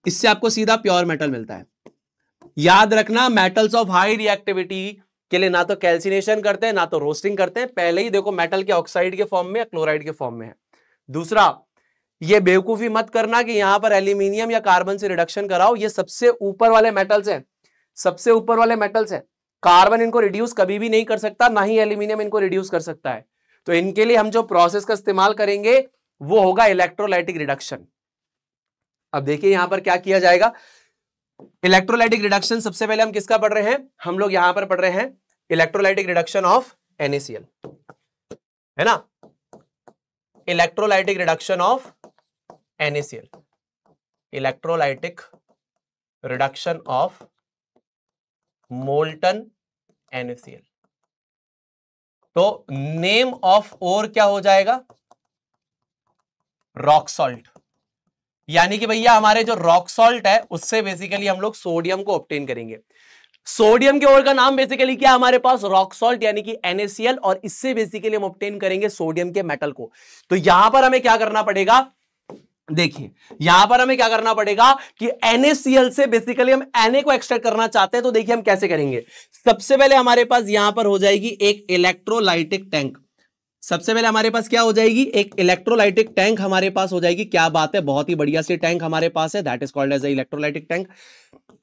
[SPEAKER 1] इससे आपको सीधा प्योर मेटल मिलता है। याद रखना मेटल्स ऑफ हाई रिएक्टिविटी के लिए ना तो कैल्सिनेशन करते हैं ना तो रोस्टिंग करते हैं, पहले ही देखो मेटल के ऑक्साइड के फॉर्म में या क्लोराइड के फॉर्म में है। दूसरा, ये बेवकूफी मत करना कि यहां पर एल्यूमिनियम या कार्बन से रिडक्शन कराओ, ये सबसे ऊपर वाले मेटल्स हैं, सबसे ऊपर वाले मेटल्स हैं। कार्बन इनको रिड्यूस कभी भी नहीं कर सकता, ना ही एल्यूमिनियम इनको रिड्यूस कर सकता है। तो इनके लिए हम जो प्रोसेस का इस्तेमाल करेंगे वो होगा इलेक्ट्रोलाइटिक रिडक्शन। अब देखिए यहां पर क्या किया जाएगा। इलेक्ट्रोलाइटिक रिडक्शन सबसे पहले हम किसका पढ़ रहे हैं? हम लोग यहां पर पढ़ रहे हैं इलेक्ट्रोलाइटिक रिडक्शन ऑफ NaCl, है ना। Electrolytic reduction of NaCl, electrolytic reduction of molten NaCl। तो नेम ऑफ ओर क्या हो जाएगा? Rock salt. यानी कि भैया हमारे जो रॉक सॉल्ट है उससे बेसिकली हम लोग सोडियम को ऑब्टेन करेंगे। सोडियम के ओर का नाम बेसिकली क्या है हमारे पास? रॉक सॉल्ट, यानी कि NaCl, और इससे बेसिकली हम ऑब्टेन करेंगे सोडियम के मेटल को। तो यहां पर हमें क्या करना पड़ेगा? देखिए यहां पर हमें क्या करना पड़ेगा कि NaCl से बेसिकली हम Na को एक्सट्रैक्ट करना चाहते हैं। तो देखिए हम कैसे करेंगे। सबसे पहले हमारे पास यहां पर हो जाएगी एक इलेक्ट्रोलाइटिक टैंक। सबसे पहले हमारे पास क्या हो जाएगी? एक इलेक्ट्रोलाइटिक टैंक हमारे पास हो जाएगी। क्या बात है, बहुत ही बढ़िया सी टैंक हमारे पास है, that is called as electrolytic tank.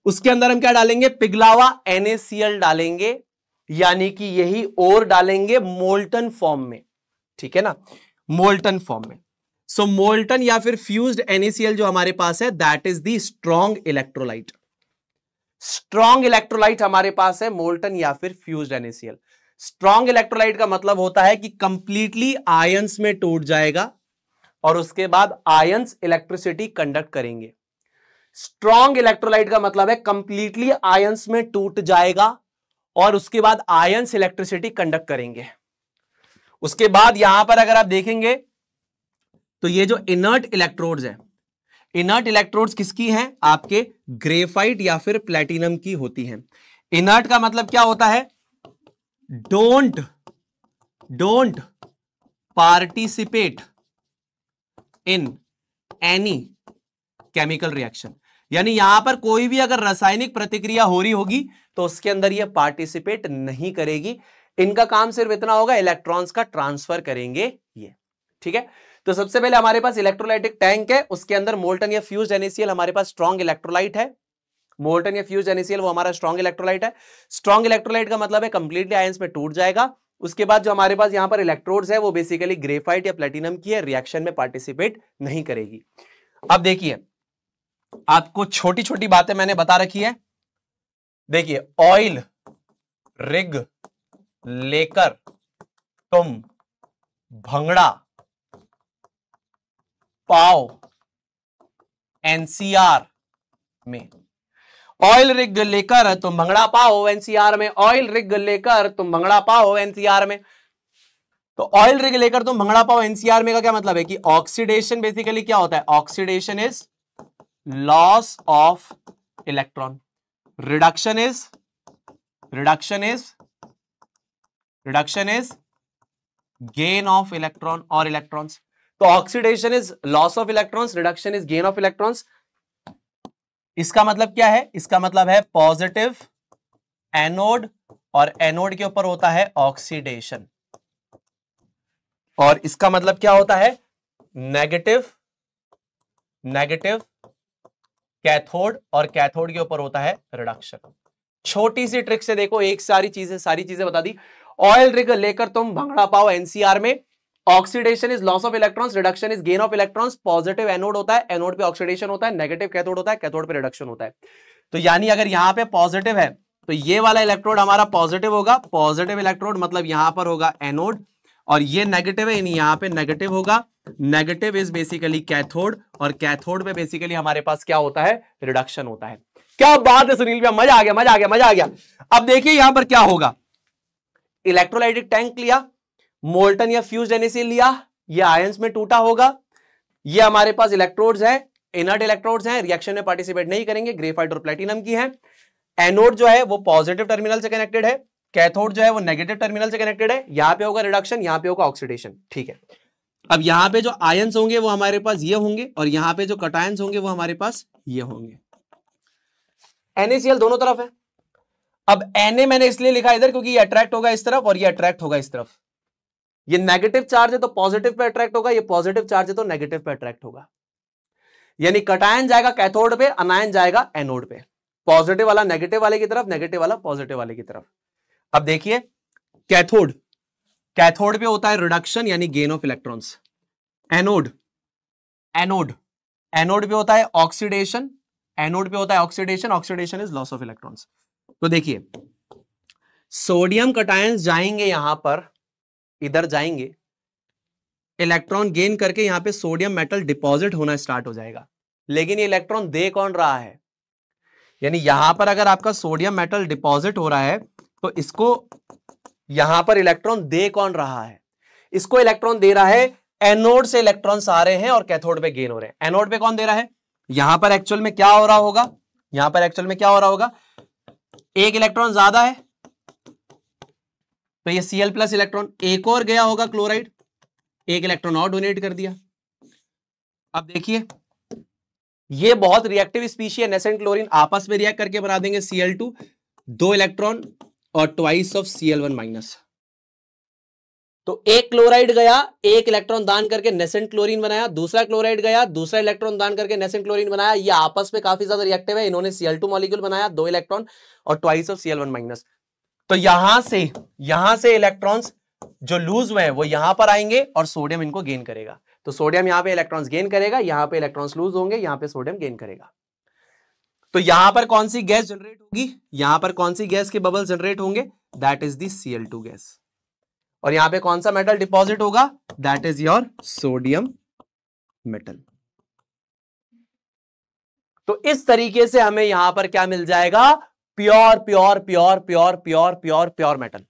[SPEAKER 1] उसके अंदर हम क्या डालेंगे, पिघला हुआ NaCl डालेंगे, यानी कि यही और डालेंगे मोल्टन फॉर्म में, ठीक है ना, मोल्टन फॉर्म में। सो मोल्टन या फिर फ्यूज्ड NaCl जो हमारे पास है, that is the strong electrolyte. Strong electrolyte हमारे पास है मोल्टन या फिर फ्यूज्ड NaCl। स्ट्रॉन्ग इलेक्ट्रोलाइट का मतलब होता है कि कंप्लीटली आयंस में टूट जाएगा और उसके बाद आयंस इलेक्ट्रिसिटी कंडक्ट करेंगे। स्ट्रॉन्ग इलेक्ट्रोलाइट का मतलब है कंप्लीटली आयंस में टूट जाएगा और उसके बाद आयंस इलेक्ट्रिसिटी कंडक्ट करेंगे। उसके बाद यहां पर अगर आप देखेंगे तो ये जो इनर्ट इलेक्ट्रोड्स है, इनर्ट इलेक्ट्रोड्स किसकी हैं, आपके ग्रेफाइट या फिर प्लेटिनम की होती हैं। इनर्ट का मतलब क्या होता है, don't participate in any chemical reaction, यानी यहां पर कोई भी अगर रासायनिक प्रतिक्रिया हो रही होगी तो उसके अंदर ये पार्टिसिपेट नहीं करेगी। इनका काम सिर्फ इतना होगा, इलेक्ट्रॉन्स का ट्रांसफर करेंगे ये, ठीक है। तो सबसे पहले हमारे पास इलेक्ट्रोलाइटिक टैंक है, उसके अंदर मोल्टन या फ्यूज्ड NaCl हमारे पास स्ट्रॉन्ग इलेक्ट्रोलाइट है। मोल्टन या फ्यूज्ड NaCl वो हमारा स्ट्रॉन्ग इलेक्ट्रोलाइट है। स्ट्रॉन्ग इलेक्ट्रोलाइट का मतलब है कंप्लीटली आयंस में टूट जाएगा। उसके बाद जो हमारे पास यहां पर इलेक्ट्रोड्स है वो बेसिकली ग्रेफाइट या प्लेटिनम की है, रिएक्शन में पार्टिसिपेट नहीं करेगी। अब देखिए, आपको छोटी छोटी बातें मैंने बता रखी है। देखिए, ऑयल रिग लेकर तुम भंगड़ा पाओ NCR में, ऑयल रिग लेकर तुम भंगड़ा पाओ NCR में, ऑयल रिग लेकर तुम भंगड़ा पाओ NCR में। तो ऑयल रिग लेकर तुम भंगड़ा पाओ NCR में का क्या मतलब है कि ऑक्सीडेशन बेसिकली क्या होता है, oxidation is loss of electron, reduction is gain of electron और इलेक्ट्रॉन्स। तो oxidation is loss of electrons, reduction is gain of electrons. इसका मतलब क्या है, इसका मतलब है पॉजिटिव एनोड और एनोड के ऊपर होता है ऑक्सीडेशन, और इसका मतलब क्या होता है, नेगेटिव कैथोड, और कैथोड के ऊपर होता है रिडक्शन। छोटी सी ट्रिक से देखो, एक सारी चीजें बता दी। ऑयल रिग लेकर तुम भंगड़ा पाओ NCR में, oxidation is loss of electrons, reduction is gain of electrons, positive anode होता है, एनोड पे ऑक्सीडेशन होता है, नेगेटिव कैथोड होता है, कैथोड पे रिडक्शन होता है। तो यानी अगर यहां पे पॉजिटिव है तो ये वाला इलेक्ट्रोड हमारा पॉजिटिव होगा, पॉजिटिव इलेक्ट्रोड मतलब यहां पर होगा एनोड, और ये नेगेटिव है, यहां पे नेगेटिव होगा, नेगेटिव इज बेसिकली कैथोड, और कैथोड पे बेसिकली हमारे पास क्या होता है, रिडक्शन होता है। क्या बात है सुनील भैया, मजा आ गया। अब देखिए यहां पर क्या होगा, इलेक्ट्रोलाइटिक टैंक लिया, मोल्टन या फ्यूज्ड NaCl लिया, ये आयंस में टूटा होगा, ये हमारे पास इलेक्ट्रोड्स हैं, इनर्ट इलेक्ट्रोड्स हैं, रिएक्शन में पार्टिसिपेट नहीं करेंगे, ग्रेफाइट और प्लेटिनम की है। एनोड जो है वो पॉजिटिव टर्मिनल से कनेक्टेड है, कैथोड जो है वो नेगेटिव टर्मिनल से कनेक्टेड है, यहां पे होगा रिडक्शन, यहां पे होगा ऑक्सीडेशन, ठीक है। अब यहां पे जो आयंस होंगे वो हमारे पास ये होंगे, और यहां पे जो कटायंस होंगे वो हमारे पास ये होंगे। NaCl दोनों तरफ है। अब Na मैंने इसलिए लिखा इधर क्योंकि ये अट्रैक्ट होगा इस तरफ और ये अट्रैक्ट होगा इस तरफ। ये नेगेटिव चार्ज है तो पॉजिटिव पे अट्रैक्ट होगा, ये पॉजिटिव चार्ज है तो नेगेटिव पे अट्रैक्ट होगा। यानी कटायन जाएगा कैथोड पे, अनायन जाएगा एनोड पे, पॉजिटिव वाला नेगेटिव वाले की तरफ, नेगेटिव वाला पॉजिटिव वाले की तरफ। अब देखिए, कैथोड पे होता है रिडक्शन यानी गेन ऑफ इलेक्ट्रॉन्स, एनोड पे होता है oxidation, oxidation is loss of electrons. तो देखिए, सोडियम कटायंस जाएंगे यहां पर, इधर जाएंगे, इलेक्ट्रॉन गेन करके यहां पे सोडियम मेटल डिपॉजिट होना स्टार्ट हो जाएगा। लेकिन ये इलेक्ट्रॉन दे कौन रहा है, यानी यहां पर अगर आपका सोडियम मेटल डिपॉजिट हो रहा है तो इसको यहां पर इलेक्ट्रॉन दे कौन रहा है, इसको इलेक्ट्रॉन दे रहा है एनोड से इलेक्ट्रॉन्स आ रहे हैं और कैथोड पे गेन हो रहे हैं। एनोड पे कौन दे रहा है, यहां पर एक्चुअल में क्या हो रहा होगा, एक इलेक्ट्रॉन ज्यादा है तो ये Cl+ इलेक्ट्रॉन, एक और गया होगा क्लोराइड, एक इलेक्ट्रॉन और डोनेट कर दिया। अब देखिए, ये बहुत रिएक्टिव स्पीशी है, नेसेंट क्लोरीन आपस में रिएक्ट करके बना देंगे Cl2, 2 इलेक्ट्रॉन और ट्वाइस ऑफ Cl1-। तो एक क्लोराइड गया, एक इलेक्ट्रॉन दान करके नेसेंट क्लोरीन बनाया, दूसरा क्लोराइड गया, दूसरा इलेक्ट्रॉन दान करके नेसेंट क्लोरीन बनाया। ये आपस में काफी ज्यादा रिएक्टिव है। इन्होंने Cl2 मॉलिक्यूल बनाया, 2 इलेक्ट्रॉन और ट्वाइस ऑफ Cl1 माइनस। तो यहां से इलेक्ट्रॉन्स जो लूज हुए हैं वो यहां पर आएंगे और सोडियम इनको गेन करेगा। तो सोडियम यहां पे इलेक्ट्रॉन्स गेन करेगा, यहां पे इलेक्ट्रॉन्स लूज होंगे, यहां पे सोडियम गेन करेगा। तो यहां पर कौन सी गैस जनरेट होगी, यहां पर कौन सी गैस के बबल जनरेट होंगे, that is the Cl2 gas. और यहां पे कौन सा मेटल डिपॉजिट होगा, that is your sodium metal. तो इस तरीके से हमें यहां पर क्या मिल जाएगा, pure pure pure pure pure pure pure metal.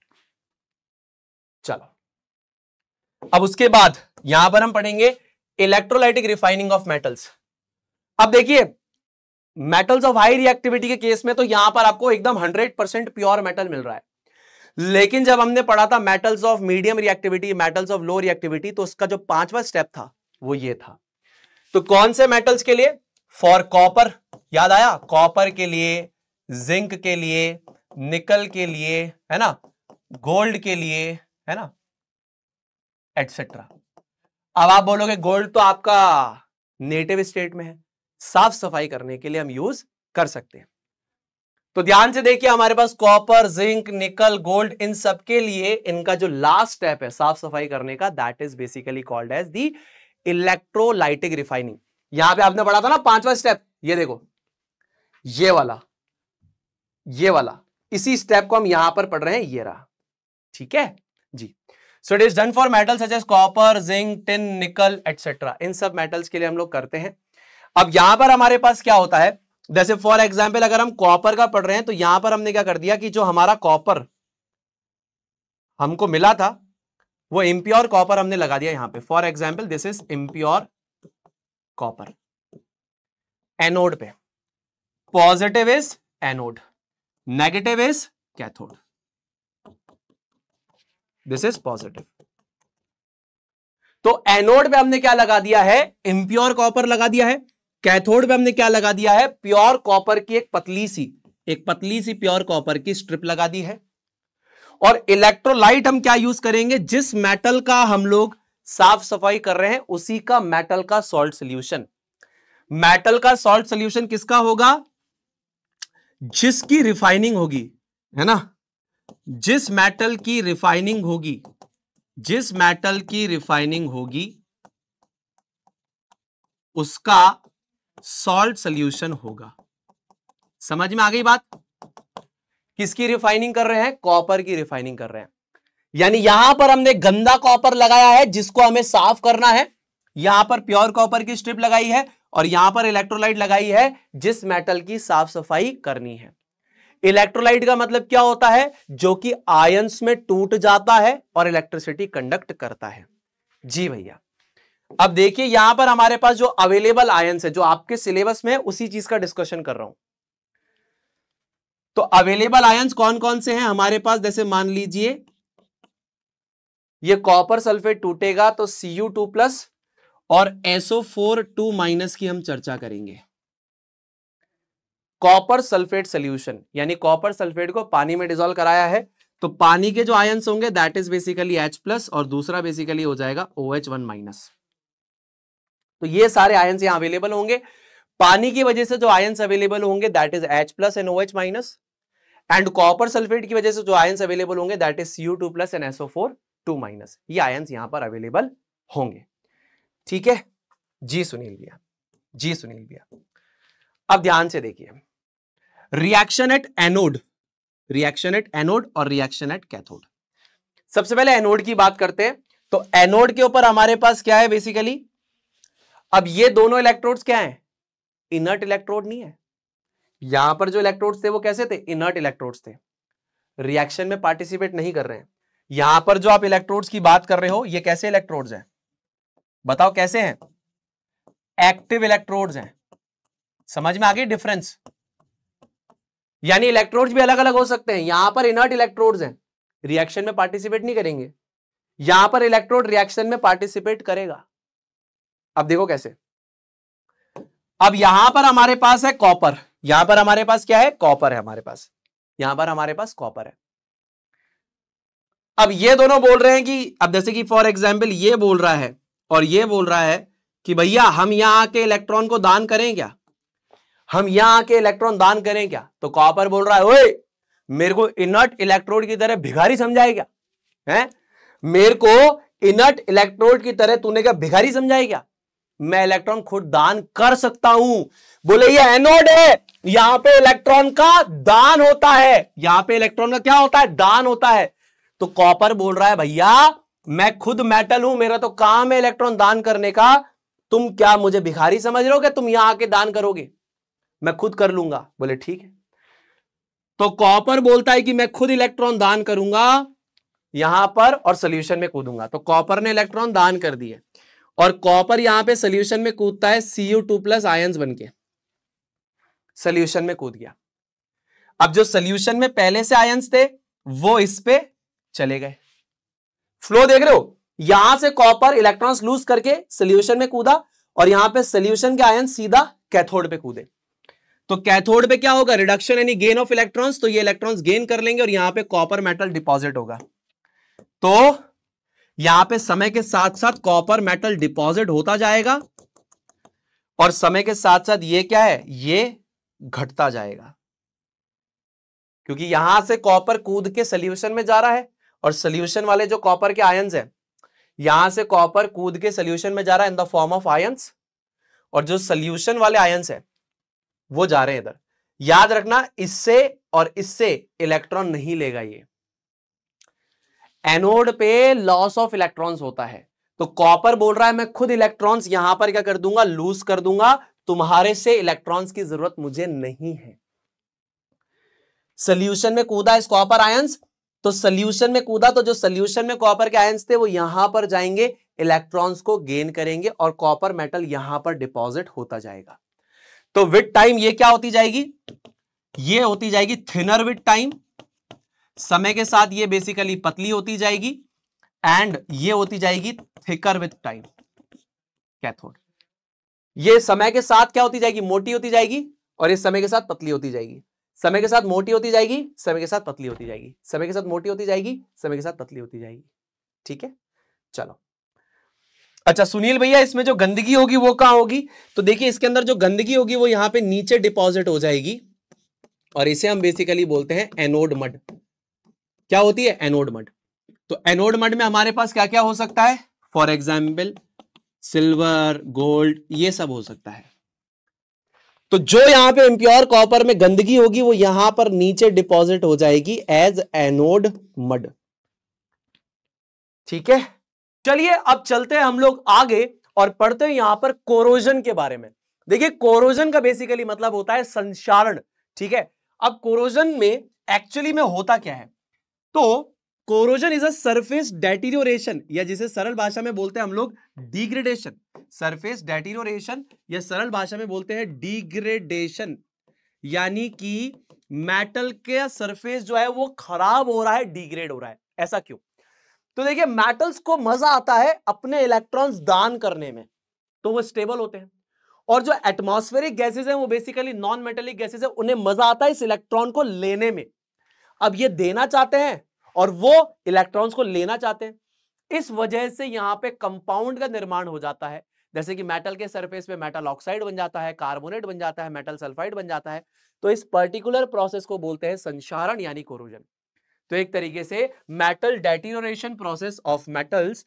[SPEAKER 1] चलो अब उसके बाद यहां पर हम पढ़ेंगे इलेक्ट्रोलाइटिक रिफाइनिंग ऑफ मेटल्स। अब देखिए मेटल्स ऑफ हाई रिएक्टिविटी के केस में तो यहां पर आपको एकदम 100% प्योर मेटल मिल रहा है। लेकिन जब हमने पढ़ा था metals of medium reactivity, metals of low reactivity, तो उसका जो 5वां स्टेप था वो ये था। तो कौन से मेटल्स के लिए, फॉर कॉपर, याद आया, कॉपर के लिए, जिंक के लिए, निकल के लिए, है ना, गोल्ड के लिए, है ना, एटसेट्रा। अब आप बोलोगे गोल्ड तो आपका नेटिव स्टेट में है, साफ सफाई करने के लिए हम यूज कर सकते हैं। तो ध्यान से देखिए, हमारे पास कॉपर, जिंक, निकल, गोल्ड, इन सब के लिए इनका जो लास्ट स्टेप है साफ सफाई करने का, that is basically called as the electrolytic refining. यहां पे आपने पढ़ा था ना 5वां स्टेप, ये देखो, ये वाला इसी स्टेप को हम यहां पर पढ़ रहे हैं, ये रहा। ठीक है जी। So it is done for metals such as copper, zinc, tin, nickel etcetera. इन सब मेटल्स के लिए हम लोग करते हैं। अब यहां पर हमारे पास क्या होता है, जैसे फॉर एग्जाम्पल अगर हम कॉपर का पढ़ रहे हैं तो यहां पर हमने क्या कर दिया कि जो हमारा कॉपर हमको मिला था वो इम्प्योर कॉपर हमने लगा दिया यहां पे। For example this is impure copper, anode पे, positive is anode, negative is cathode, this is positive. तो एनोड पे हमने क्या लगा दिया है, इम्प्योर कॉपर लगा दिया है। कैथोड पे हमने क्या लगा दिया है, प्योर कॉपर की एक पतली सी प्योर कॉपर की स्ट्रिप लगा दी है। और इलेक्ट्रोलाइट हम क्या यूज करेंगे, जिस मेटल का हम लोग साफ सफाई कर रहे हैं उसी का मेटल का सॉल्ट सॉल्यूशन। मेटल का सॉल्ट सॉल्यूशन किसका होगा, जिसकी रिफाइनिंग होगी, है ना, जिस मेटल की रिफाइनिंग होगी उसका सॉल्ट सॉल्यूशन होगा। समझ में आ गई बात। किसकी रिफाइनिंग कर रहे हैं, कॉपर की रिफाइनिंग कर रहे हैं। यानी यहां पर हमने गंदा कॉपर लगाया है जिसको हमें साफ करना है, यहां पर प्योर कॉपर की स्ट्रिप लगाई है और यहां पर इलेक्ट्रोलाइट लगाई है जिस मेटल की साफ सफाई करनी है। इलेक्ट्रोलाइट का मतलब क्या होता है, जो कि आयंस में टूट जाता है और इलेक्ट्रिसिटी कंडक्ट करता है। जी भैया। अब देखिए यहां पर हमारे पास जो अवेलेबल आयंस है, जो आपके सिलेबस में है उसी चीज का डिस्कशन कर रहा हूं। तो अवेलेबल आयंस कौन कौन से हैं हमारे पास, जैसे मान लीजिए ये कॉपर सल्फेट टूटेगा तो Cu2+ और SO4 2- की हम चर्चा करेंगे। कॉपर सल्फेट सॉल्यूशन, यानी कॉपर सल्फेट को पानी में डिसॉल्व कराया है तो पानी के जो आयंस होंगे दैट इज बेसिकली H+ और दूसरा बेसिकली हो जाएगा OH1-। तो ये सारे आयंस यहां अवेलेबल होंगे। पानी की वजह से जो आयंस अवेलेबल होंगे that is H+ and OH-, and copper sulphate की वजह से जो आयंस अवेलेबल होंगे that is Cu2+ and SO4 2-। ये आयंस यहां पर अवेलेबल होंगे। ठीक है जी सुनील भैया, जी सुनील भैया। अब ध्यान से देखिए, रिएक्शन एट एनोड और रिएक्शन एट कैथोड। सबसे पहले एनोड की बात करते हैं। तो एनोड के ऊपर हमारे पास क्या है बेसिकली, अब ये दोनों इलेक्ट्रोड्स क्या हैं, इनर्ट इलेक्ट्रोड नहीं है। यहां पर जो इलेक्ट्रोड्स थे वो कैसे थे, इनर्ट इलेक्ट्रोड्स थे, रिएक्शन में पार्टिसिपेट नहीं कर रहे हैं। यहां पर जो आप इलेक्ट्रोड्स की बात कर रहे हो ये कैसे इलेक्ट्रोड्स हैं, बताओ कैसे हैं, एक्टिव इलेक्ट्रोड्स हैं। समझ में आ गई डिफरेंस। यानी इलेक्ट्रोड्स भी अलग अलग हो सकते हैं। यहां पर इनर्ट इलेक्ट्रोड्स हैं, रिएक्शन में पार्टिसिपेट नहीं करेंगे। यहां पर इलेक्ट्रोड रिएक्शन में पार्टिसिपेट करेगा। अब देखो कैसे, अब यहां पर हमारे पास है कॉपर, यहां पर हमारे पास क्या है, कॉपर है हमारे पास, यहां पर हमारे पास कॉपर है। अब ये दोनों बोल रहे हैं कि, अब जैसे कि फॉर एग्जाम्पल ये बोल रहा है और ये बोल रहा है कि भैया हम यहां आके इलेक्ट्रॉन को दान करें क्या, हम यहां आके इलेक्ट्रॉन दान करें क्या। तो कॉपर बोल रहा है ओए मेरे को इनर्ट इलेक्ट्रोड की तरह भिखारी समझाए क्या, है मेरे को इनर्ट इलेक्ट्रोड की तरह तूने क्या भिखारी समझाए क्या, मैं इलेक्ट्रॉन खुद दान कर सकता हूं। बोले ये एनोड है, यहां पे इलेक्ट्रॉन का दान होता है, यहां पे इलेक्ट्रॉन का क्या होता है, दान होता है। तो कॉपर बोल रहा है भैया मैं खुद मेटल हूं, मेरा तो काम है इलेक्ट्रॉन दान करने का, तुम क्या मुझे भिखारी समझ रहे हो कि तुम यहां आके दान करोगे, मैं खुद कर लूंगा। बोले ठीक है। तो कॉपर बोलता है कि मैं खुद इलेक्ट्रॉन दान करूंगा यहां पर और सोल्यूशन में कूदूंगा। तो कॉपर ने इलेक्ट्रॉन दान कर दिए और कॉपर यहां पे सोल्यूशन में कूदता है Cu2+ आयंस बनके सोल्यूशन में कूद गया। अब जो सोल्यूशन में पहले से आयंस थे वो इस पे चले गए। फ्लो देख रहे हो, यहां से कॉपर इलेक्ट्रॉन्स लूज करके सोल्यूशन में कूदा और यहां पे सोल्यूशन के आयंस सीधा कैथोड पे कूदे। तो कैथोड पे क्या होगा, रिडक्शन यानी गेन ऑफ इलेक्ट्रॉन्स, तो ये इलेक्ट्रॉन्स गेन कर लेंगे और यहां पे कॉपर मेटल डिपॉजिट होगा। तो यहां पे समय के साथ साथ कॉपर मेटल डिपॉजिट होता जाएगा और समय के साथ साथ ये क्या है, ये घटता जाएगा, क्योंकि यहां से कॉपर कूद के सोल्यूशन में जा रहा है और सोल्यूशन वाले जो कॉपर के आयंस हैं यहां से कॉपर कूद के सोल्यूशन में जा रहा है in the form of ions, और जो सोल्यूशन वाले आयंस है वो जा रहे हैं इधर। याद रखना इससे और इससे इलेक्ट्रॉन नहीं लेगा, ये एनोड पे लॉस ऑफ इलेक्ट्रॉन्स होता है। तो कॉपर बोल रहा है मैं खुद इलेक्ट्रॉन्स यहां पर क्या कर दूंगा, लूज कर दूंगा, तुम्हारे से इलेक्ट्रॉन्स की जरूरत मुझे नहीं है। सोल्यूशन में कूदा इस कॉपर आयंस, तो सोल्यूशन में कूदा तो जो सोल्यूशन में कॉपर के आयंस थे वो यहां पर जाएंगे, इलेक्ट्रॉन्स को गेन करेंगे और कॉपर मेटल यहां पर डिपॉजिट होता जाएगा। तो विद टाइम ये क्या होती जाएगी, ये होती जाएगी थिनर विद टाइम, समय के साथ ये बेसिकली पतली होती जाएगी एंड ये होती जाएगी थिकर विद टाइम कैथोड। ये समय के साथ क्या होती जाएगी, मोटी होती जाएगी और ये समय के साथ पतली होती जाएगी, समय के साथ मोटी होती जाएगी, समय के साथ पतली होती जाएगी, समय के साथ मोटी होती जाएगी, समय के साथ पतली होती जाएगी। ठीक है, चलो अच्छा सुनील भैया इसमें जो गंदगी होगी वो कहां होगी, तो देखिए इसके अंदर जो गंदगी होगी वो यहां पे नीचे डिपॉजिट हो जाएगी और इसे हम बेसिकली बोलते हैं एनोड मड। क्या होती है, एनोड मड। तो एनोड मड में हमारे पास क्या क्या हो सकता है, फॉर एग्जाम्पल सिल्वर, गोल्ड, ये सब हो सकता है। तो जो यहां पे इम्प्योर कॉपर में गंदगी होगी वो यहां पर नीचे डिपॉजिट हो जाएगी एज एनोड मड। ठीक है, चलिए अब चलते हैं हम लोग आगे और पढ़ते हैं यहां पर कोरोजन के बारे में। देखिए कोरोजन का बेसिकली मतलब होता है संक्षारण। ठीक है, अब कोरोजन में एक्चुअली में होता क्या है, तो कोरोजन इज अ सरफेस डेटीरियोरेशन, या जिसे सरल भाषा में बोलते हैं हम लोग डिग्रेडेशन, सरफेस डेटीरियोरेशन या सरल भाषा में बोलते हैं डिग्रेडेशन, यानी कि मेटल के सरफेस जो है वो खराब हो रहा है, डिग्रेड हो रहा है। ऐसा क्यों, तो देखिए मेटल्स को मजा आता है अपने इलेक्ट्रॉन्स दान करने में, तो वो स्टेबल होते हैं, और जो एटमॉस्फेरिक गैसेस हैं वो बेसिकली नॉन मेटेलिक गैसेस हैं, उन्हें मजा आता है इस इलेक्ट्रॉन को लेने में। अब ये देना चाहते हैं और वो इलेक्ट्रॉन्स को लेना चाहते हैं, इस वजह से यहां पे कंपाउंड का निर्माण हो जाता है, जैसे कि मेटल के सरफेस पे मेटल ऑक्साइड बन जाता है, कार्बोनेट बन जाता है, मेटल सल्फाइड बन जाता है। तो इस पर्टिकुलर प्रोसेस को बोलते हैं संक्षारण यानी कोरोजन। तो एक तरीके से metal deterioration process of metals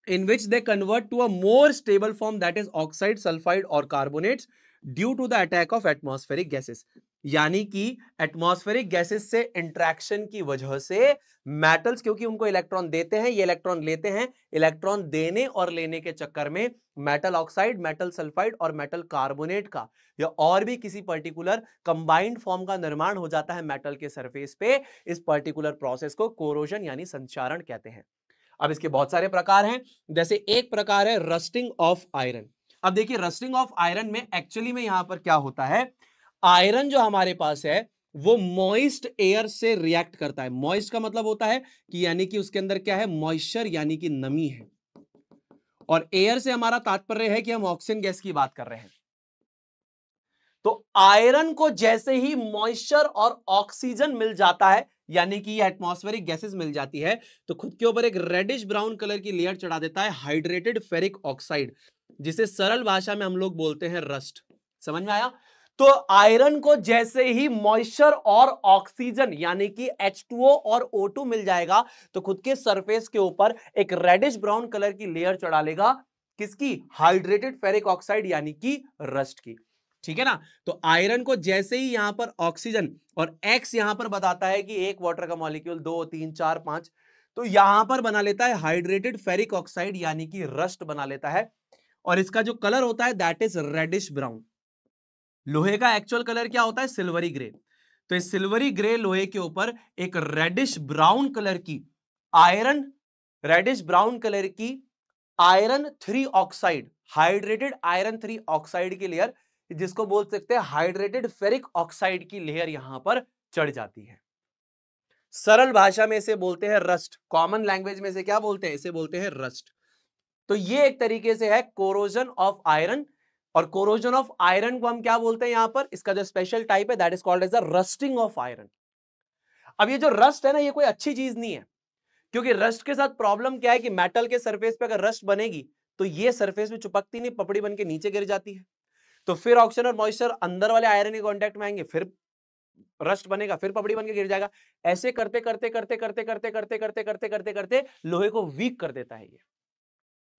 [SPEAKER 1] in which they convert to a more stable form, that is oxide, sulfide or carbonates due to the attack of atmospheric gases। यानी कि एटमॉस्फेरिक गैसेस से इंट्रैक्शन की वजह से मेटल्स, क्योंकि उनको electron देते हैं, ये इलेक्ट्रॉन लेते हैं, इलेक्ट्रॉन देने और लेने के चक्कर में मेटल ऑक्साइड, मेटल सल्फाइड और मेटल कार्बोनेट का या और भी किसी पर्टिकुलर कंबाइंड फॉर्म का निर्माण हो जाता है मेटल के सरफेस पे। इस पर्टिकुलर प्रोसेस को कोरोजन यानी संक्षारण कहते हैं। अब इसके बहुत सारे प्रकार हैं, जैसे एक प्रकार है रस्टिंग ऑफ आयरन। अब देखिए रस्टिंग ऑफ आयरन में एक्चुअली में यहां पर क्या होता है, आयरन जो हमारे पास है वो मॉइस्ट एयर से रिएक्ट करता है। मॉइस्ट का मतलब होता है कि यानी कि उसके अंदर क्या है, मॉइस्चर यानी कि नमी है, और एयर से हमारा तात्पर्य है कि हम ऑक्सीजन गैस की बात कर रहे हैं। तो आयरन को जैसे ही मॉइस्चर और ऑक्सीजन मिल जाता है यानी कि एटमॉस्फेरिक गैसेस मिल जाती है, तो खुद के ऊपर एक रेडिश ब्राउन कलर की लेयर चढ़ा देता है हाइड्रेटेड फेरिक ऑक्साइड, जिसे सरल भाषा में हम लोग बोलते हैं रस्ट। समझ में आया? तो आयरन को जैसे ही मॉइस्चर और ऑक्सीजन यानी कि H2O और O2 मिल जाएगा, तो खुद के सरफेस के ऊपर एक रेडिश ब्राउन कलर की लेयर चढ़ा लेगा, किसकी? हाइड्रेटेड फेरिक ऑक्साइड यानी कि रस्ट की। ठीक है ना? तो आयरन को जैसे ही यहां पर ऑक्सीजन, और X यहां पर बताता है कि एक वाटर का मॉलिक्यूल 2 3 4 5, तो यहां पर बना लेता है हाइड्रेटेड फेरिक ऑक्साइड यानी कि रस्ट बना लेता है, और इसका जो कलर होता है दैट इज रेडिश ब्राउन। लोहे का एक्चुअल कलर क्या होता है? Silvery grey. तो इस सिल्वरी ग्रे लोहे के ऊपर एक रेडिश ब्राउन कलर की आयरन, रेडिश ब्राउन कलर की iron 3 oxide, hydrated iron 3 oxide की लेयर, जिसको बोल सकते हैं हाइड्रेटेड फेरिक ऑक्साइड की लेयर यहां पर चढ़ जाती है। सरल भाषा में इसे बोलते हैं रस्ट, कॉमन लैंग्वेज में इसे क्या बोलते हैं? इसे बोलते हैं रस्ट। तो ये एक तरीके से है कोरोजन ऑफ आयरन, और कोरोजन ऑफ आयरन को हम क्या बोलते हैं? यहां पर इसका जो स्पेशल टाइप है that is called as the rusting of iron. अब ये जो रस्ट है ना, ये कोई अच्छी चीज नहीं है, क्योंकि रस्ट के साथ प्रॉब्लम क्या है कि मेटल के सरफेस पे अगर रस्ट बनेगी तो ये सरफेस में चिपकती नहीं, पपड़ी बन के नीचे गिर जाती है, तो फिर ऑक्सीजन और मॉइस्चर अंदर वाले आयरन के कांटेक्ट में आएंगे, फिर रस्ट बनेगा, फिर पपड़ी बन के गिर जाएगा। ऐसे करते करते करते करते करते करते करते करते करते करते लोहे को वीक कर देता है ये।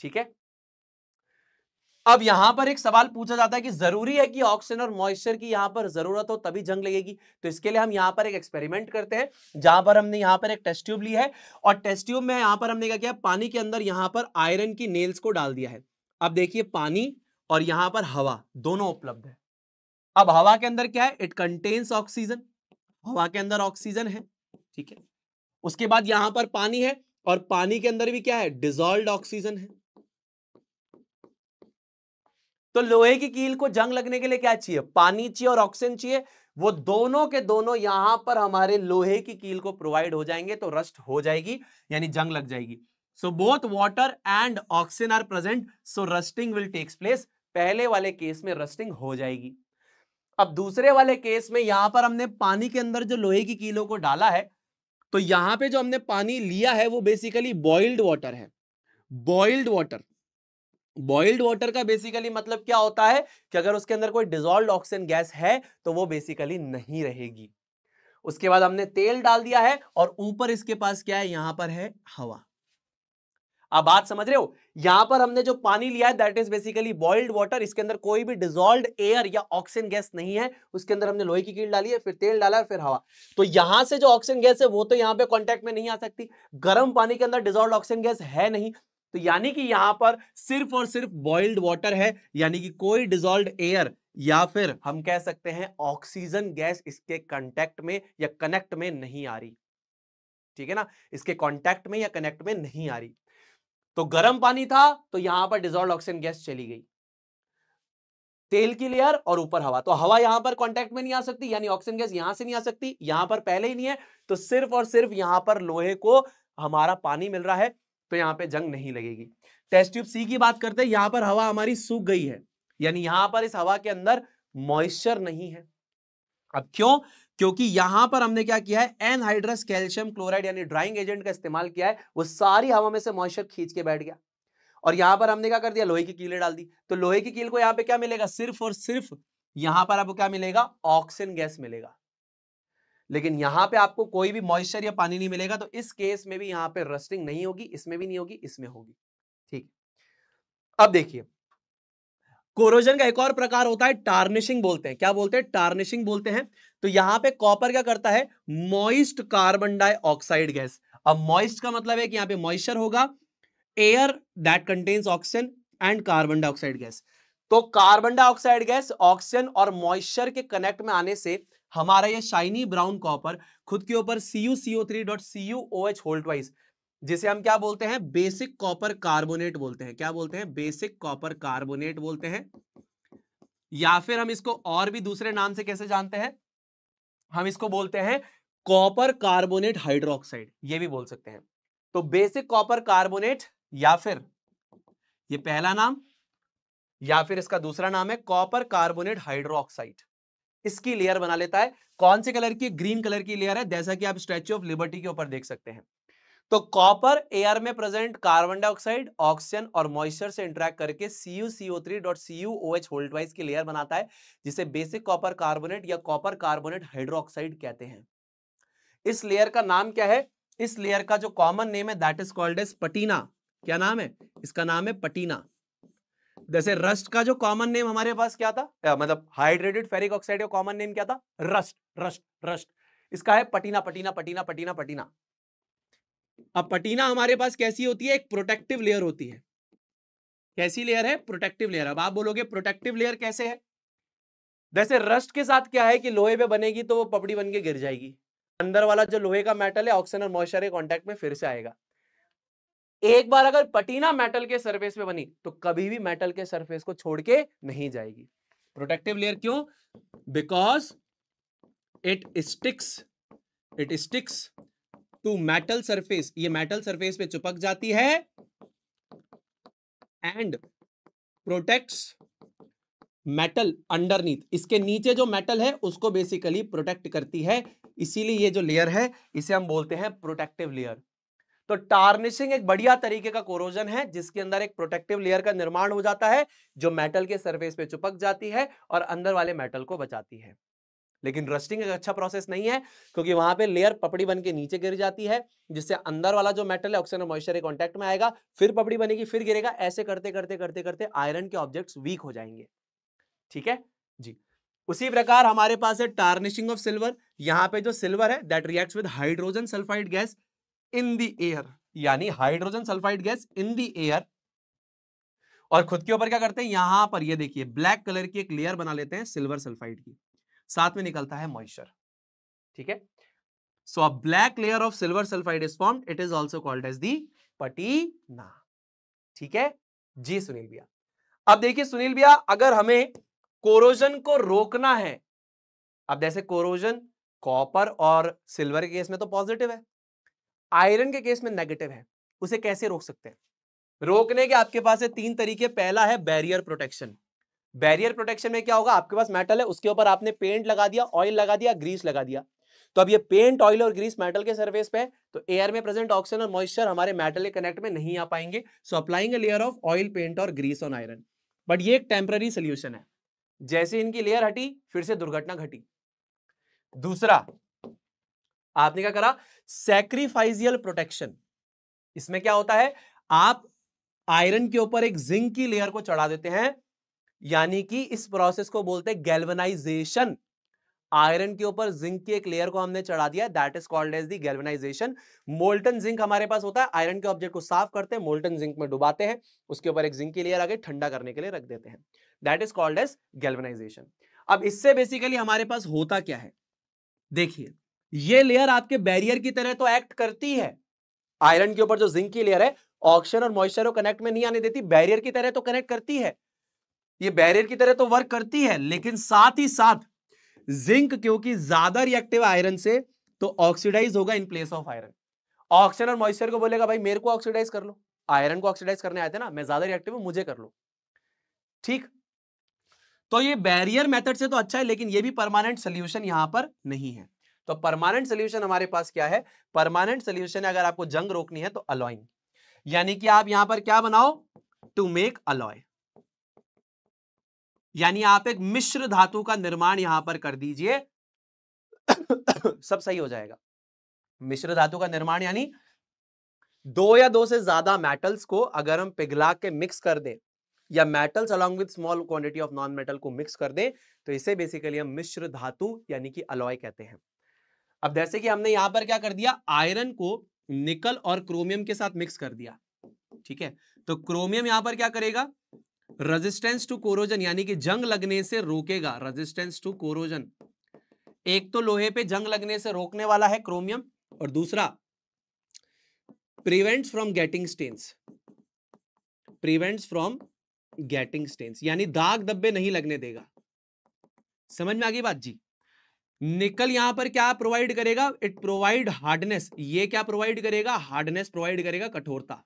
[SPEAKER 1] ठीक है? अब यहां पर एक सवाल पूछा जाता है कि जरूरी है कि ऑक्सीजन और मॉइस्चर की यहां पर जरूरत हो तभी जंग लगेगी? तो इसके लिए हम यहां पर एक एक्सपेरिमेंट करते हैं, जहां पर हमने यहां पर एक टेस्ट ट्यूब ली है, और टेस्ट ट्यूब में यहां पर हमने क्या किया? पानी के अंदर यहां पर आयरन की नेल्स को डाल दिया है। अब देखिए, पानी और यहां पर हवा दोनों उपलब्ध है। अब हवा के अंदर क्या है? इट कंटेन्स ऑक्सीजन, हवा के अंदर ऑक्सीजन है। ठीक है? उसके बाद यहां पर पानी है, और पानी के अंदर भी क्या है? डिसॉल्व्ड ऑक्सीजन है। तो लोहे की कील को जंग लगने के लिए क्या चाहिए? पानी चाहिए और ऑक्सीजन चाहिए। वो दोनों के दोनों यहां पर हमारे लोहे की कील को प्रोवाइड हो जाएंगे, तो रस्ट हो जाएगी, यानी जंग लग जाएगी। So both water and oxygen are present, so rusting will takes place. पहले वाले केस में रस्टिंग हो जाएगी। अब दूसरे वाले केस में यहां पर हमने पानी के अंदर जो लोहे की कीलों को डाला है, तो यहां पे जो हमने पानी लिया है वो बेसिकली बॉइल्ड वाटर है। बॉइल्ड वाटर, बॉइल्ड वाटर का बेसिकली मतलब क्या होता है कि अगर उसके अंदर कोई डिसॉल्व्ड ऑक्सीजन गैस है तो वो बेसिकली नहीं रहेगी। उसके बाद हमने तेल डाल दिया है, और ऊपर इसके पास क्या है? यहां पर है हवा। अब बात समझ रहे हो? यहां पर हमने जो पानी लिया है that is basically boiled water, इसके अंदर कोई भी डिसॉल्व्ड एयर या ऑक्सीजन गैस नहीं है। उसके अंदर हमने लोहे की कील डाली है, फिर तेल डाला है, फिर हवा। तो यहां से जो ऑक्सीजन गैस है वो तो यहां पे कांटेक्ट में नहीं आ सकती, गर्म पानी के अंदर डिसॉल्व्ड ऑक्सीजन गैस है नहीं, तो यानी कि यहां पर सिर्फ और सिर्फ बॉइल्ड वाटर है, यानी कि कोई डिसॉल्व्ड एयर या फिर हम कह सकते हैं ऑक्सीजन गैस इसके कांटेक्ट में या कनेक्ट में नहीं आ रही। ठीक है ना? इसके कांटेक्ट में या कनेक्ट में नहीं आ रही। तो गर्म पानी था तो यहां पर डिसॉल्व्ड ऑक्सीजन गैस चली गई, तेल की लेयर और ऊपर हवा, तो हवा यहां पर कांटेक्ट में नहीं आ सकती, यानी ऑक्सीजन गैस यहां से नहीं आ सकती, यहां पर पहले ही नहीं है, तो सिर्फ और सिर्फ यहां पर लोहे को हमारा पानी मिल रहा है, तो यहां पे जंग नहीं लगेगी। टेस्ट ट्यूब सी की बात करते हैं, यहां पर हवा हमारी सूख गई है, यानी यहां पर इस हवा के अंदर मॉइस्चर नहीं है। अब क्यों? क्योंकि यहां पर हमने क्या किया है? एनहाइड्रस कैल्शियम क्लोराइड यानी ड्राइंग एजेंट का इस्तेमाल किया है, वो सारी हवा में से मॉइस्चर खींच के बैठ गया, और यहां पर हमने क्या कर दिया? लोहे की कीलें डाल दी। तो लोहे की कील को यहां पे क्या मिलेगा? सिर्फ और सिर्फ यहां पर आपको क्या मिलेगा? ऑक्सीजन गैस मिलेगा, लेकिन यहां पे आपको कोई भी मॉइस्चर या पानी नहीं मिलेगा। तो इस केस में भी यहां पे रस्टिंग नहीं होगी, इसमें भी नहीं होगी, इसमें होगी। ठीक, अब देखिए, कोरोजन का एक और प्रकार होता है टार्निशिंग बोलते हैं। क्या बोलते हैं? टार्निशिंग बोलते हैं। तो यहां पे कॉपर क्या करता है? Moist carbon dioxide gas. अब मॉइस्ट का मतलब है कि यहां पे मॉइस्चर होगा, air that contains oxygen and carbon dioxide gas. तो कार्बन डाइऑक्साइड गैस ऑक्सीजन और मॉइस्चर के कनेक्ट में आने से हमारा ये शाइनी ब्राउन कॉपर खुद के ऊपर CuCO3.CuOH होल ट्वाइस, जिसे हम क्या बोलते हैं? बेसिक कॉपर कार्बोनेट बोलते हैं। क्या बोलते हैं? बेसिक कॉपर कार्बोनेट बोलते हैं, या फिर हम इसको और भी दूसरे नाम से कैसे जानते हैं? हम इसको बोलते हैं कॉपर कार्बोनेट हाइड्रोक्साइड, ये भी बोल सकते हैं। तो बेसिक कॉपर कार्बोनेट, या फिर ये पहला नाम, या फिर इसका दूसरा नाम है कॉपर कार्बोनेट हाइड्रोक्साइड। इसकी लेयर बना लेता है। कौन से कलर की? ग्रीन कलर की लेयर है, जैसा कि आप स्टैच्यू ऑफ लिबर्टी के ऊपर देख सकते हैं। तो कॉपर एयर में प्रेजेंट कार्बन डाइऑक्साइड, ऑक्सीजन और मॉइस्चर से इंटरेक्ट करके CuCO3.CuOH वोल्टवाइज की लेयर बनाता है, जिसे बेसिक कॉपर कार्बोनेट या कॉपर कार्बोनेट हाइड्रोक्साइड कहते हैं। इस लेयर का नाम क्या है? इस लेयर का जो कॉमन नेम है that is called as patina. क्या नाम है इसका? नाम है पटीना। जैसे रस्ट का जो कॉमन नेम हमारे पास क्या था, मतलब हाइड्रेटेड फेरिक ऑक्साइड का कॉमन नेम क्या था? Rust rust rust. इसका है patina patina patina patina patina. अब पटीना हमारे पास कैसी होती है? एक प्रोटेक्टिव लेयर होती है। कैसी लेयर है? Protective layer. अब आप बोलोगे प्रोटेक्टिव लेयर कैसे है? जैसे रस्ट के साथ क्या है कि लोहे पे बनेगी तो वो पपड़ी बन के गिर जाएगी, अंदर वाला जो लोहे का मेटल है ऑक्सीजन और मॉइस्चर के कांटेक्ट में फिर से आएगा। एक बार अगर पटीना मेटल के सरफेस पे बनी तो कभी भी मेटल के सरफेस को छोड़ के नहीं जाएगी। प्रोटेक्टिव लेयर क्यों? Because it sticks to metal surface. ये मेटल सरफेस पे चिपक जाती है एंड प्रोटेक्ट्स मेटल अंडरनीथ। इसके नीचे जो मेटल है उसको बेसिकली प्रोटेक्ट करती है, इसीलिए ये जो लेयर है इसे हम बोलते हैं प्रोटेक्टिव लेयर। तो टार्निशिंग एक बढ़िया तरीके का कोरोजन है जिसके अंदर एक प्रोटेक्टिव लेयर का निर्माण हो जाता है जो मेटल के सरफेस पे चिपक जाती है और अंदर वाले मेटल को बचाती है। लेकिन रस्टिंग एक अच्छा प्रोसेस नहीं है क्योंकि वहां पे लेयर पपड़ी बन के नीचे गिर जाती है, जिससे अंदर वाला जो मेटल है ऑक्सीजन और मॉइस्चर के कांटेक्ट में आएगा, फिर पपड़ी बनेगी, फिर गिरेगा। ऐसे करते करते करते करते आयरन के ऑब्जेक्ट्स वीक हो जाएंगे। ठीक है जी। उसी प्रकार हमारे पास है टार्निशिंग ऑफ सिल्वर। यहां पे जो सिल्वर है that reacts with hydrogen sulphide gas in the air, यानी hydrogen sulphide gas in the air, और खुद के ऊपर क्या करते हैं? यहां पर ये देखिए ब्लैक कलर की एक लेयर बना लेते हैं सिल्वर सल्फाइड की, साथ में निकलता है मॉइस्चर। ठीक है, so a black layer of silver sulphide is formed, it is also called as the patina. ठीक है जी सुनील भैया। अब देखिए सुनील भैया, अगर हमें कोरोजन को रोकना है, अब जैसे कोरोजन कॉपर और सिल्वर के केस में तो पॉजिटिव है, आयरन के केस में नेगेटिव है, उसे कैसे रोक सकते हैं? रोकने के आपके पास है तीन तरीके। पहला है बैरियर प्रोटेक्शन। बैरियर प्रोटेक्शन में क्या होगा? आपके पास मेटल है, उसके ऊपर आपने पेंट लगा दिया, ऑयल लगा दिया, ग्रीस लगा दिया। तो अब ये पेंट, ऑयल और ग्रीस मेटल के सरफेस पे है, तो एयर में प्रेजेंट ऑक्सीजन और मॉइस्चर हमारे मेटल के कनेक्ट में नहीं आ पाएंगे। So applying a layer of oil, paint और ग्रीस ऑन आयरन। बट ये एक टेम्पररी सोल्यूशन है, जैसे इनकी लेयर हटी फिर से दुर्घटना घटी। दूसरा आपने क्या करा? सैक्रिफाइसियल प्रोटेक्शन। इसमें क्या होता है? आप आयरन के ऊपर एक जिंक की लेयर को चढ़ा देते हैं, यानी कि इस प्रोसेस को बोलते हैं गैल्वेनाइजेशन। आयरन के ऊपर जिंक की एक लेयर को हमने चढ़ा दिया, that is called as the galvanization. Molten zinc हमारे पास होता है, आयरन के ऑब्जेक्ट को साफ करते हैं, मोल्टन जिंक में डुबाते हैं, उसके ऊपर एक जिंक की लेयर आगे ठंडा करने के लिए रख देते हैं, that is called as galvanization. अब इससे बेसिकली हमारे पास होता क्या है? देखिए, ये लेयर आपके बैरियर की तरह तो एक्ट करती है। आयरन के ऊपर जो जिंक की लेयर है ऑक्सीजन और मॉइस्चर को कनेक्ट में नहीं आने देती, बैरियर की तरह तो कनेक्ट करती है, ये बैरियर की तरह तो वर्क करती है। लेकिन साथ ही साथ जिंक क्योंकि ज्यादा रिएक्टिव आयरन से, तो ऑक्सीडाइज होगा in place of iron. Oxygen और मॉइस्चर को बोलेगा भाई मेरे को ऑक्सीडाइज कर लो, आयरन को ऑक्सीडाइज करने आए थे ना, मैं ज्यादा रिएक्टिव हूं, मुझे कर लो। ठीक, तो ये बैरियर मेथड से तो अच्छा है, लेकिन ये भी परमानेंट सोल्यूशन यहां पर नहीं है। तो परमानेंट सोल्यूशन हमारे पास क्या है? परमानेंट सोल्यूशन है, अगर आपको जंग रोकनी है तो अलॉइंग, यानी कि आप यहां पर क्या बनाओ? टू मेक अलॉय, यानी आप एक मिश्र धातु का निर्माण यहां पर कर दीजिए सब सही हो जाएगा। मिश्र धातु का निर्माण यानी दो या दो से ज्यादा मेटल्स को अगर हम पिघला के मिक्स कर दें, या metals along with small quantity of non metal को मिक्स कर दें, तो इसे बेसिकली हम मिश्र धातु यानी कि अलॉय कहते हैं। अब जैसे कि हमने यहां पर क्या कर दिया? आयरन को निकल और क्रोमियम के साथ मिक्स कर दिया। ठीक है, तो क्रोमियम यहां पर क्या करेगा? रेजिस्टेंस टू कोरोजन, यानी कि जंग लगने से रोकेगा। रेजिस्टेंस टू कोरोजन, एक तो लोहे पे जंग लगने से रोकने वाला है क्रोमियम, और दूसरा prevents from getting stains. Prevents from getting stains यानी दाग धब्बे नहीं लगने देगा। समझ में आ गई बात जी? निकल यहां पर क्या प्रोवाइड करेगा? It provide hardness. ये क्या प्रोवाइड करेगा? हार्डनेस प्रोवाइड करेगा, कठोरता।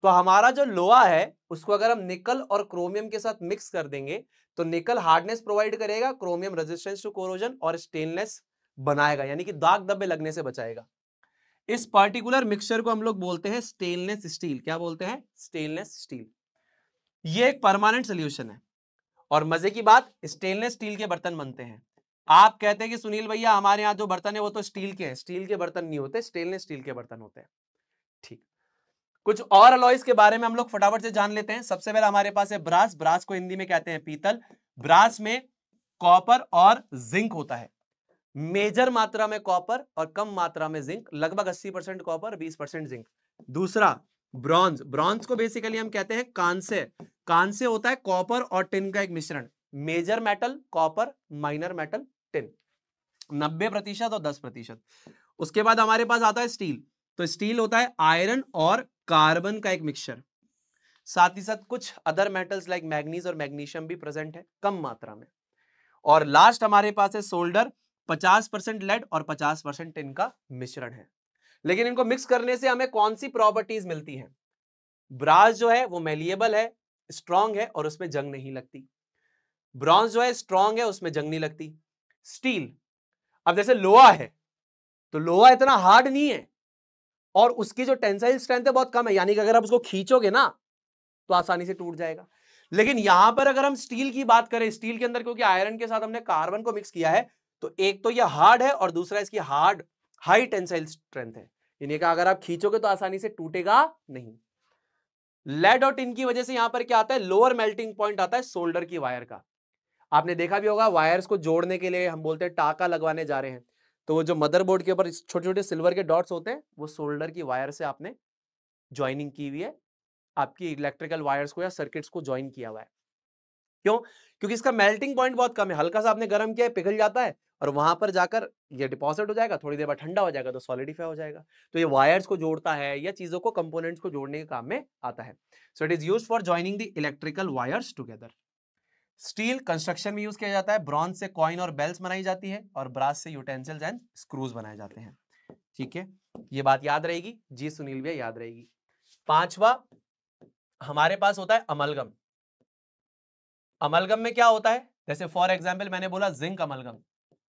[SPEAKER 1] तो हमारा जो लोहा है उसको अगर हम निकल और क्रोमियम के साथ मिक्स कर देंगे तो निकल हार्डनेस प्रोवाइड करेगा, क्रोमियम रेजिस्टेंस टू कोरोजन और स्टेनलेस बनाएगा, यानी कि दाग धब्बे लगने से बचाएगा। इस पर्टिकुलर मिक्सचर को हम लोग बोलते हैं स्टेनलेस स्टील। क्या बोलते हैं? Stainless steel. ये एक परमानेंट सोल्यूशन है। और मजे की बात, स्टेनलेस स्टील के बर्तन बनते हैं। आप कहते हैं कि सुनील भैया हमारे यहाँ जो बर्तन है वो तो स्टील के हैं। स्टील के बर्तन नहीं होते, स्टेनलेस स्टील के बर्तन होते हैं। ठीक, कुछ और अलॉयज के बारे में हम लोग फटाफट से जान लेते हैं। सबसे पहले हमारे पास है ब्रास। ब्रास को हिंदी में कहते हैं पीतल। ब्रास में कॉपर और जिंक होता है। मेजर मात्रा में कॉपर और कम मात्रा में जिंक, लगभग 80% कॉपर 20% जिंक। दूसरा ब्रॉन्ज। ब्रॉन्ज को बेसिकली हम कहते हैं कांस्य। कांस्य होता है कॉपर और टिन का एक मिश्रण। Major metal copper, minor metal tin, 90% और 10%। उसके बाद हमारे पास आता है स्टील। तो स्टील होता है आयरन और कार्बन का एक मिक्सचर। साथ ही साथ कुछ अदर मेटल्स लाइक मैग्नीज और मैग्नीशियम भी प्रेजेंट है कम मात्रा में। और लास्ट हमारे पास है सोल्डर। 50% लेड और 50% टिन का मिश्रण है। लेकिन इनको मिक्स करने से हमें कौन सी प्रॉपर्टीज मिलती हैं? ब्रास जो है वो मेलिएबल है, स्ट्रॉन्ग है और उसमें जंग नहीं लगती। ब्रॉन्ज जो है स्ट्रॉन्ग है, उसमें जंग नहीं लगती। स्टील, अब जैसे लोहा है तो लोहा इतना हार्ड नहीं है और उसकी जो टेंसाइल स्ट्रेंथ है बहुत कम है, यानी कि अगर आप उसको खींचोगे ना तो आसानी से टूट जाएगा। लेकिन यहां पर अगर हम स्टील की बात करें, स्टील के अंदर क्योंकि आयरन के साथ हमने कार्बन को मिक्स किया है तो एक तो यह हार्ड है और दूसरा इसकी हार्ड हाई टेंसाइल स्ट्रेंथ है, यानी कि अगर आप खींचोगे तो आसानी से टूटेगा नहीं। लेड और टिन की वजह से यहां पर क्या आता है? लोअर मेल्टिंग पॉइंट आता है सोल्डर की वायर का। आपने देखा भी होगा वायर्स को जोड़ने के लिए हम बोलते हैं टाका लगवाने जा रहे हैं, तो वो जो मदरबोर्ड के ऊपर छोटे छोटे सिल्वर के डॉट्स होते हैं वो सोल्डर की वायर से आपने ज्वाइनिंग की हुई है, आपकी इलेक्ट्रिकल वायर्स को या सर्किट्स को ज्वाइन किया हुआ है। क्यों? क्योंकि इसका मेल्टिंग पॉइंट बहुत कम है। हल्का सा आपने गर्म किया है, पिघल जाता है और वहां पर जाकर ये डिपॉजिट हो जाएगा, थोड़ी देर बाद ठंडा हो जाएगा तो सॉलिडिफाई हो जाएगा। तो ये वायर्स को जोड़ता है या चीजों को, कंपोनेंट्स को जोड़ने के काम में आता है। सो it is used for joining the electrical wires together. Steel construction में यूज किया जाता है। ब्रॉन्ज से कॉइन और बेल्स बनाई जाती है और ब्रास से यूटेंसिल्स एंड स्क्रूज बनाए जाते हैं। ठीक है, ये बात याद रहेगी जी सुनील भैया, याद रहेगी। पांचवा हमारे पास होता है अमलगम। अमलगम में क्या होता है? जैसे फॉर एग्जाम्पल मैंने बोला जिंक अमलगम,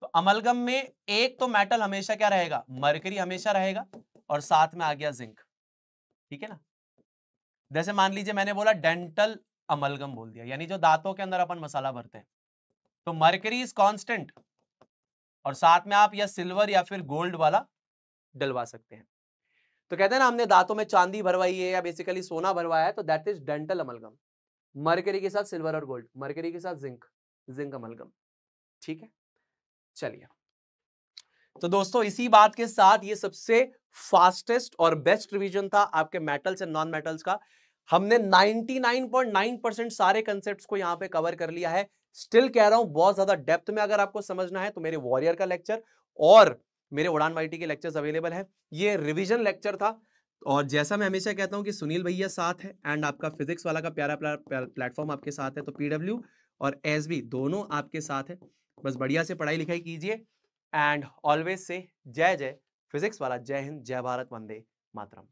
[SPEAKER 1] तो अमलगम में एक तो मेटल हमेशा क्या रहेगा? मरकरी हमेशा रहेगा और साथ में आ गया जिंक। ठीक है ना? जैसे मान लीजिए मैंने बोला डेंटल अमलगम बोल दिया, यानी जो दांतों के अंदर अपन मसाला भरते हैं, तो मरकरी इज कांस्टेंट और साथ में आप या सिल्वर या फिर गोल्ड वाला डलवा सकते हैं। तो कहते हैं ना हमने दांतों में चांदी भरवाई है या बेसिकली सोना भरवाया है, तो that is dental amalgam. Mercury के साथ सिल्वर और गोल्ड, मरकरी के साथ जिंक, जिंक अमलगम। ठीक है, चलिए। तो दोस्तों इसी बात के साथ ये सबसे फास्टेस्ट और बेस्ट रिवीजन था आपके मेटल्स एंड नॉन मेटल्स का। हमने 99.9% सारे कंसेप्ट्स को यहां पे कवर कर लिया है। स्टिल कह रहा हूं बहुत ज्यादा डेप्थ में अगर आपको समझना है तो मेरे वॉरियर का लेक्चर और मेरे उड़ान वाईटी के लेक्चर्स अवेलेबल है। ये रिवीजन लेक्चर था और जैसा मैं हमेशा कहता हूं कि सुनील भैया साथ है एंड आपका फिजिक्स वाला का प्यारा प्लेटफॉर्म आपके साथ है, तो पीडब्ल्यू और एसबी दोनों आपके साथ है। बस बढ़िया से पढ़ाई लिखाई कीजिए एंड ऑलवेज से जय जय फिजिक्स वाला। जय हिंद, जय भारत, वंदे मातरम।